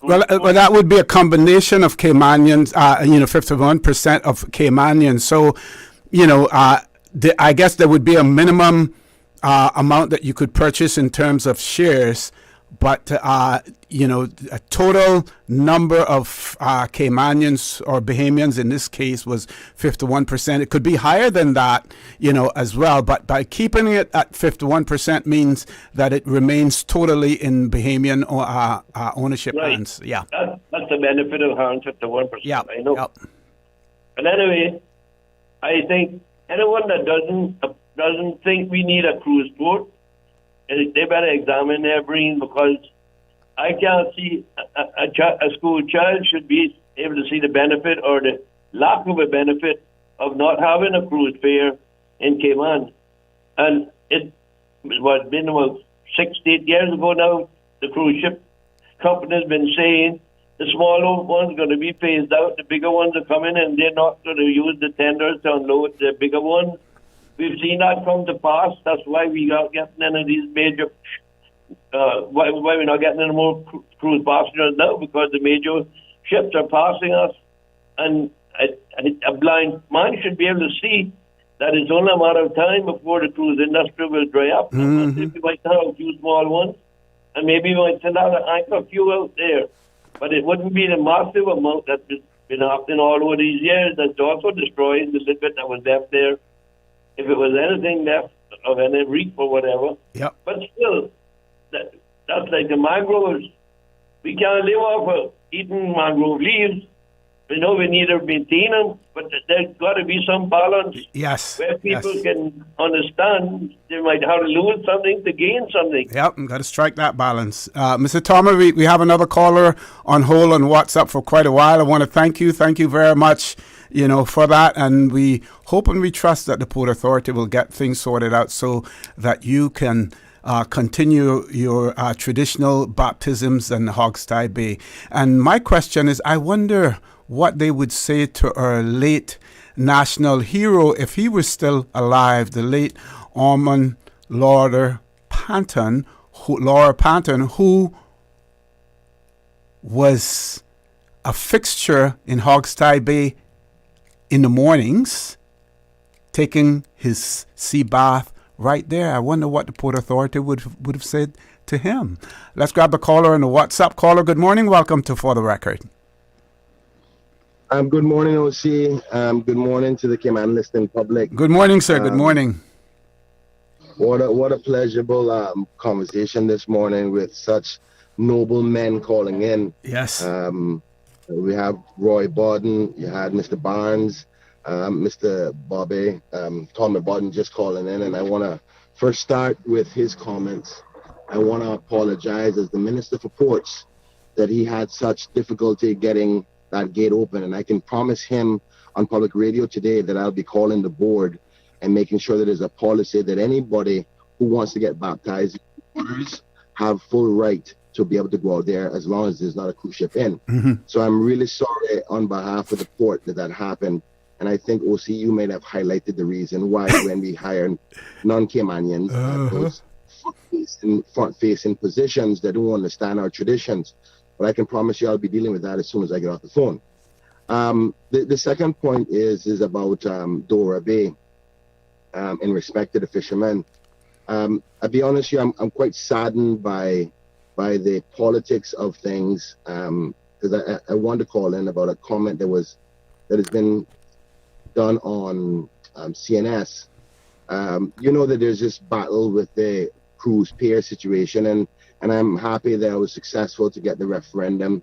Well, that would be a combination of Caymanians, 51% of Caymanians. So, I guess there would be a minimum amount that you could purchase in terms of shares. But, a total number of Caymanians or Bahamians in this case was 51%. It could be higher than that, as well. But by keeping it at 51% means that it remains totally in Bahamian ownership hands. Yeah.
That's the benefit of having 51%.
Yeah.
I know. Yep. But anyway, I think anyone that doesn't think we need a cruise port, they better examine their brain, because I can't see a school child should be able to see the benefit or the lack of a benefit of not having a cruise fare in Cayman. And it was been about 6 to 8 years ago now, the cruise ship company has been saying the smaller ones are going to be phased out, the bigger ones are coming, and they're not going to use the tenders to unload the bigger ones. We've seen that come to pass. That's why we are getting into these major, why we're not getting any more cruise passengers now, because the major ships are passing us. And a blind man should be able to see that it's only a matter of time before the cruise industry will dry up. Mm-hmm. We might have a few small ones, and maybe we might send out an anchor few out there. But it wouldn't be the massive amount that's been happening all over these years that's also destroying the little bit that was left there. If it was anything left of any reef or whatever.
Yep.
But still, that's like the mangroves. We can't live off of eating mangrove leaves. We know we need to maintain them, but there's got to be some balance.
Yes.
Where people can understand they might have to lose something to gain something.
Yep, got to strike that balance. Mr. Tomer, we have another caller on hold on WhatsApp for quite a while. I want to thank you. Thank you very much, for that. And we hope and we trust that the Port Authority will get things sorted out so that you can continue your traditional baptisms in Hogstye Bay. And my question is, I wonder what they would say to our late national hero if he was still alive, the late Ormond Laura Panton, who was a fixture in Hogstye Bay in the mornings, taking his sea bath right there. I wonder what the Port Authority would have said to him. Let's grab the caller on the WhatsApp. Caller, good morning. Welcome to For the Record.
Good morning, OC. Good morning to the Cayman listening public.
Good morning, sir. Good morning.
What a pleasurable conversation this morning with such noble men calling in.
Yes.
We have Roy Borden. You had Mr. Barnes, Mr. Bobby, Tommy Borden just calling in. And I want to first start with his comments. I want to apologize as the Minister for Ports that he had such difficulty getting that gate open. And I can promise him on public radio today that I'll be calling the board and making sure that there's a policy that anybody who wants to get baptized have full right to be able to go out there as long as there's not a cruise ship in. So I'm really sorry on behalf of the port that happened. And I think OCU may have highlighted the reason why when we hire non-Caymanians those front-facing positions that don't understand our traditions. But I can promise you I'll be dealing with that as soon as I get off the phone. The second point is about Dora Bay in respect to the fishermen. I'll be honest with you, I'm quite saddened by the politics of things, because I want to call in about a comment that has been done on CNS. You know that there's this battle with the cruise pier situation, and I'm happy that I was successful to get the referendum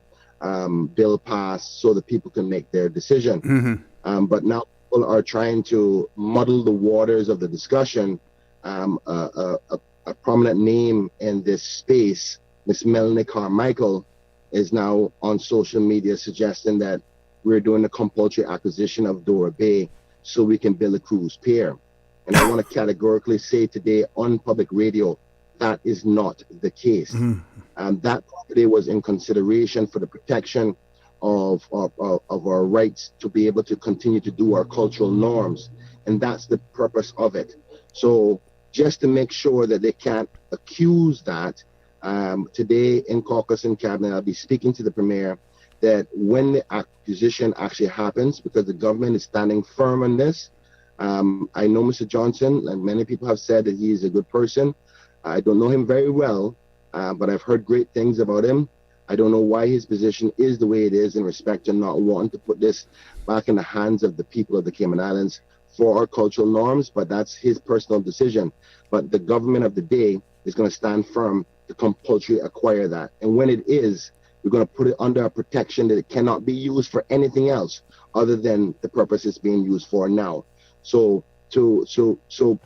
bill passed so that people can make their decision. But now people are trying to muddle the waters of the discussion. A prominent name in this space, Miss Melanie Carmichael, is now on social media suggesting that we're doing a compulsory acquisition of Dora Bay so we can build a cruise pier. And I want to categorically say today on public radio, that is not the case. That property was in consideration for the protection of our rights to be able to continue to do our cultural norms. And that's the purpose of it. So just to make sure that they can't accuse that, today in caucus and cabinet, I'll be speaking to the premier that when the acquisition actually happens, because the government is standing firm on this. I know Mr. Johnson, and many people have said that he is a good person. I don't know him very well, but I've heard great things about him. I don't know why his position is the way it is in respect to not wanting to put this back in the hands of the people of the Cayman Islands for our cultural norms, but that's his personal decision. But the government of the day is going to stand firm to compulsorily acquire that. And when it is, we're going to put it under a protection that it cannot be used for anything else other than the purpose it's being used for now. So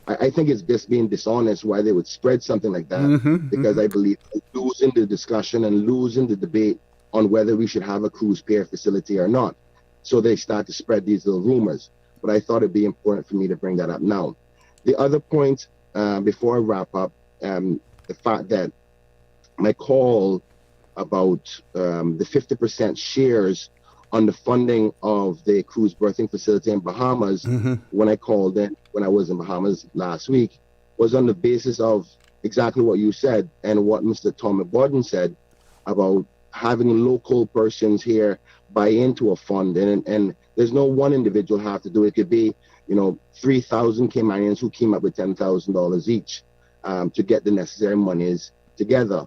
I think it's just being dishonest why they would spread something like that, because I believe losing the discussion and losing the debate on whether we should have a cruise pier facility or not. So they start to spread these little rumors. But I thought it'd be important for me to bring that up now. The other point, before I wrap up, the fact that my call about the 50% shares on the funding of the cruise berthing facility in Bahamas, when I called in, when I was in Bahamas last week, was on the basis of exactly what you said and what Mr. Tommy Borden said about having local persons here buy into a fund. And there's no one individual have to do it. It could be, 3,000 Caymanians who came up with $10,000 each to get the necessary monies together.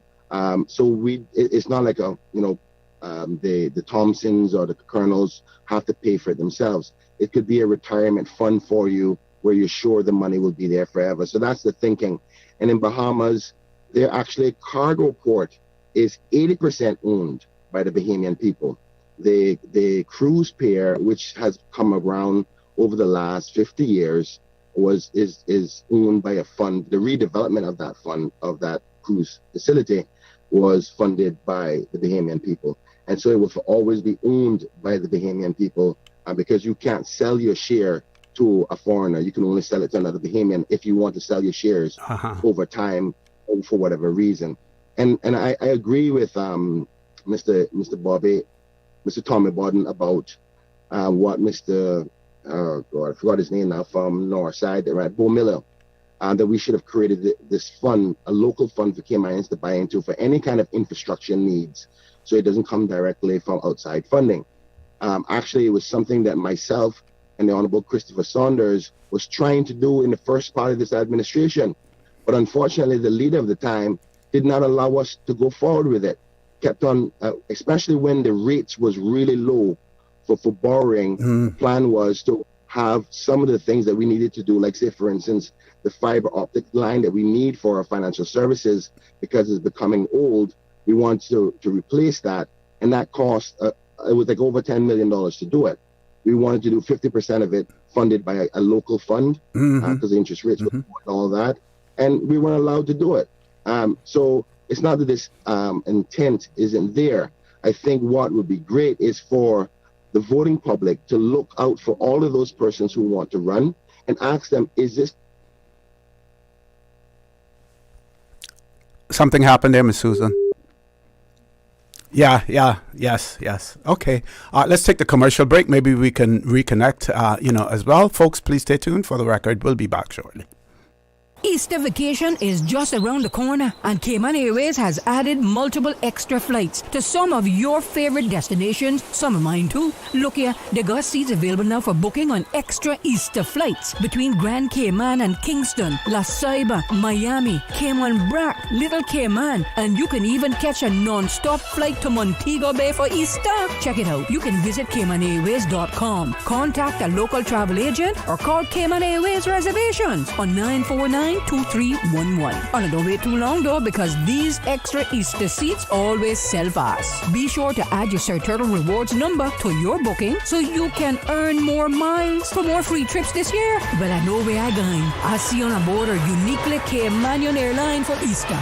So it's not like the Thompsons or the Colonels have to pay for it themselves. It could be a retirement fund for you where you're sure the money will be there forever. So that's the thinking. And in Bahamas, they're actually cargo port is 80% owned by the Bahamian people. The cruise pier, which has come around over the last 50 years, is owned by a fund. The redevelopment of that fund, of that cruise facility, was funded by the Bahamian people. And so it will always be owned by the Bahamian people, because you can't sell your share to a foreigner. You can only sell it to another Bahamian if you want to sell your shares over time or for whatever reason. And I agree with Mr. Tommy Borden about what Mr. I forgot his name now, from Northside, right, Bo Miller, that we should have created this fund, a local fund for Caymanians to buy into for any kind of infrastructure needs, so it doesn't come directly from outside funding. Actually, it was something that myself and the Honorable Christopher Saunders was trying to do in the first part of this administration. But unfortunately, the leader of the time did not allow us to go forward with it. Kept on, especially when the rates was really low for borrowing. The plan was to have some of the things that we needed to do, like say, for instance, the fiber optic line that we need for our financial services, because it's becoming old. We want to replace that. And that cost, it was like over $10 million to do it. We wanted to do 50% of it funded by a local fund, because the interest rates were and all that. And we weren't allowed to do it. So it's not that this intent isn't there. I think what would be great is for the voting public to look out for all of those persons who want to run and ask them, is this...
Something happened there, Ms. Susan. Yes. Okay. Let's take the commercial break. Maybe we can reconnect, as well. Folks, please stay tuned. For the record, we'll be back shortly.
Easter vacation is just around the corner, and Cayman Airways has added multiple extra flights to some of your favorite destinations, some of mine too. Look here, they got seats available now for booking on extra Easter flights between Grand Cayman and Kingston, La Ceiba, Miami, Cayman Brac, Little Cayman, and you can even catch a non-stop flight to Montego Bay for Easter. Check it out. You can visit CaymanAirways.com, contact a local travel agent, or call Cayman Airways Reservations on 949-2311. And don't wait too long though, because these extra Easter seats always sell fast. Be sure to add your Sir Turtle Rewards number to your booking so you can earn more miles for more free trips this year. Well, I know where I'm going. I'll see you on board a uniquely Caymanian airline for Easter.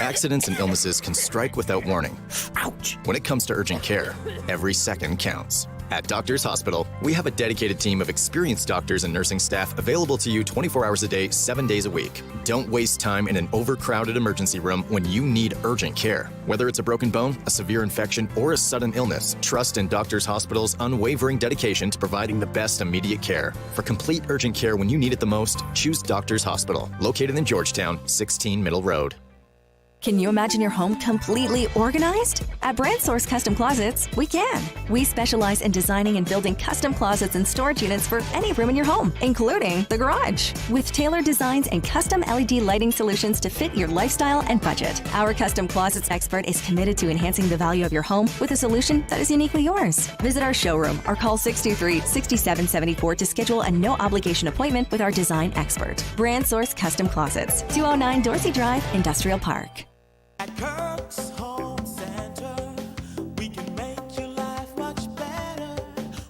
Accidents and illnesses can strike without warning.
Ouch!
When it comes to urgent care, every second counts. At Doctors Hospital, we have a dedicated team of experienced doctors and nursing staff available to you 24 hours a day, 7 days a week. Don't waste time in an overcrowded emergency room when you need urgent care. Whether it's a broken bone, a severe infection, or a sudden illness, trust in Doctors Hospital's unwavering dedication to providing the best immediate care. For complete urgent care when you need it the most, choose Doctors Hospital, located in Georgetown, 16 Middle Road.
Can you imagine your home completely organized? At Brand Source Custom Closets, we can. We specialize in designing and building custom closets and storage units for any room in your home, including the garage. With tailored designs and custom LED lighting solutions to fit your lifestyle and budget. Our custom closets expert is committed to enhancing the value of your home with a solution that is uniquely yours. Visit our showroom or call 623-6774 to schedule a no-obligation appointment with our design expert. Brand Source Custom Closets, 209 Dorsey Drive, Industrial Park.
At Kirk's Home Center, we can make your life much better.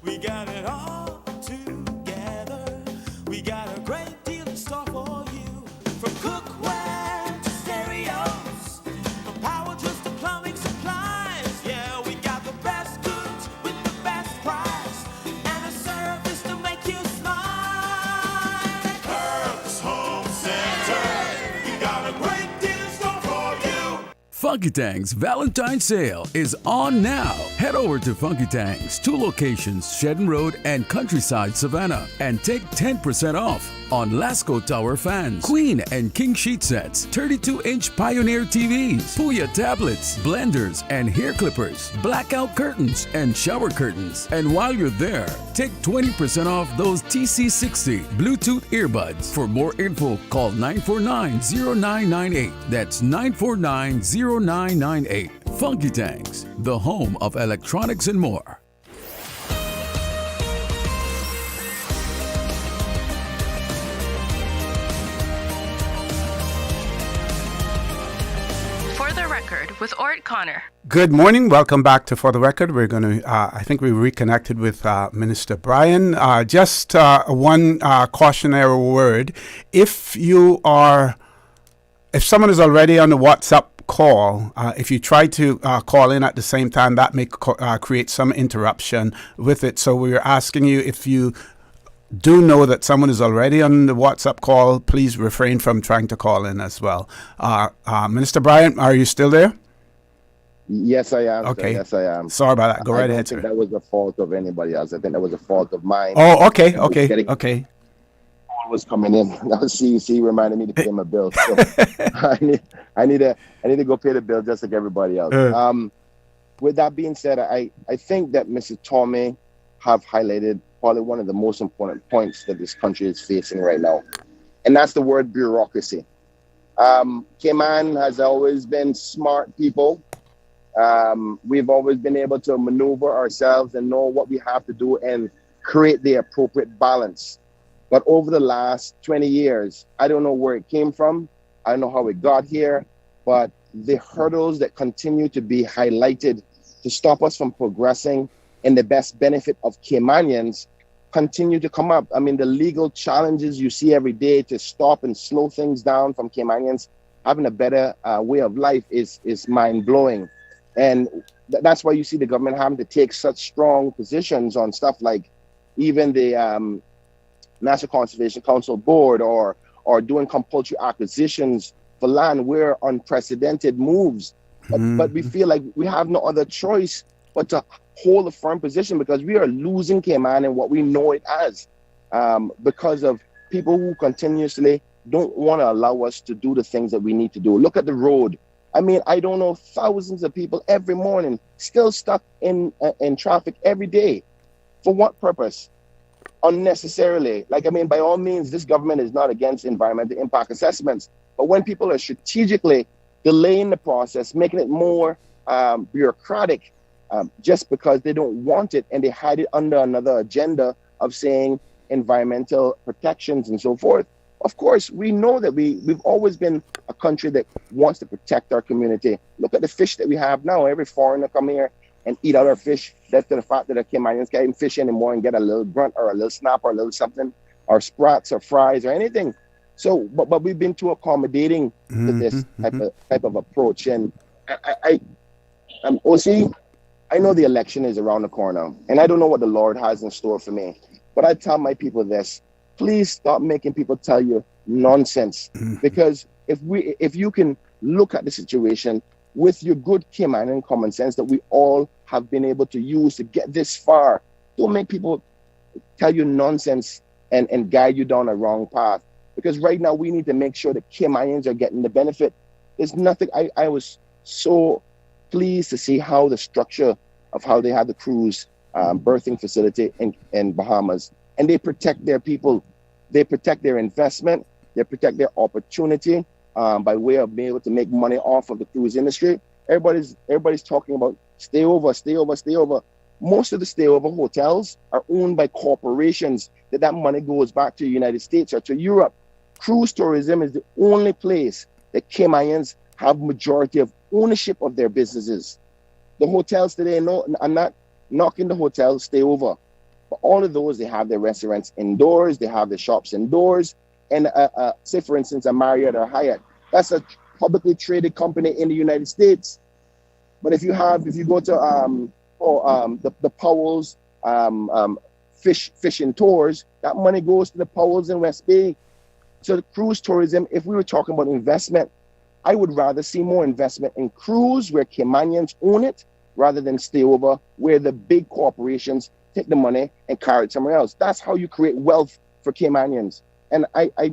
We got it all together. We got a great deal in store for you. From cookware to stereos, from power tools to plumbing supplies. Yeah, we got the best goods with the best price and a service to make you smile. At Kirk's Home Center, we got a great deal in store for you.
Funky Tang's Valentine's Sale is on now. Head over to Funky Tang's, 2 locations, Shedden Road and Countryside, Savannah, and take 10% off on Lasco Tower fans, Queen and King sheet sets, 32-inch Pioneer TVs, Puya tablets, blenders and hair clippers, blackout curtains and shower curtains. And while you're there, take 20% off those TC60 Bluetooth earbuds. For more info, call 949-0998. That's 949-0998. Funky Tanks, the home of electronics and more.
For the Record with Orrett Connor.
Good morning. Welcome back to For the Record. We're going to, I think we reconnected with Minister Brian. Just one cautionary word. If someone is already on the WhatsApp call, if you try to call in at the same time, that may create some interruption with it. So we're asking you, if you do know that someone is already on the WhatsApp call, please refrain from trying to call in as well. Minister Brian, are you still there?
Yes, I am.
Okay.
Sir. Yes, I am.
Sorry about that. Go right ahead,
I don't
sir.
think that was the fault of anybody else. I think that was the fault of mine.
Oh, okay.
Was coming in. Now CEC reminded me to pay my bill. So I need to go pay the bill just like everybody else. With that being said, I think that Mr. Tomei have highlighted probably one of the most important points that this country is facing right now, and that's the word bureaucracy. Cayman has always been smart people. We've always been able to maneuver ourselves and know what we have to do and create the appropriate balance. But over the last 20 years, I don't know where it came from. I don't know how it got here, but the hurdles that continue to be highlighted to stop us from progressing in the best benefit of Caymanians continue to come up. I mean, the legal challenges you see every day to stop and slow things down from Caymanians having a better way of life is mind-blowing. And that's why you see the government having to take such strong positions on stuff like even the National Conservation Council Board or doing compulsory acquisitions for land. Where unprecedented moves. But we feel like we have no other choice but to hold a firm position because we are losing Cayman and what we know it as because of people who continuously don't want to allow us to do the things that we need to do. Look at the road. I mean, I don't know, thousands of people every morning still stuck in traffic every day. For what purpose? Unnecessarily. Like, I mean, by all means, this government is not against environmental impact assessments. But when people are strategically delaying the process, making it more bureaucratic just because they don't want it and they hide it under another agenda of saying environmental protections and so forth. Of course, we know that we've always been a country that wants to protect our community. Look at the fish that we have now. Every foreigner come here and eat out our fish. That's to the fact that the Caymanians can't even fish anymore and get a little grunt or a little snap or a little something, or sprats or fries or anything. So, but we've been too accommodating to this type of approach. And OC, I know the election is around the corner, and I don't know what the Lord has in store for me. But I tell my people this: please stop making people tell you nonsense. Because if you can look at the situation with your good Caymanian common sense that we all have been able to use to get this far, don't make people tell you nonsense and guide you down a wrong path. Because right now we need to make sure that Caymanians are getting the benefit. There's nothing. I was so pleased to see how the structure of how they have the cruise birthing facility in Bahamas, and they protect their people. They protect their investment. They protect their opportunity by way of being able to make money off of the cruise industry. Everybody's talking about stay over. Most of the stay over hotels are owned by corporations that money goes back to the United States or to Europe. Cruise tourism is the only place that Caymanians have majority of ownership of their businesses. The hotels today, no, I'm not knocking the hotels, stay over. But all of those, they have their restaurants indoors, they have their shops indoors. And say, for instance, a Marriott or Hyatt, that's a publicly traded company in the United States. But if you go to the Powell's fishing tours, that money goes to the Powell's in West Bay. So the cruise tourism, if we were talking about investment, I would rather see more investment in cruise where Caymanians own it rather than stay over where the big corporations take the money and carry it somewhere else. That's how you create wealth for Caymanians. And I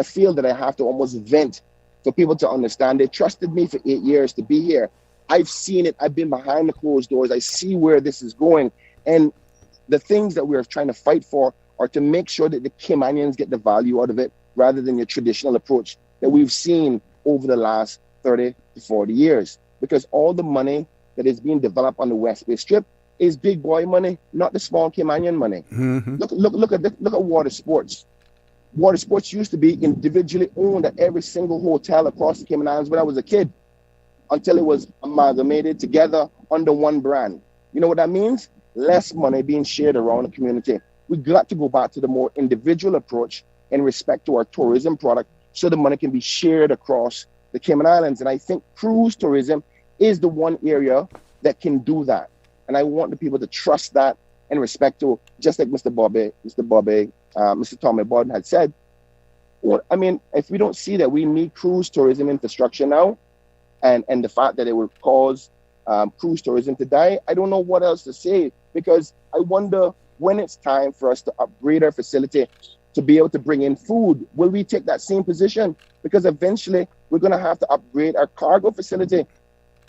feel that I have to almost vent for people to understand. They trusted me for 8 years to be here. I've seen it. I've been behind the closed doors. I see where this is going. And the things that we're trying to fight for are to make sure that the Caymanians get the value out of it rather than your traditional approach that we've seen over the last 30 to 40 years. Because all the money that is being developed on the West Bay Strip is big boy money, not the small Caymanian money. Look at water sports. Water sports used to be individually owned at every single hotel across the Cayman Islands when I was a kid, until it was amalgamated together under one brand. You know what that means? Less money being shared around the community. We got to go back to the more individual approach in respect to our tourism product so the money can be shared across the Cayman Islands. And I think cruise tourism is the one area that can do that. And I want the people to trust that in respect to, just like Mr. Tommy Bodden had said. Well, I mean, if we don't see that we need cruise tourism infrastructure now, and the fact that it will cause cruise tourism to die, I don't know what else to say, because I wonder when it's time for us to upgrade our facility to be able to bring in food. Will we take that same position? Because eventually we're going to have to upgrade our cargo facility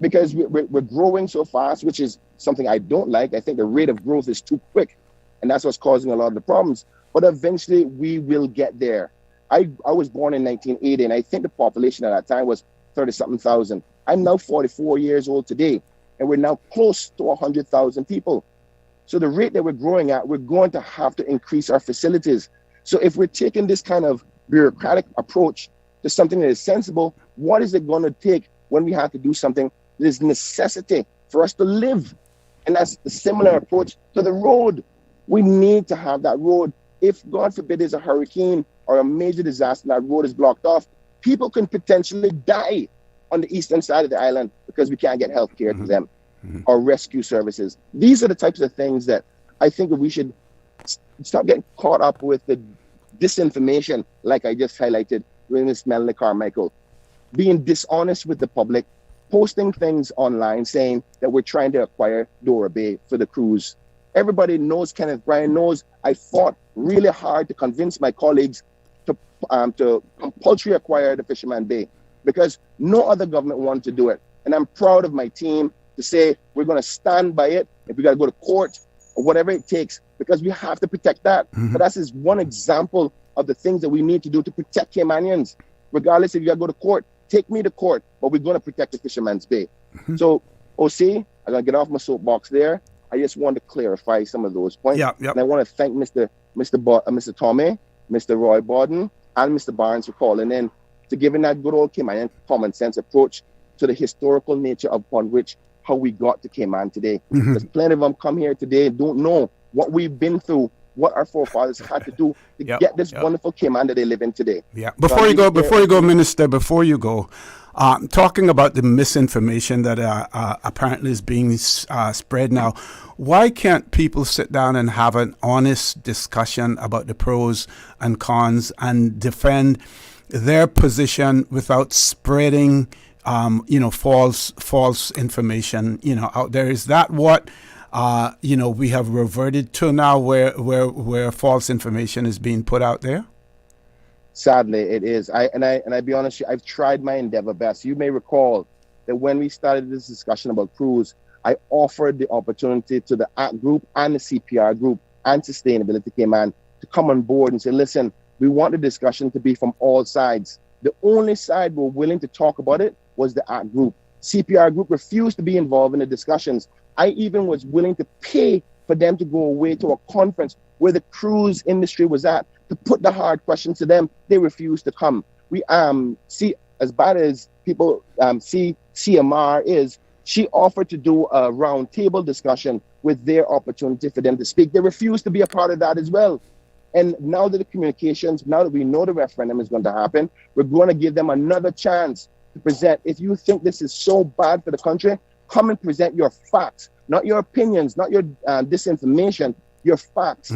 because we're growing so fast, which is something I don't like. I think the rate of growth is too quick, and that's what's causing a lot of the problems. But eventually we will get there. I was born in 1980, and I think the population at that time was 30-something thousand. I'm now 44 years old today, and we're now close to 100,000 people. So the rate that we're growing at, we're going to have to increase our facilities. So if we're taking this kind of bureaucratic approach to something that is sensible, what is it going to take when we have to do something that is necessity for us to live? And that's the similar approach to the road. We need to have that road. If, God forbid, there's a hurricane or a major disaster and that road is blocked off, people can potentially die on the eastern side of the island because we can't get health care to them. or rescue services. These are the types of things that I think that we should stop getting caught up with the disinformation, like I just highlighted with Ms. Melanie Carmichael, being dishonest with the public, posting things online saying that we're trying to acquire Dora Bay for the cruise. Everybody knows, Kenneth Bryan knows, I fought really hard to convince my colleagues to compulsory acquire the Fisherman Bay because no other government wanted to do it. And I'm proud of my team to say we're going to stand by it. If we got to go to court or whatever it takes, because we have to protect that. But that's just one example of the things that we need to do to protect Caymanians. Regardless if you got to go to court, take me to court, but we're going to protect the Fisherman's Bay. So, OC, I'm going to get off my soapbox there. I just want to clarify some of those points. And I want to thank Mr. Tomei, Mr. Roy Borden, and Mr. Barnes for calling in to giving that good old Caymanian common sense approach to the historical nature upon which how we got to Cayman today. There's plenty of them come here today and don't know what we've been through, what our forefathers had to do to get this wonderful Cayman that they live in today.
Before you go, Minister, talking about the misinformation that apparently is being spread now, why can't people sit down and have an honest discussion about the pros and cons and defend their position without spreading false information out there? Is that what we have reverted to now, where false information is being put out there?
Sadly, it is. I be honest, I've tried my endeavor best. You may recall that when we started this discussion about cruise, I offered the opportunity to the ACT group and the CPR group and Sustainability Cayman to come on board and say, listen, we want the discussion to be from all sides. The only side we're willing to talk about it was the ACT group. CPR group refused to be involved in the discussions. I even was willing to pay for them to go away to a conference where the cruise industry was at to put the hard questions to them. They refused to come. We see, as bad as people see CMR is, she offered to do a round table discussion with their opportunity for them to speak. They refused to be a part of that as well. And now that the communications, now that we know the referendum is going to happen, we're going to give them another chance to present. If you think this is so bad for the country, come and present your facts, not your opinions, not your disinformation, your facts.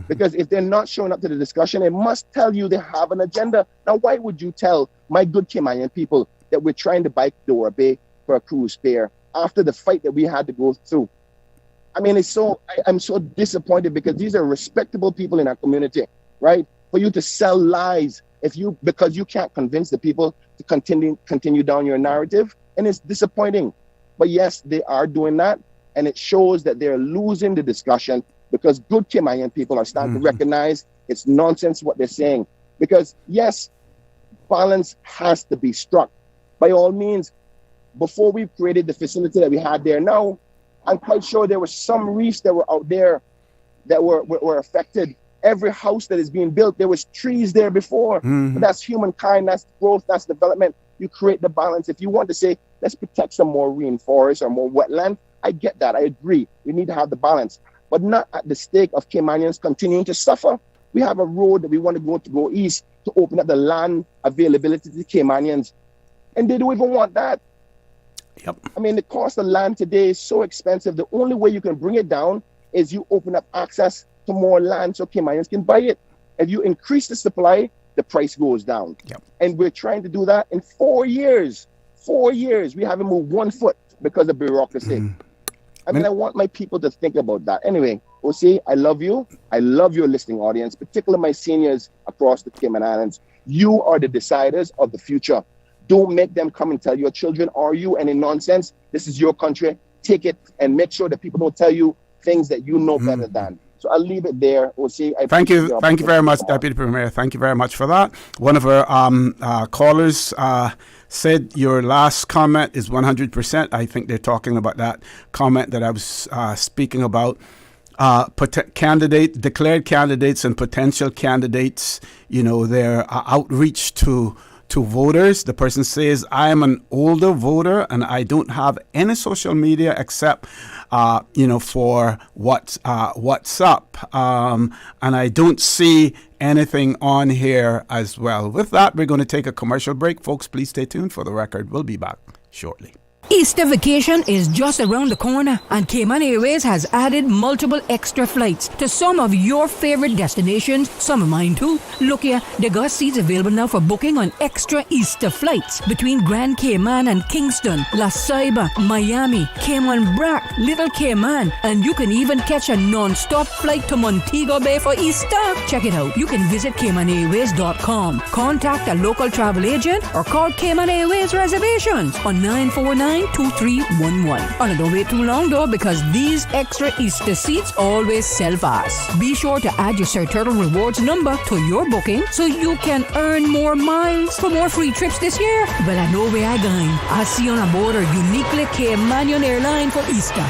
Because if they're not showing up to the discussion, it must tell you they have an agenda. Now, why would you tell my good Caymanian people that we're trying to buy Dora Bay for a cruise fare after the fight that we had to go through? I mean, I'm so disappointed because these are respectable people in our community, right? For you to sell lies because you can't convince the people to continue down your narrative, and it's disappointing. But yes, they are doing that, and it shows that they're losing the discussion because good Caymanian people are starting to recognize it's nonsense what they're saying. Because yes, balance has to be struck. By all means, before we created the facility that we had there now, I'm quite sure there were some reefs that were out there that were affected. Every house that is being built, there was trees there before. But that's humankind, that's growth, that's development. You create the balance. If you want to say, let's protect some more rainforest or more wetland, I get that. I agree. We need to have the balance, but not at the stake of Caymanians continuing to suffer. We have a road that we want to go east to open up the land availability to Caymanians, and they don't even want that. I mean, the cost of land today is so expensive. The only way you can bring it down is you open up access to more land so Caymanians can buy it. If you increase the supply, the price goes down. And we're trying to do that in 4 years. 4 years, we haven't moved 1 foot because of bureaucracy. I mean, I want my people to think about that. Anyway, OC, I love you. I love your listening audience, particularly my seniors across the Cayman Islands. You are the deciders of the future. Don't make them come and tell your children or you any nonsense. This is your country. Take it and make sure that people don't tell you things that you know better than. So I'll leave it there. OC,
thank you very much, Deputy Premier. Thank you very much for that. One of our callers said your last comment is 100%. I think they're talking about that comment that I was speaking about. Declared candidates and potential candidates, their outreach to voters. The person says, I am an older voter and I don't have any social media except, for WhatsApp. And I don't see anything on here as well. With that, we're going to take a commercial break. Folks, please stay tuned for the record. We'll be back shortly.
Easter vacation is just around the corner, and Cayman Airways has added multiple extra flights to some of your favorite destinations, some of mine too. Look here, they got seats available now for booking on extra Easter flights between Grand Cayman and Kingston, La Ceiba, Miami, Cayman Brac, Little Cayman, and you can even catch a non-stop flight to Montego Bay for Easter. Check it out. You can visit CaymanAirways.com, contact a local travel agent, or call Cayman Airways Reservations on 949-2311. And don't wait too long though, because these extra Easter seats always sell fast. Be sure to add your Sir Turtle Rewards number to your booking so you can earn more miles for more free trips this year. Well, I know where I'm going. I'll see you on board a uniquely Caymanian airline for Easter.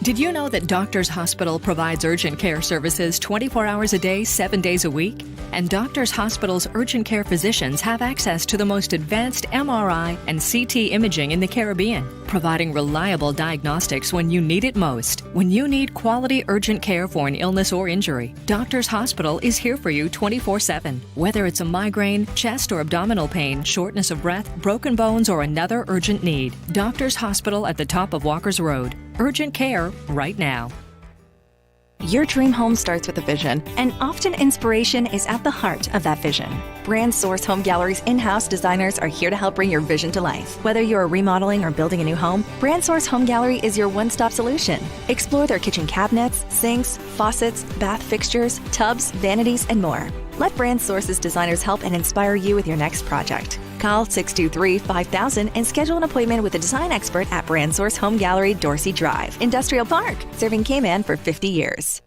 Did you know that Doctors Hospital provides urgent care services 24 hours a day, 7 days a week? And Doctors Hospital's urgent care physicians have access to the most advanced MRI and CT imaging in the Caribbean, providing reliable diagnostics when you need it most. When you need quality urgent care for an illness or injury, Doctors Hospital is here for you 24/7. Whether it's a migraine, chest or abdominal pain, shortness of breath, broken bones, or another urgent need, Doctors Hospital at the top of Walker's Road. Urgent care right now.
Your dream home starts with a vision, and often inspiration is at the heart of that vision. Brand Source Home Gallery's in-house designers are here to help bring your vision to life. Whether you're remodeling or building a new home, Brand Source Home Gallery is your one-stop solution. Explore their kitchen cabinets, sinks, faucets, bath fixtures, tubs, vanities, and more. Let Brand Source's designers help and inspire you with your next project. Call 623-5000 and schedule an appointment with a design expert at Brand Source Home Gallery, Dorsey Drive, Industrial Park, serving Cayman for 50 years.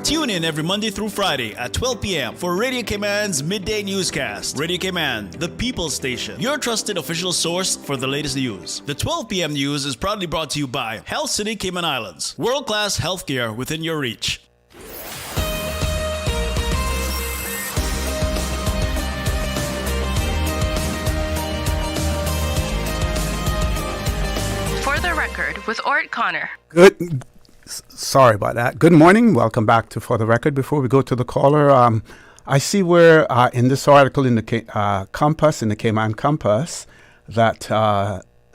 Tune in every Monday through Friday at 12 p.m. for Radio Cayman's Midday Newscast. Radio Cayman, the People's Station, your trusted official source for the latest news. The 12 p.m. news is proudly brought to you by Health City Cayman Islands. World-class healthcare within your reach.
For the Record with Orrett Connor.
Sorry about that. Good morning. Welcome back to For the Record. Before we go to the caller, I see where in this article in the Compass, in the Cayman Compass, that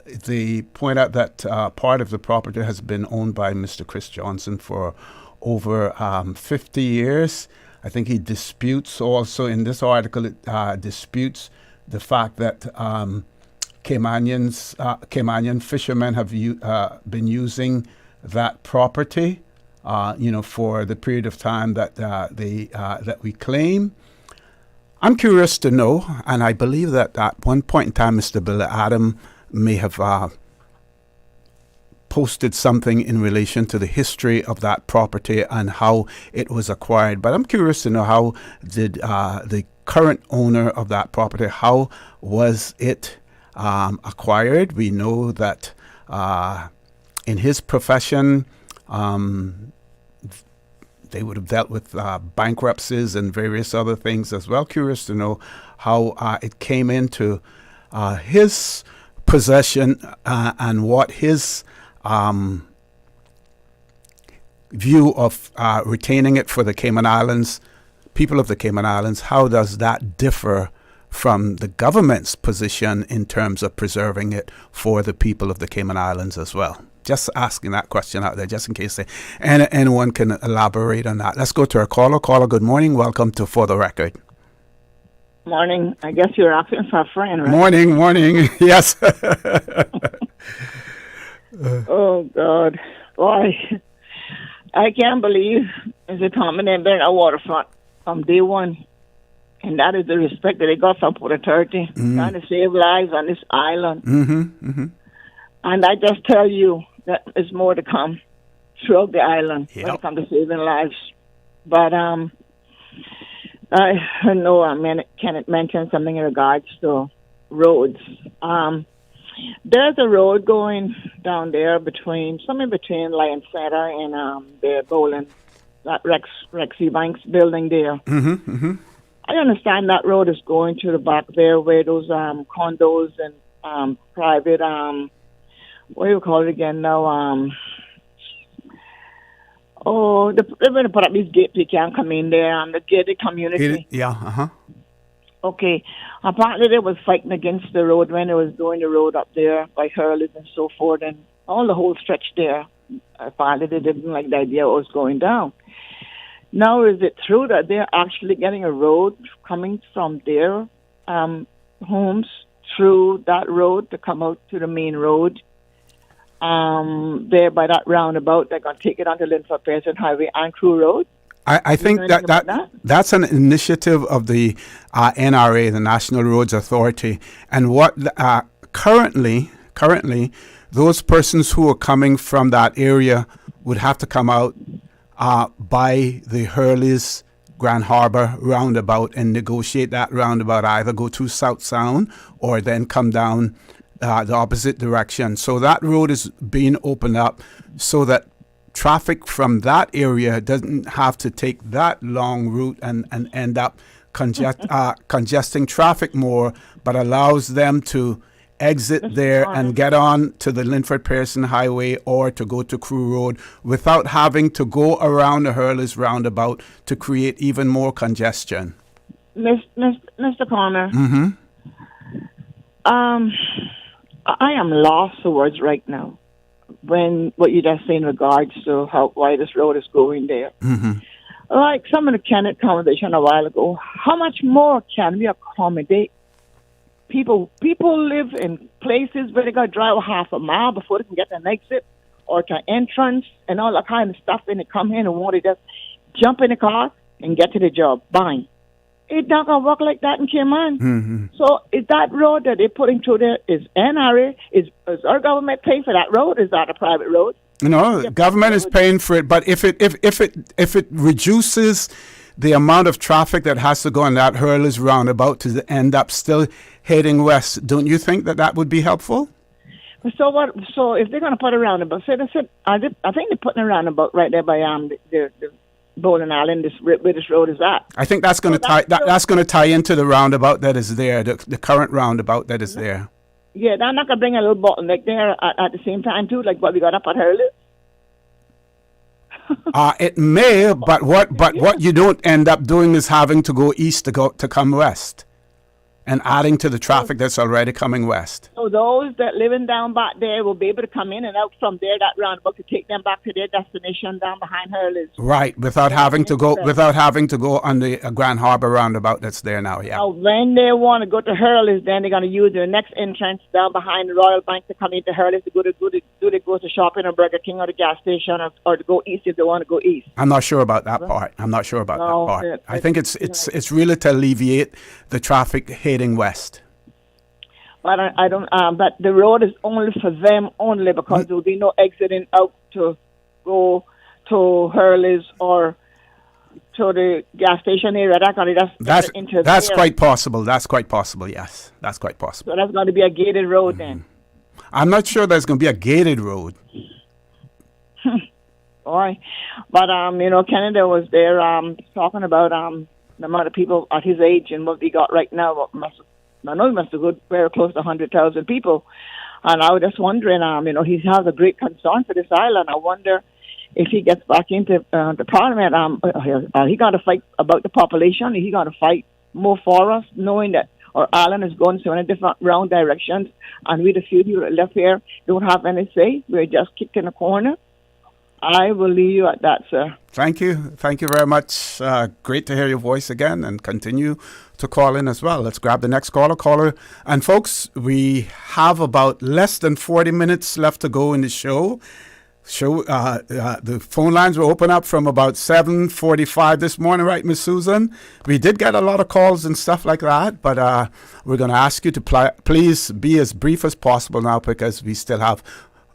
they point out that part of the property has been owned by Mr. Chris Johnson for over 50 years. I think he disputes also in this article, it disputes the fact that Caymanian fishermen have been using that property, for the period of time that that we claim. I'm curious to know, and I believe that at one point in time, Mr. Bill Adam may have posted something in relation to the history of that property and how it was acquired. But I'm curious to know, how did the current owner of that property, how was it acquired? We know that in his profession, they would have dealt with bankruptcies and various other things as well. Curious to know how it came into his possession and what his view of retaining it for the Cayman Islands, people of the Cayman Islands. How does that differ from the government's position in terms of preserving it for the people of the Cayman Islands as well? Just asking that question out there, just in case anyone can elaborate on that. Let's go to our caller. Caller, good morning. Welcome to For the Record.
Morning. I guess you're asking for a friend, right?
Morning. Yes.
Oh, God. Boy, I can't believe it's a permanent building at Waterfront from day one. And that is the respect that they got from Port Authority, trying to save lives on this island. And I just tell you that there's more to come throughout the island when it comes to saving lives. But I know can mention something in regards to roads. There's a road going down there somewhere between Lion Center and the Bowling, that Rex Banks building there. I understand that road is going to the back there where those condos and private, what do you call it again now? They're going to put up these gates. You can't come in there. The gated community. Okay. Apparently they was fighting against the road when they was doing the road up there by Hurley's and so forth, and all the whole stretch there. Apparently they didn't like the idea it was going down. Now is it true that they're actually getting a road coming from their homes through that road to come out to the main road? There by that roundabout, they're going to take it onto Linford Pearson Highway and Crew Road.
I think that's an initiative of the NRA, the National Roads Authority, and what currently those persons who are coming from that area would have to come out by the Hurley's Grand Harbor roundabout and negotiate that roundabout, either go to South Sound or then come down the opposite direction. So that road is being opened up so that traffic from that area doesn't have to take that long route and end up congesting traffic more, but allows them to exit there and get on to the Linford Pearson Highway or to go to Crew Road without having to go around the Hurley's roundabout to create even more congestion.
Mr. Connor,
Mm-hmm.
I am lost for words right now when what you just say in regards to why this road is going there.
Mm-hmm.
Like some of the candidate conversation a while ago, how much more can we accommodate? People live in places where they got to drive half a mile before they can get an exit or to entrance and all that kind of stuff, and they come in and want to just jump in the car and get to the job. Bye. It's not going to work like that in Cayman.
Mm-hmm.
So is that road that they're putting through there, is NRA, is our government paying for that road? Is that a private road?
No, the government is paying for it, but if it reduces the amount of traffic that has to go on that Hurley's roundabout to end up still heading west, don't you think that would be helpful?
So what? So if they're going to put a roundabout, I think they're putting a roundabout right there by the Bowling Island, where this road is at.
I think that's going to that's going to tie into the roundabout that is there, the current roundabout that is there.
Yeah, they're not going to bring a little bottleneck there at the same time too, like what we got up at Hurley.
It may, but what you don't end up doing is having to go east to come west, and adding to the traffic that's already coming west.
So those that living down back there will be able to come in and out from there, that roundabout, to take them back to their destination down behind Hurley's.
Right, without having to go on the Grand Harbor roundabout that's there now. Yeah.
Now, when they want to go to Hurley's, then they're going to use their next entrance down behind the Royal Bank to come into Hurley's to go to shopping or Burger King or the gas station or to go east if they want to go east.
I'm not sure about that part. I think it's really to alleviate the traffic heading west.
But I don't. But the road is only for them only, because there will be no exiting out to go to Hurley's or to the gas station area.
That's quite possible. That's quite possible. Yes, that's quite possible.
So that's going to be a gated road then.
I'm not sure there's going to be a gated road.
All right, but Canada was there talking about the amount of people at his age and what we got right now. I know he must have got very close to 100,000 people. And I was just wondering, he has a great concern for this island. I wonder if he gets back into the parliament, he going to fight about the population? Is he going to fight more for us, knowing that our island is going so many different wrong directions, and we, the few people left here, don't have any say? We're just kicked in the corner. I will leave you at that, sir.
Thank you. Thank you very much. Great to hear your voice again, and continue to call in as well. Let's grab the next caller. And folks, we have about less than 40 minutes left to go in the show. The phone lines will open up from about 7:45 this morning, right, Miss Susan? We did get a lot of calls and stuff like that, but we're going to ask you to please be as brief as possible now, because we still have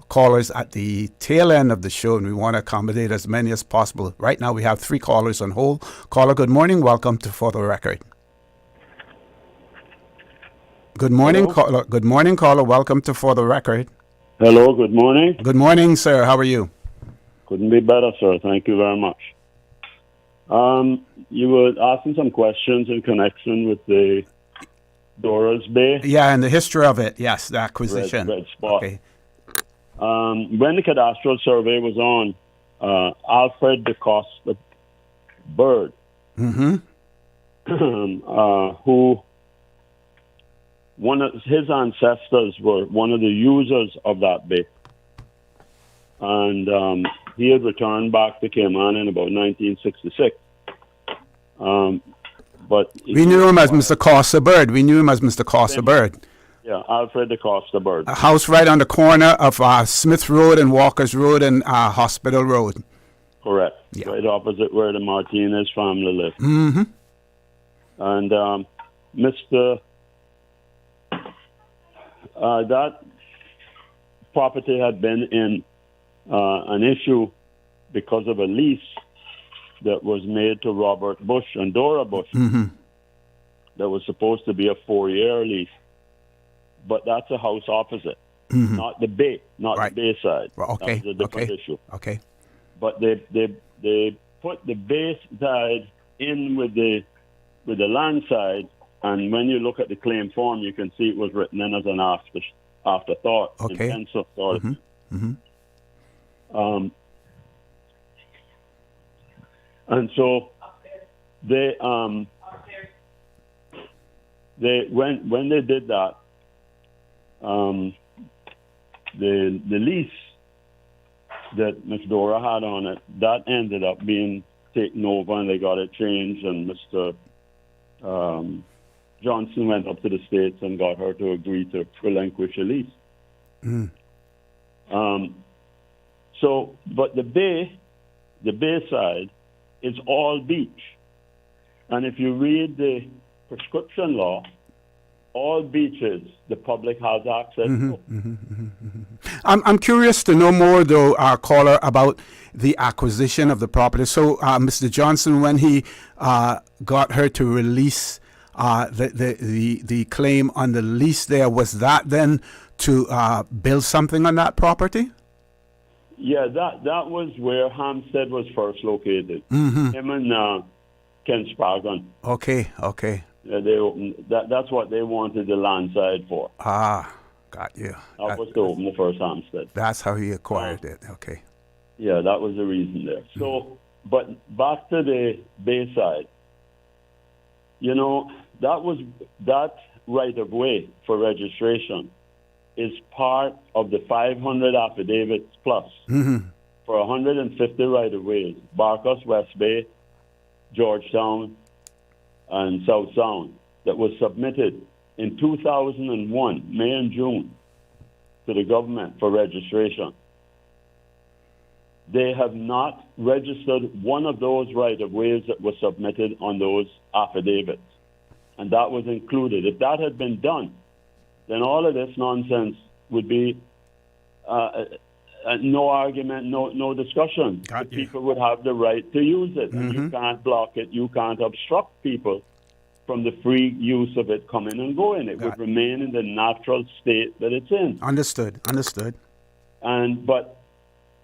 callers at the tail end of the show, and we want to accommodate as many as possible. Right now we have 3 callers on hold. Caller, good morning. Welcome to For the Record. Good morning, caller. Good morning, caller. Welcome to For the Record.
Hello, good morning.
Good morning, sir. How are you?
Couldn't be better, sir. Thank you very much. You were asking some questions in connection with the Dora's Bay.
Yeah, and the history of it. Yes, the acquisition.
Red spot. Okay. When the cadastral survey was on, Alfred DeCosta Bird, who one of his ancestors were one of the users of that bay. And he had returned back to Cayman in about 1966. But
we knew him as Mr. Costa Bird.
Yeah, Alfred de Costa Bird.
A house right on the corner of Smith Road and Walker's Road and Hospital Road.
Correct. Yeah. Right opposite where the Martinez family lived.
Mm-hmm.
And Mr. That property had been in an issue because of a lease that was made to Robert Bush and Dora Bush.
Mm-hmm.
That was supposed to be a 4-year lease. But that's a house opposite, not the bay, the bay side.
Well, okay.
That was a different issue.
Okay.
But they put the bay side in with the land side, and when you look at the claim form, you can see it was written in as an afterthought, in pencil sort of. And so they when they did that, the lease that Miss Dora had on it, that ended up being taken over, and they got it changed, and Mr. Johnson went up to the States and got her to agree to relinquish a lease. So, but the bay side is all beach. And if you read the prescription law, all beaches the public has access to.
I'm curious to know more, though, caller, about the acquisition of the property. So, Mr. Johnson, when he got her to release the claim on the lease there, was that then to build something on that property?
Yeah, that was where Hampstead was first located. Him and Ken Spargon.
Okay.
Yeah, they opened, that's what they wanted the land side for.
Got you.
That was to open the first Hampstead.
That's how he acquired it. Okay.
Yeah, that was the reason there. So, but back to the bay side. You know, that right of way for registration is part of the 500 affidavits plus for 150 right of ways. Barcos, West Bay, Georgetown, and South Sound that was submitted in 2001, May and June, to the government for registration. They have not registered one of those right-of-ways that was submitted on those affidavits, and that was included. If that had been done, then all of this nonsense would be no argument, no discussion. The people would have the right to use it, and you can't block it. You can't obstruct people from the free use of it coming and going. It would remain in the natural state that it's in.
Understood.
And but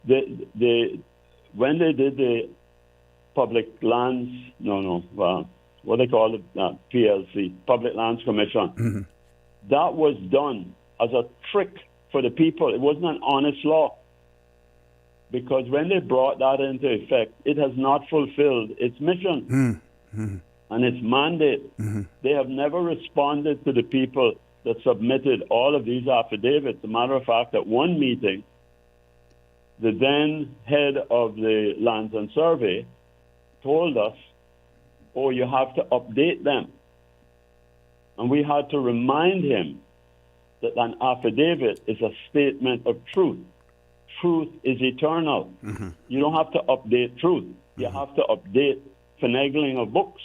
when they did the public lands, what they call it, PLC, Public Lands Commission, that was done as a trick for the people. It wasn't an honest law. Because when they brought that into effect, it has not fulfilled its mission and its mandate. They have never responded to the people that submitted all of these affidavits. As a matter of fact, at one meeting, the then head of the Lands and Survey told us, you have to update them. And we had to remind him that an affidavit is a statement of truth. Truth is eternal. You don't have to update truth. You have to update finagling of books,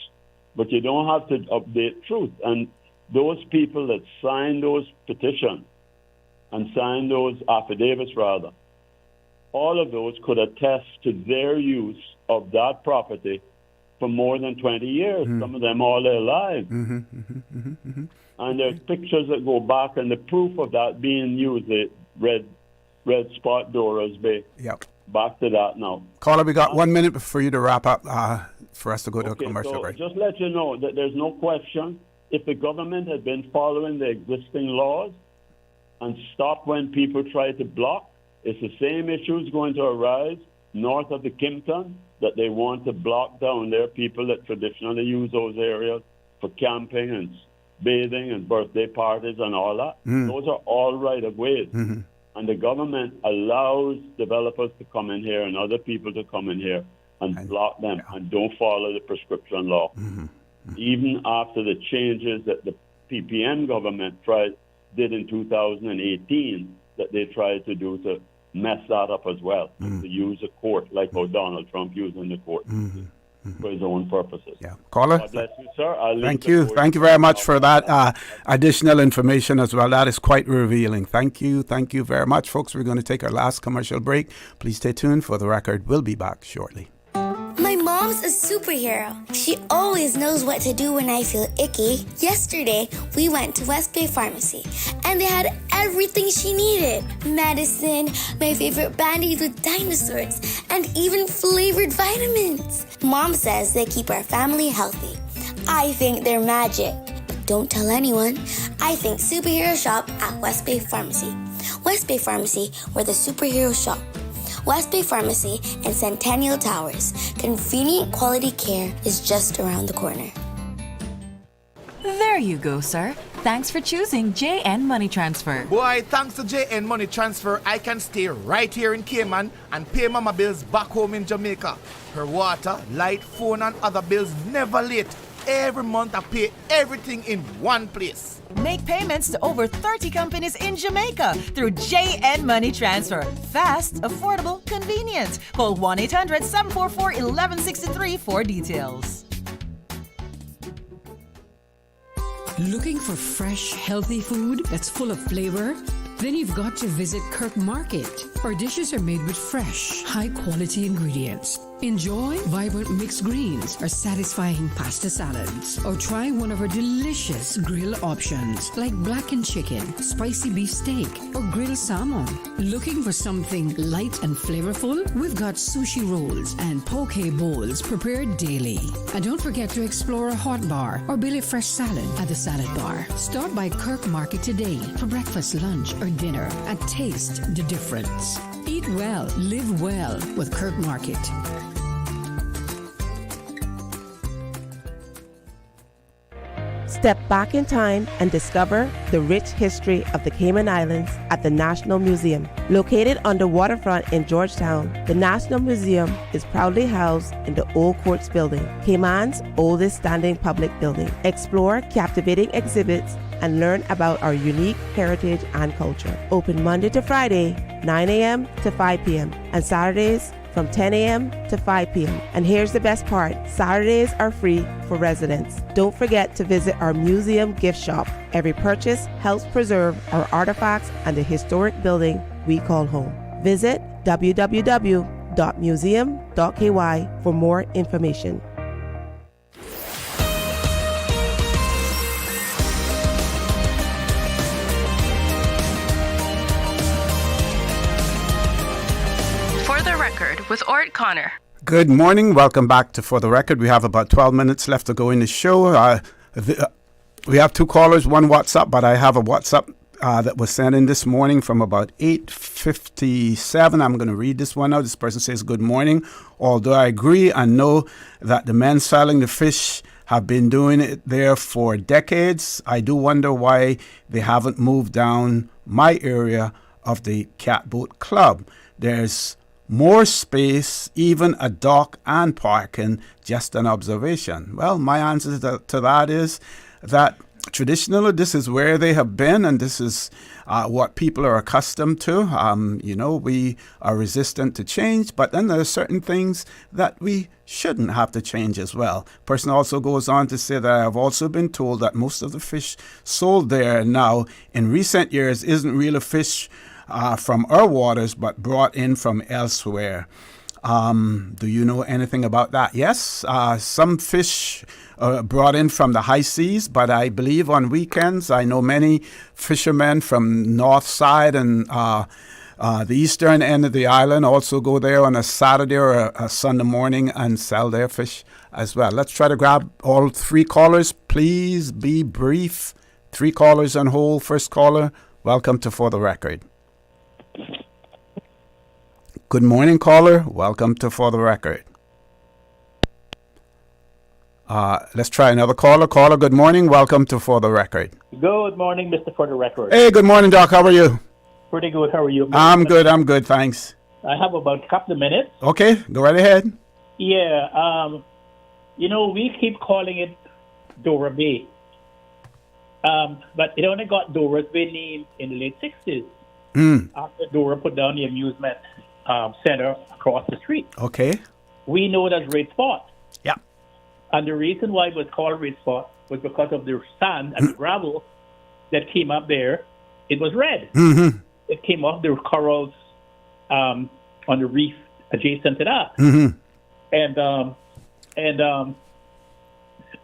but you don't have to update truth. And those people that signed those petitions and signed those affidavits, rather, all of those could attest to their use of that property for more than 20 years, some of them all their lives. And there's pictures that go back, and the proof of that being used, the red spot Dora's Bay.
Yep.
Back to that now.
Caller, we got 1 minute for you to wrap up for us to go to a commercial break.
Just let you know that there's no question, if the government had been following the existing laws and stopped when people try to block, it's the same issues going to arise north of the Kimpton, that they want to block down their people that traditionally use those areas for camping and bathing and birthday parties and all that. Those are all right-of-ways. And the government allows developers to come in here and other people to come in here and block them and don't follow the prescription law. Even after the changes that the PPM government did in 2018, that they tried to do to mess that up as well, to use a court like how Donald Trump using the court for his own purposes.
Caller?
God bless you, sir.
Thank you. Thank you very much for that additional information as well. That is quite revealing. Thank you. Thank you very much, folks. We're going to take our last commercial break. Please stay tuned for the record. We'll be back shortly.
My mom's a superhero. She always knows what to do when I feel icky. Yesterday, we went to West Bay Pharmacy, and they had everything she needed. Medicine, my favorite band-aids with dinosaurs, and even flavored vitamins. Mom says they keep our family healthy. I think they're magic. Don't tell anyone. I think superhero shop at West Bay Pharmacy. West Bay Pharmacy, where the superheroes shop. West Bay Pharmacy and Centennial Towers. Convenient quality care is just around the corner.
There you go, sir. Thanks for choosing JN Money Transfer.
Boy, thanks to JN Money Transfer, I can stay right here in Cayman and pay Mama bills back home in Jamaica. Her water, light, phone and other bills never late. Every month I pay everything in one place.
Make payments to over 30 companies in Jamaica through JN Money Transfer. Fast, affordable, convenient. Call 1-800-744-1163 for details.
Looking for fresh, healthy food that's full of flavor? Then you've got to visit Kirk Market. Our dishes are made with fresh, high-quality ingredients. Enjoy vibrant mixed greens or satisfying pasta salads. Or try one of our delicious grill options like blackened chicken, spicy beef steak, or grilled salmon. Looking for something light and flavorful? We've got sushi rolls and poke bowls prepared daily. And don't forget to explore a hot bar or Billy Fresh salad at the salad bar. Stop by Kirk Market today for breakfast, lunch, or dinner and taste the difference. Eat well, live well with Kirk Market.
Step back in time and discover the rich history of the Cayman Islands at the National Museum. Located on the waterfront in Georgetown, the National Museum is proudly housed in the Old Courts Building, Cayman's oldest standing public building. Explore captivating exhibits and learn about our unique heritage and culture. Open Monday to Friday, 9 a.m. to 5 p.m. and Saturdays from 10 a.m. to 5 p.m. And here's the best part, Saturdays are free for residents. Don't forget to visit our museum gift shop. Every purchase helps preserve our artifacts and the historic building we call home. Visit www.museum.ky for more information.
With Orrett Connor.
Good morning. Welcome back to For the Record. We have about 12 minutes left to go in the show. We have two callers, one WhatsApp, but I have a WhatsApp that was sent in this morning from about 8:57. I'm going to read this one out. This person says, good morning. Although I agree and know that the men selling the fish have been doing it there for decades, I do wonder why they haven't moved down my area of the Catboat Club. There's more space, even a dock and parking, just an observation. Well, my answer to that is that traditionally this is where they have been and this is what people are accustomed to. We are resistant to change, but then there are certain things that we shouldn't have to change as well. Person also goes on to say that I have also been told that most of the fish sold there now in recent years isn't real fish from our waters, but brought in from elsewhere. Do you know anything about that? Yes, some fish brought in from the high seas, but I believe on weekends, I know many fishermen from north side and the eastern end of the island also go there on a Saturday or a Sunday morning and sell their fish as well. Let's try to grab all three callers. Please be brief. 3 callers on hold. First caller, welcome to For the Record. Good morning, caller. Welcome to For the Record. Let's try another caller. Caller, good morning. Welcome to For the Record.
Good morning, Mr. For the Record.
Hey, good morning, Doc. How are you?
Pretty good. How are you?
I'm good, thanks.
I have about a couple of minutes.
Okay, go right ahead.
Yeah, we keep calling it Dora Bay. But it only got Dora's Bay name in the late 60s. After Dora put down the amusement center across the street.
Okay.
We know it as Red Spot.
Yeah.
And the reason why it was called Red Spot was because of the sand and the gravel that came up there. It was red.
Mm-hmm.
It came off the corals on the reef adjacent to that.
Mm-hmm.
And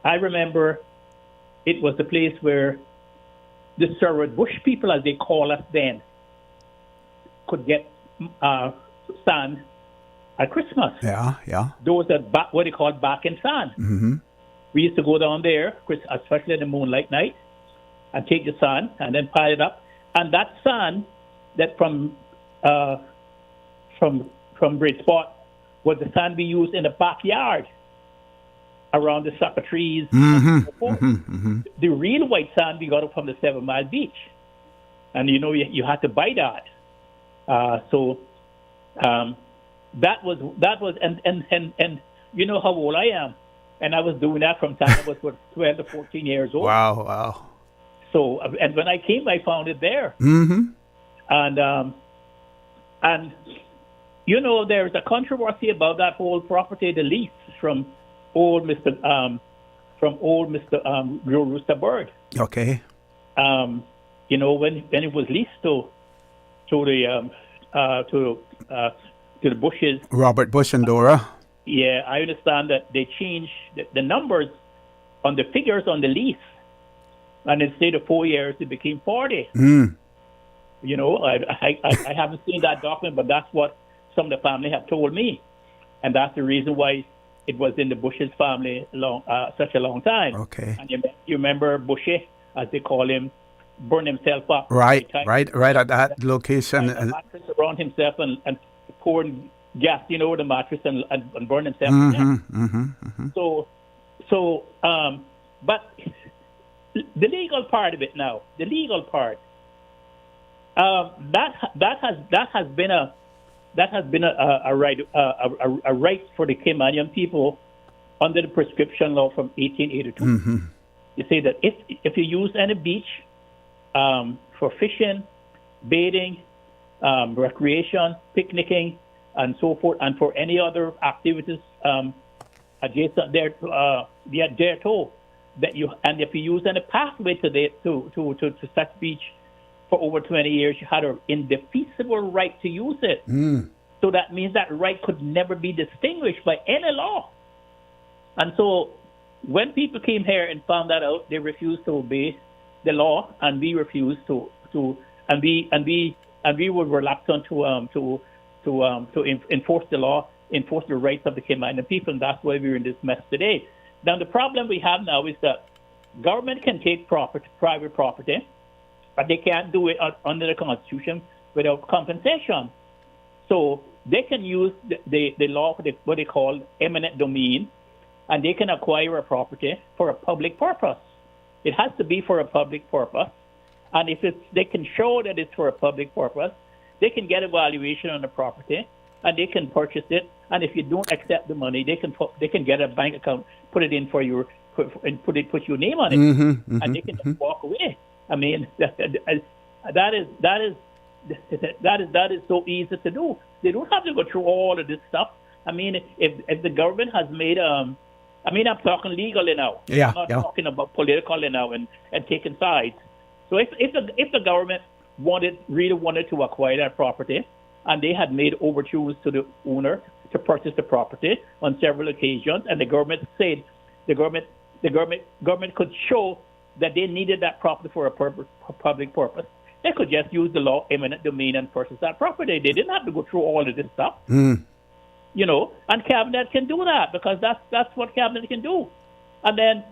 I remember it was the place where the Surrey Bush people, as they call us then, could get sand at Christmas.
Yeah.
Those are what they call back in sand.
Mm-hmm.
We used to go down there, especially in the moonlight night, and take the sand and then pile it up. And that sand that from Great Spot was the sand we used in the backyard around the sucker trees.
Mm-hmm.
The real white sand we got it from the 7 Mile Beach. And you had to buy that. That was and you know how old I am. And I was doing that from time I was 12 to 14 years old.
Wow.
So, and when I came, I found it there.
Mm-hmm.
And there's a controversy about that whole property, the lease from old Mr. Joe Rooster Bird.
Okay.
When it was leased to the Bushes.
Robert Bush and Dora.
Yeah, I understand that they changed the numbers on the figures on the lease, and instead of 4 years, it became 40.
Mm.
I haven't seen that document, but that's what some of the family have told me, and that's the reason why it was in the Bushes family such a long time.
Okay.
And you remember Bushy, as they call him, burned himself up.
Right at that location.
And mattress around himself and poured gas, the mattress and burned himself. But the legal part of it now, that has been a right for the Caymanian people under the prescription law from 1882.
Mm-hmm.
You say that if you use any beach for fishing, bathing, recreation, picnicking, and so forth, and for any other activities adjacent there to that and if you use any pathway to such beach for over 20 years, you had an indefeasible right to use it.
Mm.
So that means that right could never be distinguished by any law. And so when people came here and found that out, they refused to obey the law, and we refused to we were reluctant to enforce the law, enforce the rights of the Caymanian people, and that's why we're in this mess today. Now, the problem we have now is that government can take private property, but they can't do it under the Constitution without compensation. So they can use the law, what they call eminent domain, and they can acquire a property for a public purpose. It has to be for a public purpose, and if they can show that it's for a public purpose, they can get a valuation on the property, and they can purchase it. And if you don't accept the money, they can get a bank account, put it in for your, and put your name on it, and they can just walk away. I mean, that is so easy to do. They don't have to go through all of this stuff. I mean, if the government has made I'm talking legally now.
Yeah,
I'm not talking about politically now and taking sides. So if the government really wanted to acquire that property, and they had made overtures to the owner to purchase the property on several occasions, and the government said the government could show that they needed that property for a public purpose, they could just use the law eminent domain and purchase that property. They didn't have to go through all of this stuff.
Mm.
And cabinet can do that because that's what cabinet can do. And then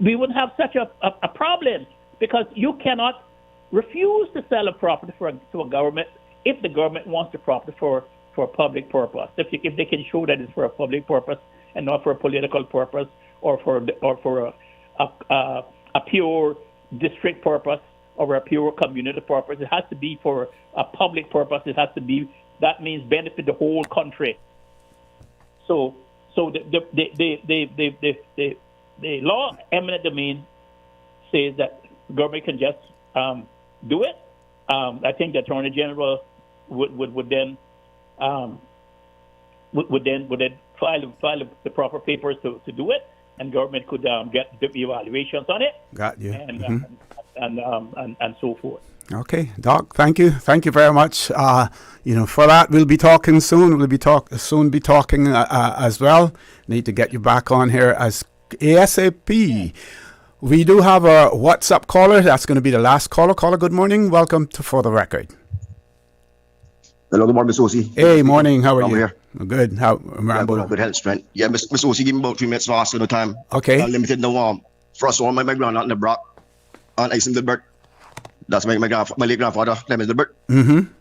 we wouldn't have such a problem, because you cannot refuse to sell a property to a government if the government wants the property for for a public purpose. If they can show that it's for a public purpose and not for a political purpose or for a pure district purpose or a pure community purpose, it has to be for a public purpose. It has to be, that means benefit the whole country. So the law eminent domain says that government can just do it. I think the Attorney General would then file the proper papers to do it, and government could get the evaluations on it.
Got you.
And so forth.
Okay, Doc. Thank you very much. For that we'll be talking soon. We'll be talking as well. Need to get you back on here as ASAP. We do have a WhatsApp caller. That's going to be the last caller. Caller, good morning. Welcome to For the Record.
Hello, good morning, Mr. Osi.
Hey, morning. How are you?
Here.
Good. How?
Good health, strength. Yeah, Mr. Osi, give me about 3 minutes faster the time.
Okay.
Limited no first one, my grandaunt in the Brock, and I seen the bird. That's my late grandfather, name is the bird.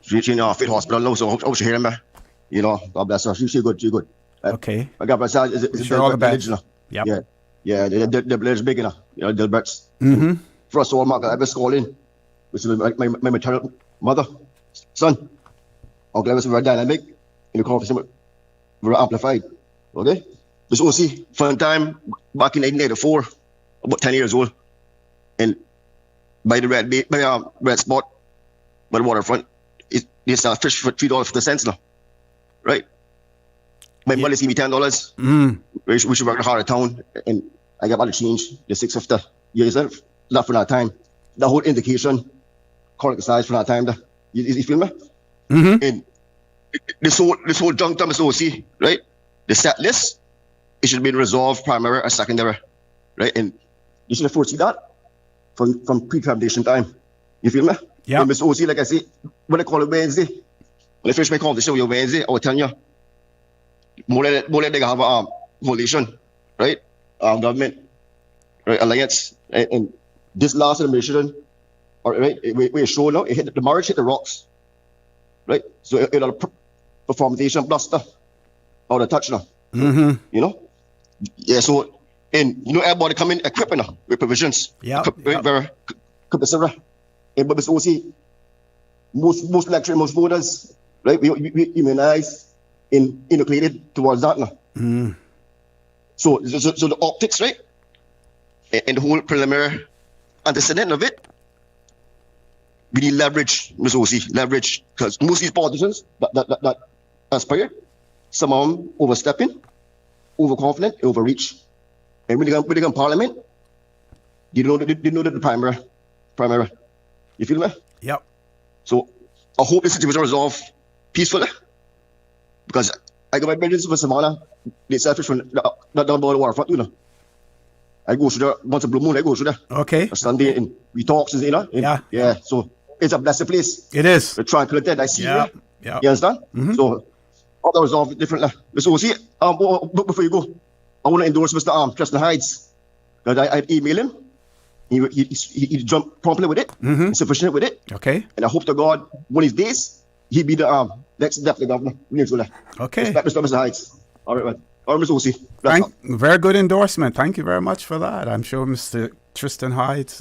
She's in a fit hospital now, so I hope she hear him. God bless her. She's good.
Okay.
My grandfather is
all the best.
Yep. Yeah, the village is big enough. The birds. First one, Mark, I was calling, which is my maternal mother, son. Uncle was very dynamic in the conversation, very amplified. Okay? This OC, fun time back in 1984, about 10 years old, and by the red spot, by the waterfront, they sell fish for $3 for the cents now. Right? My mother gave me $10. We should work hard at town, and I got all the change, the 6 of the years left for that time. The whole indication, correct size for that time. You feel me? And this whole junk time is OC, right? The set list, it should be resolved primary or secondary, right? And you should have foreseen that from pre-foundation time. You feel me?
Yeah.
And Mr. OC, like I say, when I call it Wednesday, when I finish my conversation with you Wednesday, I will tell you, more than they have a coalition, right? Government, right? Alliance, right? And this last administration, all right, we show now, the marriage hit the rocks. Right, so it a performation bluster out of touch now. Yeah. So and everybody come in equipped now with provisions.
Yeah.
Very considerable. And but also most lecturers, most voters, right? We immunize and inoculated towards that now. So the optics, right, and the whole preliminary antecedent of it. We need leverage, Ms. OC, leverage, because most of these politicians that aspire, some of them overstepping, overconfident, overreach. And when they come in Parliament, they know that the primary. You feel me?
Yep.
So I hope this situation resolved peacefully, because I got my business for Savannah, they selfish from not down by the waterfront, I go through there once a blue moon, I go through there.
Okay.
A Sunday, and we talk, Yeah, so it's a blessed place.
It is.
The tranquility I see here.
Yeah.
You understand? So all that was all differently. So see, before you go, I want to endorse Mr. Tristan Hydes. I emailed him. He jumped promptly with it. He's sufficient with it.
Okay.
And I hope to God, one of these days, he'll be the next deputy governor.
Okay.
Respect Mr. Hydes. All right, man. All right, Mr. OC.
Very good endorsement. Thank you very much for that. I'm sure Mr. Tristan Hydes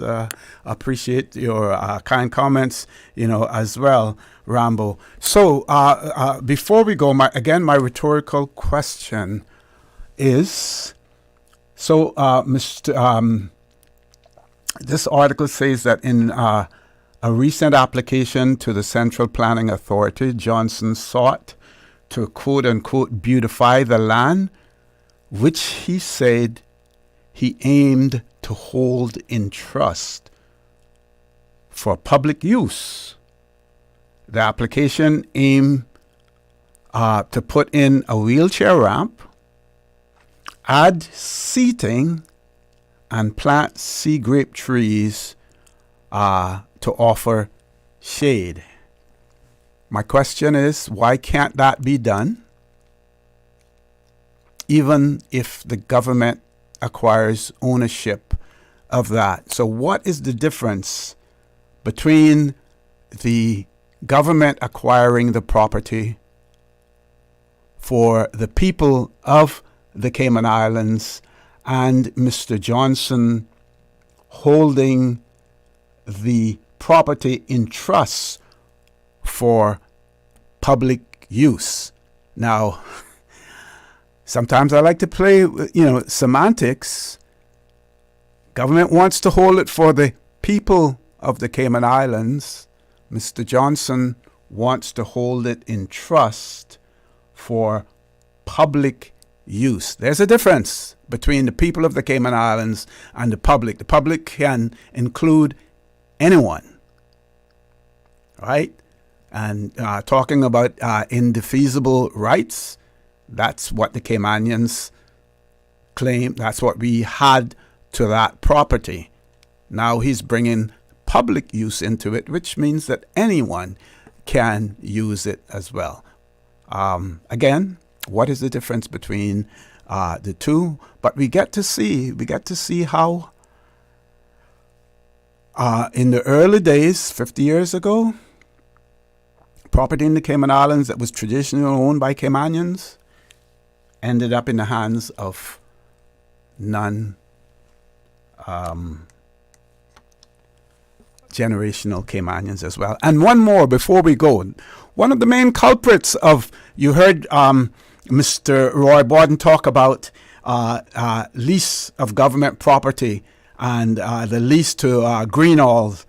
appreciate your kind comments, as well, Rambo. So before we go, my rhetorical question is, this article says that in a recent application to the Central Planning Authority, Johnson sought to quote-unquote beautify the land, which he said he aimed to hold in trust for public use. The application aimed to put in a wheelchair ramp, add seating, and plant sea grape trees to offer shade. My question is, why can't that be done, even if the government acquires ownership of that? So what is the difference between the government acquiring the property for the people of the Cayman Islands, and Mr. Johnson holding the property in trust for public use. Now, sometimes I like to play, semantics. Government wants to hold it for the people of the Cayman Islands. Mr. Johnson wants to hold it in trust for public use. There's a difference between the people of the Cayman Islands and the public. The public can include anyone, right? And talking about indefeasible rights, that's what the Caymanians claim. That's what we had to that property. Now he's bringing public use into it, which means that anyone can use it as well. Again, what is the difference between the two? But we get to see how in the early days, 50 years ago, property in the Cayman Islands that was traditionally owned by Caymanians ended up in the hands of generational Caymanians as well. And one more before we go. One of the main culprits of, you heard Mr. Roy Borden talk about lease of government property and the lease to Greenall.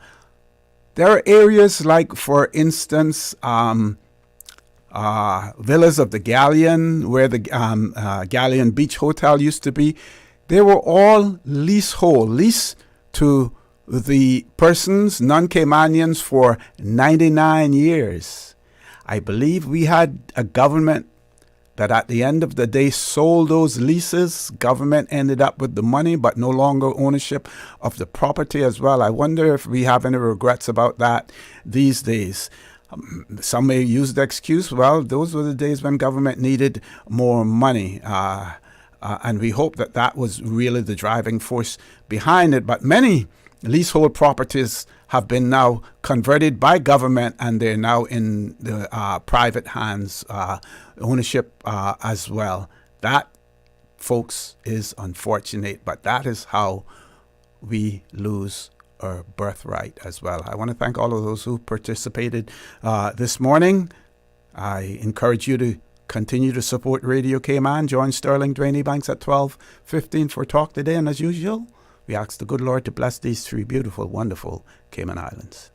There are areas like, for instance, Villas of the Galleon, where the Galleon Beach Hotel used to be. They were all leased to the persons, non-Caymanians, for 99 years. I believe we had a government that at the end of the day sold those leases. Government ended up with the money, but no longer ownership of the property as well. I wonder if we have any regrets about that these days. Some may use the excuse, well, those were the days when government needed more money. And we hope that that was really the driving force behind it. But many leasehold properties have been now converted by government, and they're now in the private hands, ownership as well. That, folks, is unfortunate, but that is how we lose our birthright as well. I want to thank all of those who participated this morning. I encourage you to continue to support Radio Cayman. Join Sterling Dwayne Banks at 12:15 for Talk Today. And as usual, we ask the good Lord to bless these three beautiful, wonderful Cayman Islands.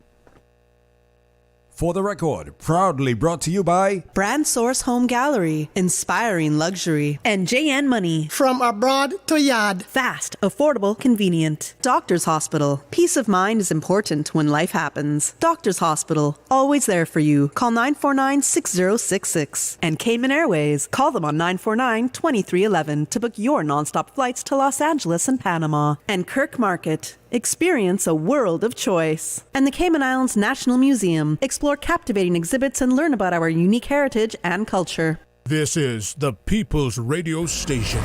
For the Record, proudly brought to you by
Brand Source Home Gallery, inspiring luxury, and JN Money.
From abroad to yard.
Fast, affordable, convenient. Doctors Hospital. Peace of mind is important when life happens. Doctors Hospital, always there for you. Call 949-6066. And Cayman Airways. Call them on 949-2311 to book your nonstop flights to Los Angeles and Panama. And Kirk Market. Experience a world of choice. And the Cayman Islands National Museum. Explore captivating exhibits and learn about our unique heritage and culture.
This is the People's Radio Station.